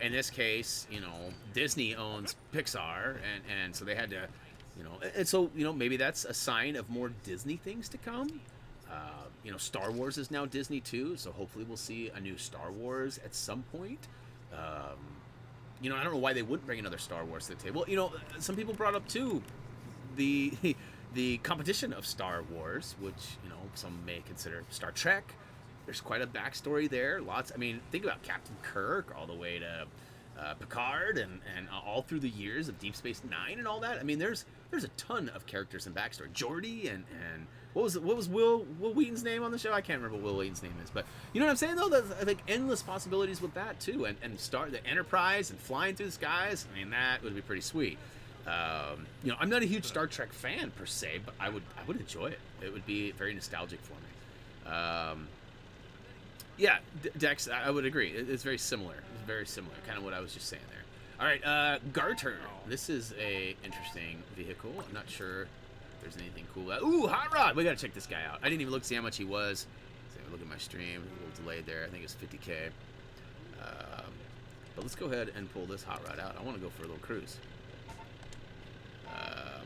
in this case, you know, Disney owns Pixar, and so they had to, you know, and so, you know, maybe that's a sign of more Disney things to come. You know, Star Wars is now Disney too, so hopefully we'll see a new Star Wars at some point. You know, I don't know why they wouldn't bring another Star Wars to the table. You know, some people brought up too the competition of Star Wars, which, you know, some may consider Star Trek. There's quite a backstory there. Lots. I mean, think about Captain Kirk all the way to Picard and all through the years of Deep Space Nine and all that. I mean, there's a ton of characters and backstory. Geordi and what was Will Wheaton's name on the show? I can't remember what Will Wheaton's name is, but you know what I'm saying though. There's like endless possibilities with that too, and the Enterprise and flying through the skies. I mean, that would be pretty sweet. You know, I'm not a huge Star Trek fan per se, but I would enjoy it. It would be very nostalgic for me. Yeah, Dex, I would agree. It's very similar. It's very similar, kind of what I was just saying there. All right, GUDER'er. This is a interesting vehicle. I'm not sure if there's anything cool. Ooh, Hot Rod. We got to check this guy out. I didn't even look to see how much he was. So look at my stream. A little delayed there. I think it's 50K. But let's go ahead and pull this Hot Rod out. I want to go for a little cruise.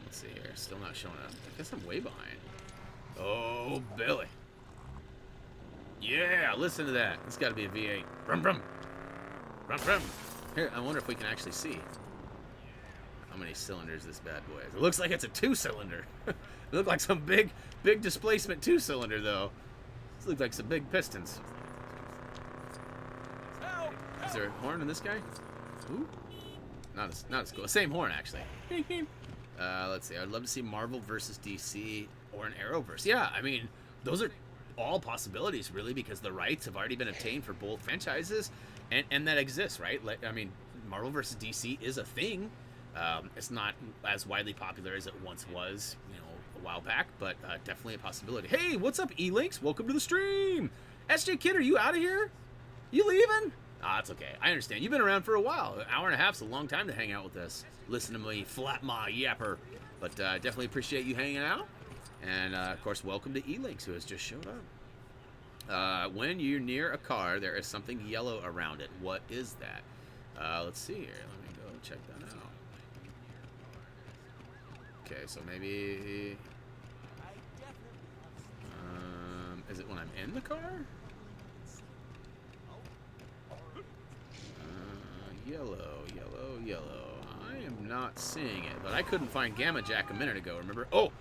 Let's see here. Still not showing up. I guess I'm way behind. Oh, Billy. Yeah, listen to that. It's got to be a V8. Brum, brum. Brum, brum. Here, I wonder if we can actually see how many cylinders this bad boy is. It looks like it's a 2-cylinder. It looked like some big displacement 2-cylinder, though. This looks like some big pistons. Is there a horn in this guy? Ooh. Not as cool. Same horn, actually. Let's see. I'd love to see Marvel versus DC or an Arrowverse. Yeah, I mean, those are all possibilities, really, because the rights have already been obtained for both franchises, and that exists, right? Like, I mean, Marvel versus DC is a thing. It's not as widely popular as it once was, you know, a while back, but definitely a possibility. Hey, what's up, E-Links? Welcome to the stream. SJ Kid, are you out of here? You leaving? Ah, it's okay. I understand. You've been around for a while. An hour and a half's a long time to hang out with us. Listen to me flap my yapper. But definitely appreciate you hanging out. And, of course, welcome to E-Links, who has just showed up. When you're near a car, there is something yellow around it. What is that? Let's see here. Let me go check that out. Okay, so maybe... is it when I'm in the car? Yellow, yellow, yellow. I am not seeing it, but I couldn't find Gamma Jack a minute ago, remember? Oh,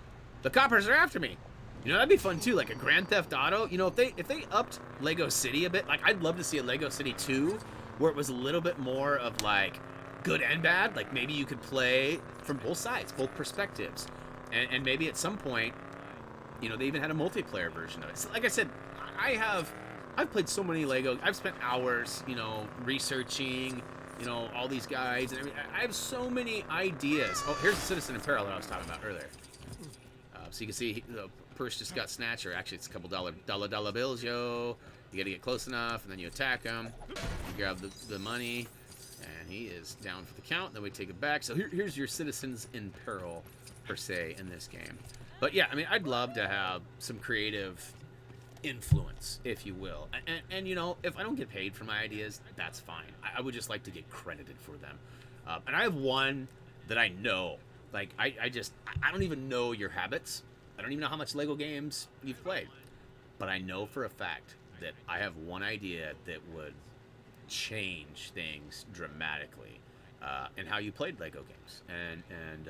the coppers are after me. You know, that'd be fun too, like a Grand Theft Auto. You know, if they upped Lego City a bit, like I'd love to see a Lego City 2 where it was a little bit more of like good and bad. Like maybe you could play from both sides, both perspectives. And maybe at some point, you know, they even had a multiplayer version of it. So like I said, I've played so many Lego. I've spent hours, you know, researching, you know, all these guides and everything. I have so many ideas. Oh, here's the Citizen in Peril that I was talking about earlier. So you can see the purse just got snatched, or actually it's a couple dollar bills, yo. You got to get close enough, and then you attack him. You grab the money, and he is down for the count. Then we take it back. So here's your Citizens in Peril, per se, in this game. But yeah, I mean, I'd love to have some creative influence, if you will. And you know, if I don't get paid for my ideas, that's fine. I would just like to get credited for them. And I have one that I know. Like, I don't even know your habits. I don't even know how much Lego games you've played. But I know for a fact that I have one idea that would change things dramatically in how you played Lego games. And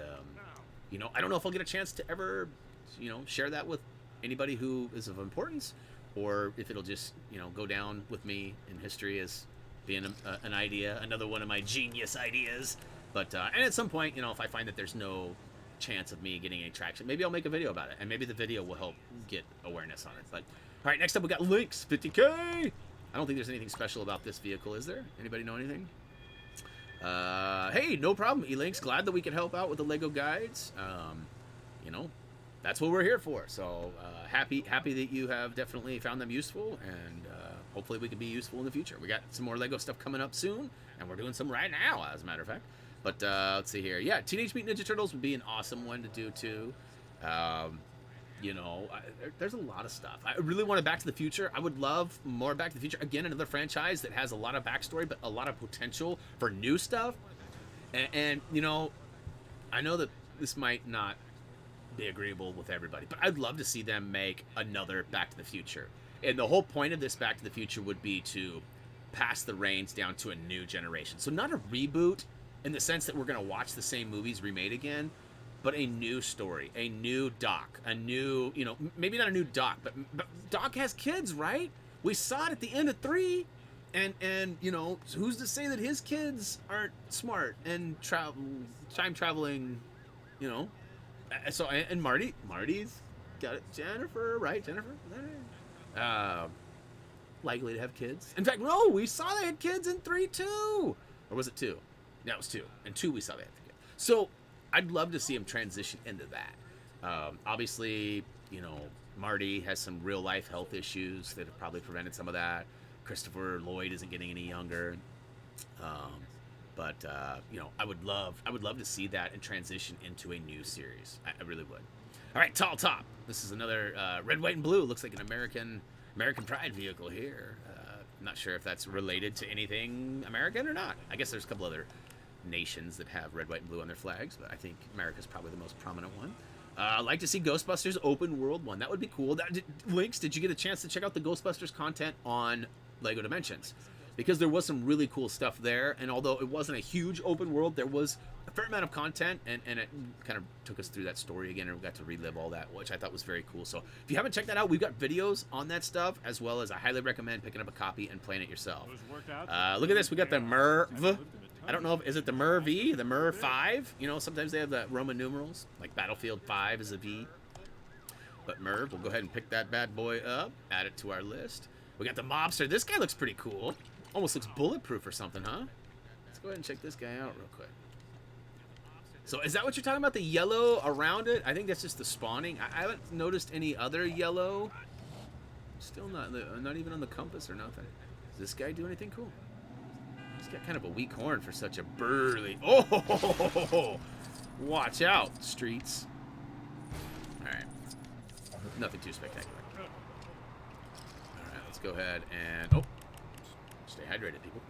you know, I don't know if I'll get a chance to ever, you know, share that with anybody who is of importance, or if it'll just, you know, go down with me in history as being an idea, another one of my genius ideas. But and at some point, you know, if I find that there's no chance of me getting any traction, maybe I'll make a video about it, and maybe the video will help get awareness on it. But all right, next up we got Lynx 50K. I don't think there's anything special about this vehicle, is there? Anybody know anything? Hey, no problem, E-Links. Glad that we could help out with the Lego guides. You know, that's what we're here for. So happy that you have definitely found them useful, and hopefully we can be useful in the future. We got some more Lego stuff coming up soon, and we're doing some right now, as a matter of fact. But let's see here. Yeah, Teenage Mutant Ninja Turtles would be an awesome one to do too. You know, there's a lot of stuff. I really want a Back to the Future. I would love more Back to the Future. Again, another franchise that has a lot of backstory, but a lot of potential for new stuff. And you know, I know that this might not be agreeable with everybody, but I'd love to see them make another Back to the Future. And the whole point of this Back to the Future would be to pass the reins down to a new generation. So not a reboot in the sense that we're going to watch the same movies remade again, but a new story, a new Doc, a new, you know, maybe not a new Doc, but Doc has kids, right? We saw it at the end of 3, and you know, who's to say that his kids aren't smart and time traveling, you know? So, and Marty's got it. Jennifer, right? Jennifer? Likely to have kids. In fact, no, we saw they had kids in 3 too. Or was it 2? No, it was 2. In 2, we saw they had kids. So, I'd love to see him transition into that. Obviously, you know, Marty has some real life health issues that have probably prevented some of that. Christopher Lloyd isn't getting any younger. But you know, I would love to see that and transition into a new series. I really would. All right, Tall Top. This is another red, white, and blue. Looks like an American Pride vehicle here. Not sure if that's related to anything American or not. I guess there's a couple other nations that have red, white, and blue on their flags, but I think America's probably the most prominent one. I'd like to see Ghostbusters open world one. That would be cool. Lynx, did you get a chance to check out the Ghostbusters content on LEGO Dimensions? Because there was some really cool stuff there, and although it wasn't a huge open world, there was a fair amount of content, and it kind of took us through that story again, and we got to relive all that, which I thought was very cool. So if you haven't checked that out, we've got videos on that stuff, as well as I highly recommend picking up a copy and playing it yourself. Look at this. We got the Merv. I don't know if, is it the Mer V, the Mer 5? You know, sometimes they have the Roman numerals, like Battlefield 5 is a V. But Merv, we'll go ahead and pick that bad boy up, add it to our list. We got the Mobster. This guy looks pretty cool. Almost looks bulletproof or something, huh? Let's go ahead and check this guy out real quick. So is that what you're talking about, the yellow around it? I think that's just the spawning. I haven't noticed any other yellow. Still not even on the compass or nothing. Does this guy do anything cool? He's got kind of a weak horn for such a burly... Oh! Watch out, streets. Alright. Nothing too spectacular. Alright, let's go ahead and... Oh! Stay hydrated, people.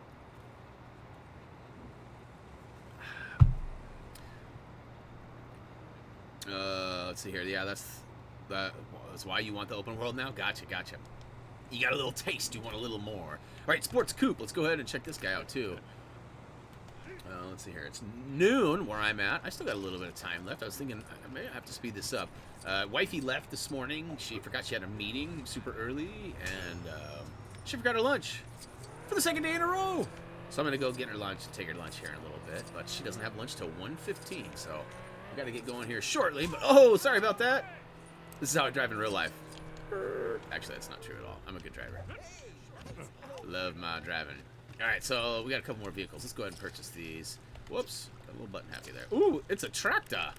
Let's see here. Yeah, that's why you want the open world now? Gotcha. You got a little taste. You want a little more. All right, Sports Coupe. Let's go ahead and check this guy out, too. Let's see here. It's noon where I'm at. I still got a little bit of time left. I was thinking I may have to speed this up. Wifey left this morning. She forgot she had a meeting super early, and she forgot her lunch for the 2nd day in a row. So I'm going to go get her lunch and take her lunch here in a little bit. But she doesn't have lunch till 1:15, so we got to get going here shortly. But oh, sorry about that. This is how I drive in real life. Actually, that's not true at all. I'm a good driver. Love my driving. All right, so we got a couple more vehicles. Let's go ahead and purchase these. Whoops, got a little button happy there. Ooh, it's a tractor.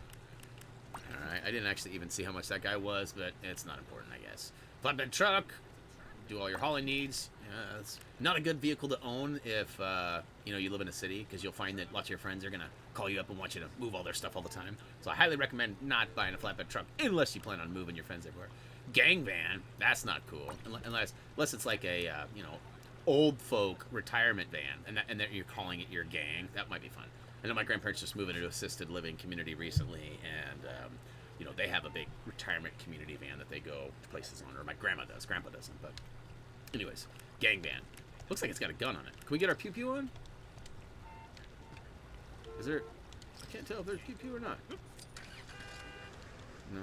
All right, I didn't actually even see how much that guy was, but it's not important, I guess. Flatbed truck. do all your hauling needs. It's not a good vehicle to own if you know, you live in a city, because you'll find that lots of your friends are gonna call you up and want you to move all their stuff all the time. So I highly recommend not buying a flatbed truck unless you plan on moving your friends everywhere. Gang van, that's not cool unless it's like a you know, old folk retirement van, and that you're calling it your gang. That might be fun. I know my grandparents just moved into an assisted living community recently, and you know, they have a big retirement community van that they go places on, or my grandma does. Grandpa doesn't, but anyways, gang van. Looks like it's got a gun on it. Can we get our pew pew on? Is there? I can't tell if there's pew pew or not. No.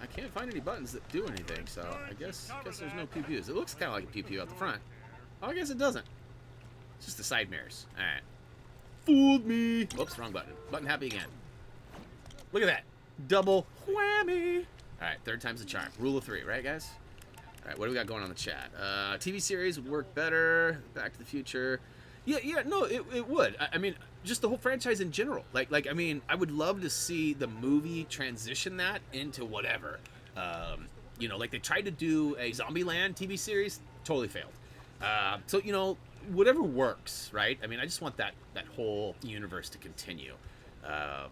I can't find any buttons that do anything, so I guess there's no pew pews. It looks kind of like a pew pew out the front. Oh, I guess it doesn't. It's just the side mirrors. All right. Fooled me. Whoops, wrong button. Button happy again. Look at that. Double whammy. All right, third time's the charm. Rule of 3, right, guys? All right, what do we got going on the chat? TV series would work better. Back to the Future. Yeah, no, it would. I mean, just the whole franchise in general. Like, I mean, I would love to see the movie transition that into whatever. You know, like they tried to do a Zombieland TV series, totally failed. So, you know, whatever works, right? I mean, I just want that whole universe to continue. I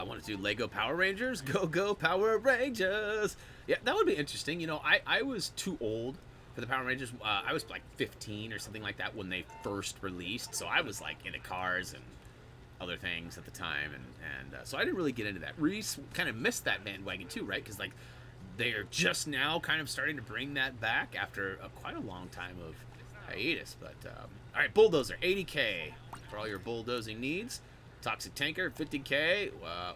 want to do Lego Power Rangers. Go Power Rangers. Yeah, that would be interesting. You know, I was too old for the Power Rangers. I was like 15 or something like that when they first released, so I was like into cars and other things at the time, and so I didn't really get into that. Reese kind of missed that bandwagon too, right? Because like they're just now kind of starting to bring that back after quite a long time of hiatus. But all right, Bulldozer, 80K for all your bulldozing needs. Toxic Tanker, 50K.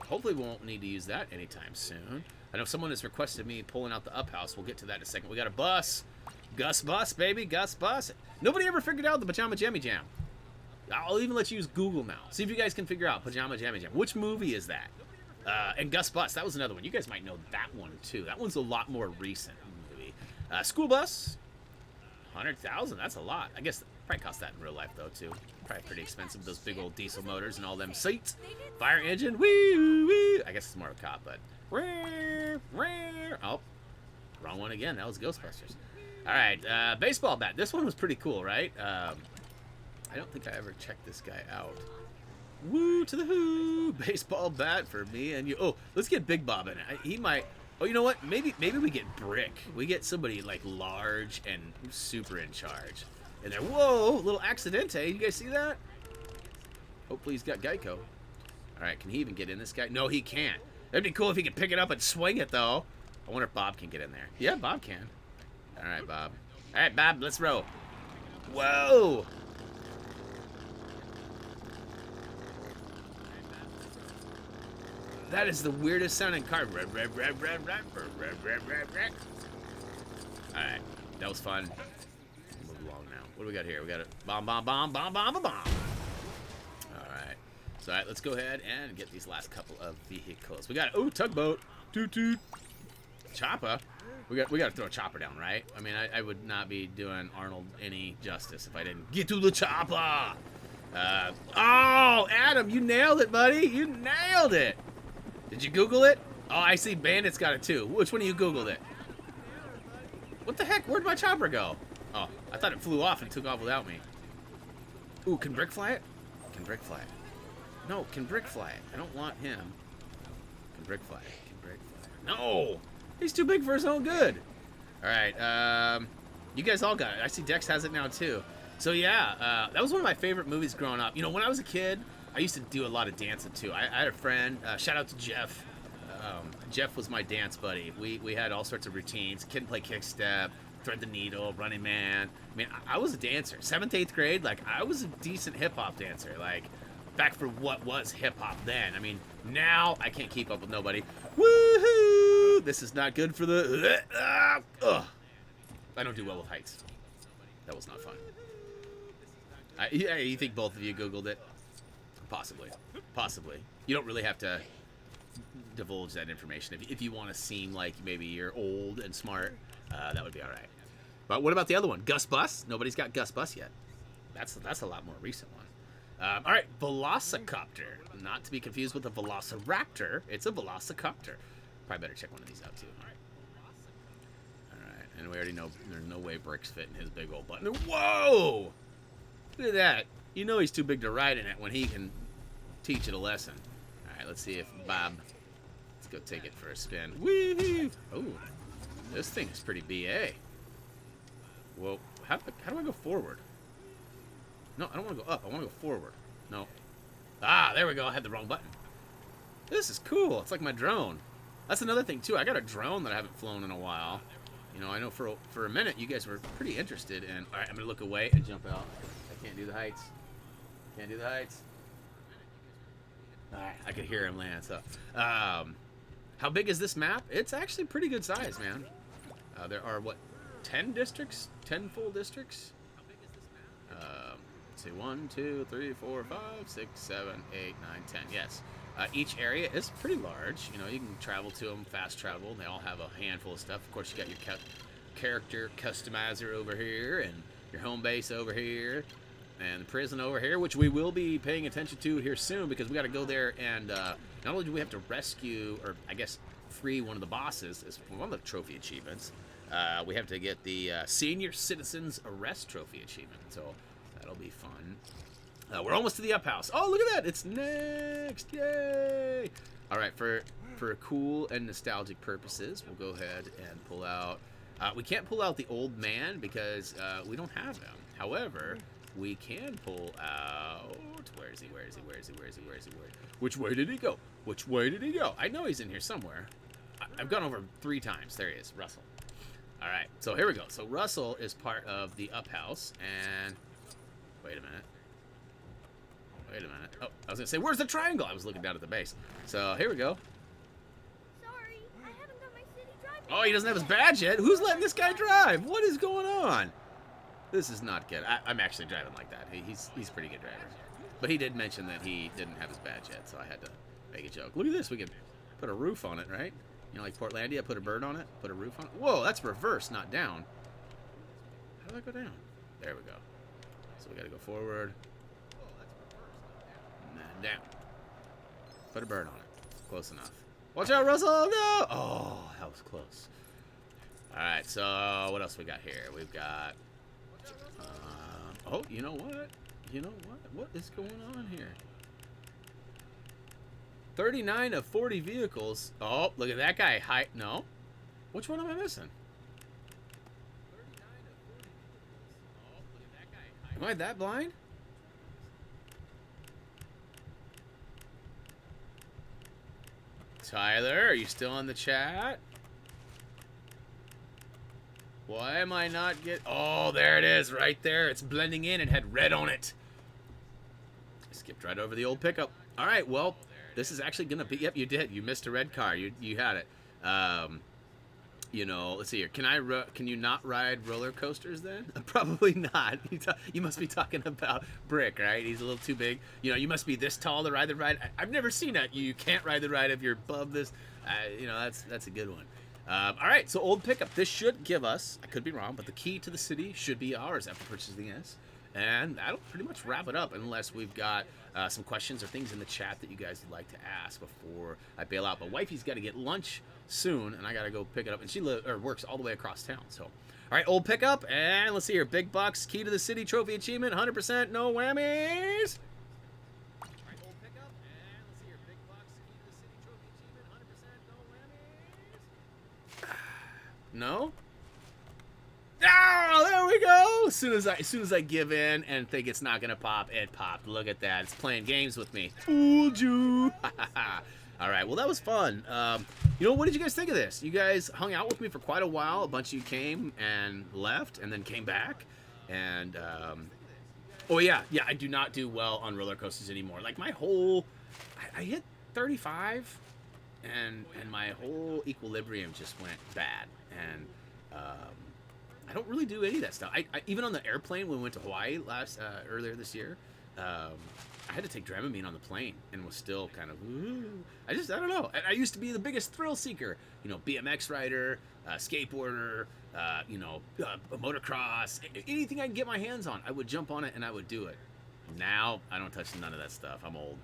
Hopefully we won't need to use that anytime soon. I know someone has requested me pulling out the up house. We'll get to that in a second. We got a bus. Gus Bus, baby. Gus Bus. Nobody ever figured out the Pajama Jammy Jam. I'll even let you use Google now. See if you guys can figure out Pajama Jammy Jam. Which movie is that? And Gus Bus, that was another one. You guys might know that one, too. That one's a lot more recent movie. School Bus, 100,000. That's a lot. I guess probably cost that in real life, though, too. Probably pretty expensive, those big old diesel motors and all them seats. Fire engine, wee. I guess it's more of a cop, but... Oh, wrong one again. That was Ghostbusters. All right, baseball bat. This one was pretty cool, right? I don't think I ever checked this guy out. Woo to the who! Baseball bat for me and you. Oh, let's get Big Bob in it. He might. Oh, you know what? Maybe we get Brick. We get somebody like large and super in charge. And there. Whoa, little accidente. You guys see that? Hopefully he's got Geico. All right, can he even get in this guy? No, he can't. That'd be cool if he could pick it up and swing it, though. I wonder if Bob can get in there. Yeah, Bob can. All right, Bob. All right, Bob, let's roll. Whoa! That is the weirdest sounding car. All right, that was fun. Move along now. What do we got here? We got a bomb. All right. So, all right, let's go ahead and get these last couple of vehicles. We got, tugboat. Toot. Chopper. We got to throw a chopper down, right? I mean, I would not be doing Arnold any justice if I didn't get to the chopper. Oh, Adam, you nailed it, buddy. You nailed it. Did you Google it? Oh, I see Bandit's got it too. Which one of you Googled it? What the heck? Where'd my chopper go? Oh, I thought it flew off and took off without me. Ooh, can Brick fly it? Can Brick fly it? No, can Brick fly it? I don't want him. Can Brick fly it? Can Brick fly it? No! He's too big for his own good. All right, you guys all got it. I see Dex has it now too. So yeah, that was one of my favorite movies growing up. You know, when I was a kid, I used to do a lot of dancing too. I had a friend, shout out to Jeff. Jeff was my dance buddy. We had all sorts of routines. Kid and play kick step, thread the needle, running man. I mean, I was a dancer. 7th, 8th grade, like I was a decent hip hop dancer. Like back for what was hip hop then. I mean, now I can't keep up with nobody. Woohoo! This is not good for the. I don't do well with heights. That was not fun. Yeah, you think both of you Googled it? Possibly. You don't really have to divulge that information. If you want to seem like maybe you're old and smart, that would be all right. But what about the other one? Gus Bus? Nobody's got Gus Bus yet. That's a lot more recent one. All right, Velocicopter. Not to be confused with a Velociraptor. It's a Velocicopter. Probably better check one of these out too. And we already know there's no way Brick's fitting his big old button. Whoa! Look at that. You know he's too big to ride in it when he can teach it a lesson. Alright, let's see if Bob... Let's go take it for a spin. Woo-hoo! Oh, this thing is pretty BA. Well, how do I go forward? No, I don't want to go up. I want to go forward. No. Ah, there we go. I had the wrong button. This is cool. It's like my drone. That's another thing, too. I got a drone that I haven't flown in a while. You know, I know for a minute you guys were pretty interested in... All right, I'm going to look away and jump out. I can't do the heights. Can't do the heights. All right, I could hear him land. So, how big is this map? It's actually pretty good size, man. There are, what, 10 districts? 10 full districts? Let's see, 1, 2, 3, 4, 5, 6, 7, 8, 9, 10. Yes. Each area is pretty large. You know, you can travel to them, fast travel. They all have a handful of stuff. Of course, you got your character customizer over here, and your home base over here, and the prison over here, which we will be paying attention to here soon because we got to go there and not only do we have to rescue, or I guess free one of the bosses, is one of the trophy achievements. We have to get the Senior Citizens Arrest Trophy achievement, so that'll be fun. We're almost to the up house. Oh, look at that! It's next! Yay! All right, for cool and nostalgic purposes, we'll go ahead and pull out... we can't pull out the old man because we don't have him. However, we can pull out... Where is he? Where is he? Where is he? Where is he? Where is he? Which way did he go? Which way did he go? I know he's in here somewhere. I've gone over 3 times. There he is, Russell. All right, so here we go. So Russell is part of the up house, and... Wait a minute. Wait a minute. Oh, I was gonna say, where's the triangle? I was looking down at the base. So here we go. Sorry, I haven't got my city driving. Oh, he doesn't have his badge yet. Who's letting this guy drive? What is going on? This is not good. I'm actually driving like that. He's a pretty good driver. But he did mention that he didn't have his badge yet, so I had to make a joke. Look at this. We could put a roof on it, right? You know, like Portlandia, put a bird on it, put a roof on it. Whoa, that's reverse, not down. How do I go down? There we go. So we got to go forward. And then down. Put a bird on it. Close enough. Watch out, Russell! No! Oh, that was close. Alright, so what else we got here? We've got... oh, you know what? You know what? What is going on here? 39 of 40 vehicles. Oh, look at that guy. No. Which one am I missing? Am I that blind? Tyler, are you still in the chat? Why am I not getting... Oh, there it is, right there. It's blending in and had red on it. I skipped right over the old pickup. All right, well, this is actually going to be... Yep, you did. You missed a red car. You had it. You know, let's see here. Can you not ride roller coasters then? Probably not. You must be talking about Brick, right? He's a little too big. You know, you must be this tall to ride the ride. I've never seen that. You can't ride the ride if you're above this. You know, that's a good one. All right, so old pickup. This should give us, I could be wrong, but the key to the city should be ours after purchasing this. And that'll pretty much wrap it up unless we've got some questions or things in the chat that you guys would like to ask before I bail out. But wifey's got to get lunch soon, and I got to go pick it up. And she works all the way across town. So, all right, old pickup. And let's see here. Big bucks, key to the city, trophy achievement, 100%, no whammies. No? Oh, there we go. As soon as I give in and think it's not gonna pop, it popped. Look at that. It's playing games with me. Fooled you. All right. Well, that was fun. You know, what did you guys think of this? You guys hung out with me for quite a while. A bunch of you came and left, and then came back. And oh yeah, I do not do well on roller coasters anymore. Like my whole, I hit 35, and my whole equilibrium just went bad. And I don't really do any of that stuff. I even on the airplane when we went to Hawaii earlier this year, I had to take Dramamine on the plane and was still kind of, I don't know. I used to be the biggest thrill seeker, you know, BMX rider, skateboarder, you know, motocross, anything I can get my hands on, I would jump on it and I would do it. Now I don't touch none of that stuff. I'm old.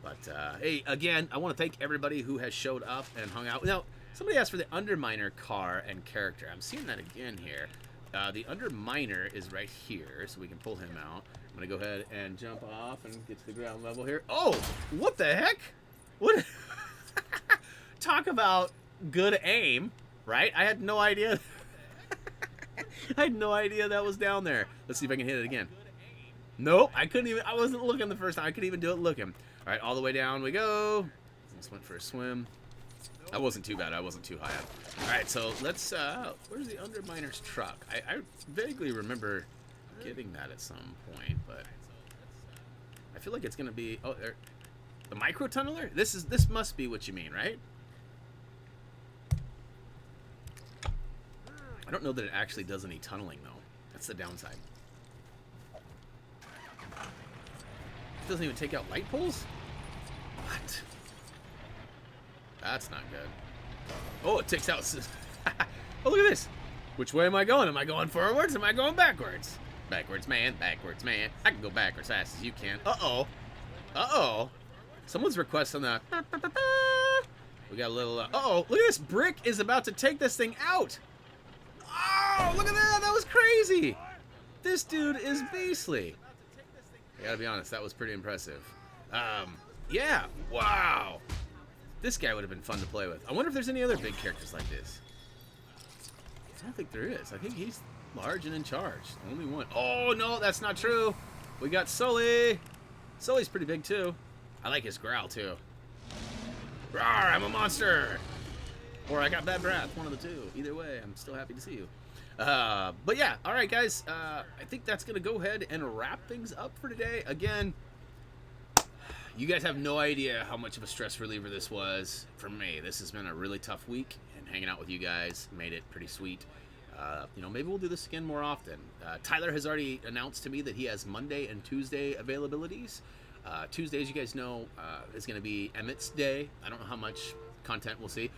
But hey, again, I want to thank everybody who has showed up and hung out. Now, Somebody asked for the Underminer car and character. I'm seeing that again here. The Underminer is right here, so we can pull him out. I'm going to go ahead and jump off and get to the ground level here. Oh, what the heck? What? Talk about good aim, right? I had no idea. I had no idea that was down there. Let's see if I can hit it again. Nope, I couldn't even. I wasn't looking the first time. I couldn't even do it looking. All right, all the way down we go. Just went for a swim. That wasn't too bad. I wasn't too high up. All right, so let's. Where's the Underminer's truck? I vaguely remember getting that at some point, but I feel like it's gonna be. Oh, there. The micro tunneler. This must be what you mean, right? I don't know that it actually does any tunneling, though. That's the downside. It doesn't even take out light poles? What? That's not good. Oh, it takes out... Oh, look at this. Which way am I going? Am I going forwards? Am I going backwards? Backwards, man. Backwards, man. I can go backwards fast as you can. Uh-oh. Uh-oh. Someone's requesting that. We got a little... Uh-oh. Look at this. Brick is about to take this thing out. Oh, look at that! That was crazy! This dude is beastly. I gotta be honest, that was pretty impressive. Yeah, wow! This guy would have been fun to play with. I wonder if there's any other big characters like this. I don't think there is. I think he's large and in charge. Only one. Oh, no, that's not true. We got Sully. Sully's pretty big, too. I like his growl, too. Rawr, I'm a monster! Or I got bad breath, one of the two. Either way, I'm still happy to see you. But yeah, all right, guys. I think that's going to go ahead and wrap things up for today. Again, you guys have no idea how much of a stress reliever this was for me. This has been a really tough week, and hanging out with you guys made it pretty sweet. You know, maybe we'll do this again more often. Tyler has already announced to me that he has Monday and Tuesday availabilities. Tuesday, as you guys know, is going to be Emmett's Day. I don't know how much content we'll see.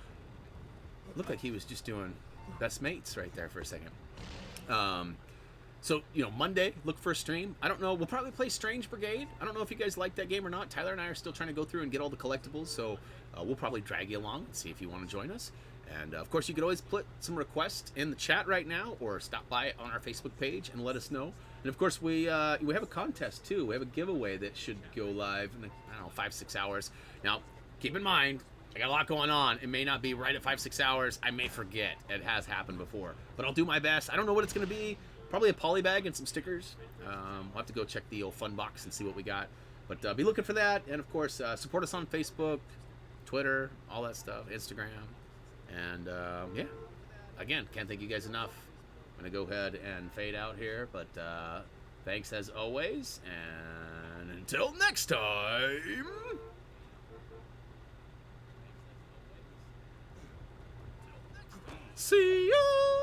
Looked like he was just doing best mates right there for a second. So, you know, Monday, look for a stream. I don't know. We'll probably play Strange Brigade. I don't know if you guys like that game or not. Tyler and I are still trying to go through and get all the collectibles, so we'll probably drag you along and see if you want to join us. And, of course, you could always put some requests in the chat right now or stop by on our Facebook page and let us know. And, of course, we have a contest, too. We have a giveaway that should go live in, I don't know, 5-6 hours. Now, keep in mind, I got a lot going on. It may not be right at 5-6 hours. I may forget. It has happened before. But I'll do my best. I don't know what it's going to be. Probably a poly bag and some stickers. We'll have to go check the old fun box and see what we got. But be looking for that. And, of course, support us on Facebook, Twitter, all that stuff, Instagram. And, yeah. Again, can't thank you guys enough. I'm going to go ahead and fade out here. But thanks as always. And until next time... See ya!